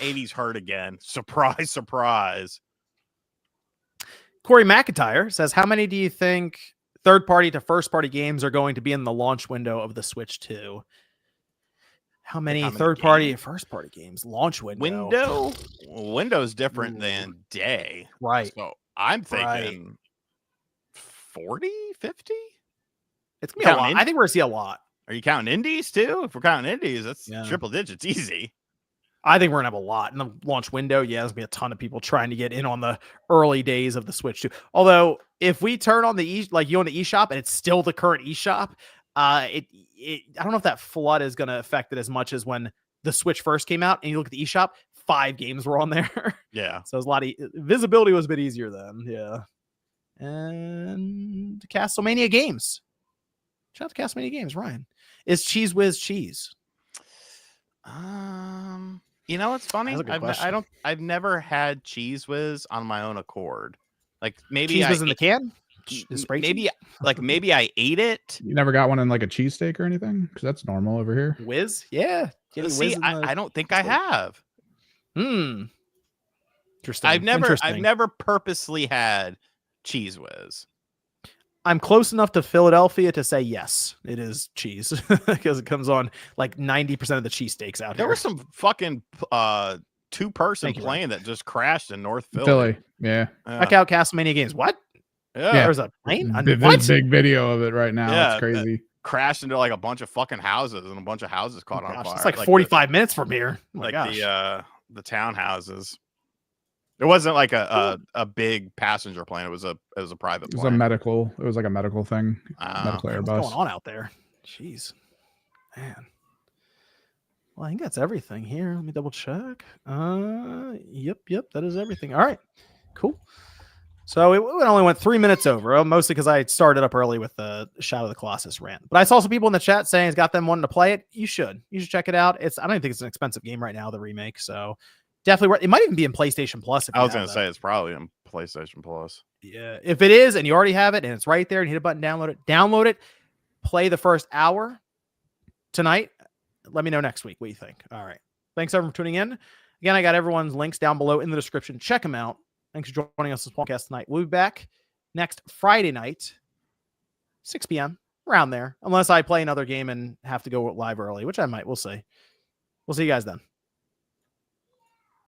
AD's hurt again. Surprise, surprise. Corey McIntyre says, how many do you think third-party to first-party games are going to be in the launch window of the Switch 2? How many third-party, first-party games? Launch window? Window's different than day. Right. So I'm thinking 40, 50? It's going to be a lot. I think we're going to see a lot. Are you counting indies, too? If we're counting indies, that's triple digits. Easy. I think we're going to have a lot in the launch window. Yeah, there's going to be a ton of people trying to get in on the early days of the Switch 2. Although, if we turn on the you on the eShop and it's still the current eShop, I don't know if that flood is going to affect it as much as when the Switch first came out and you look at the eShop, 5 games were on there. Yeah. So it was a lot of visibility was a bit easier then. Yeah. And Castlemania Games. Shout out to Castlemania Games, Ryan. Is Cheese Whiz cheese? You know what's funny? Question. I've never had Cheese Whiz on my own accord. Like maybe Cheese Whiz in the can? Maybe I ate it. You never got one in like a cheesesteak or anything? Because that's normal over here. Whiz? Yeah. See, I don't think I have. Interesting. I've never purposely had Cheese Whiz. I'm close enough to Philadelphia to say yes, it is cheese because it comes on like 90% of the cheesesteaks out here. There was some fucking 2-person plane that just crashed in North Philly. Yeah. Check out Castlemania Games. What? Yeah. There's a plane? Big video of it right now. Yeah, it's crazy. Crashed into like a bunch of fucking houses and a bunch of houses caught on fire. It's like 45 minutes from here. The townhouses. It wasn't like a big passenger plane. It was a private plane. It was like a medical thing. Medical Airbus. What's going on out there? Jeez. Man. Well, I think that's everything here. Let me double check. Yep, that is everything. All right. Cool. So it only went 3 minutes over, mostly because I started up early with the Shadow of the Colossus rant. But I saw some people in the chat saying it's got them wanting to play it. You should check it out. I don't even think it's an expensive game right now, the remake. So definitely, it might even be in PlayStation Plus. I was going to say it's probably in PlayStation Plus. Yeah, if it is, and you already have it, and it's right there, and hit a button, download it, play the first hour tonight. Let me know next week what you think. All right. Thanks everyone for tuning in. Again, I got everyone's links down below in the description. Check them out. Thanks for joining us on Spawncast tonight. We'll be back next Friday night, 6 p.m. around there, unless I play another game and have to go live early, which I might. We'll see. We'll see you guys then.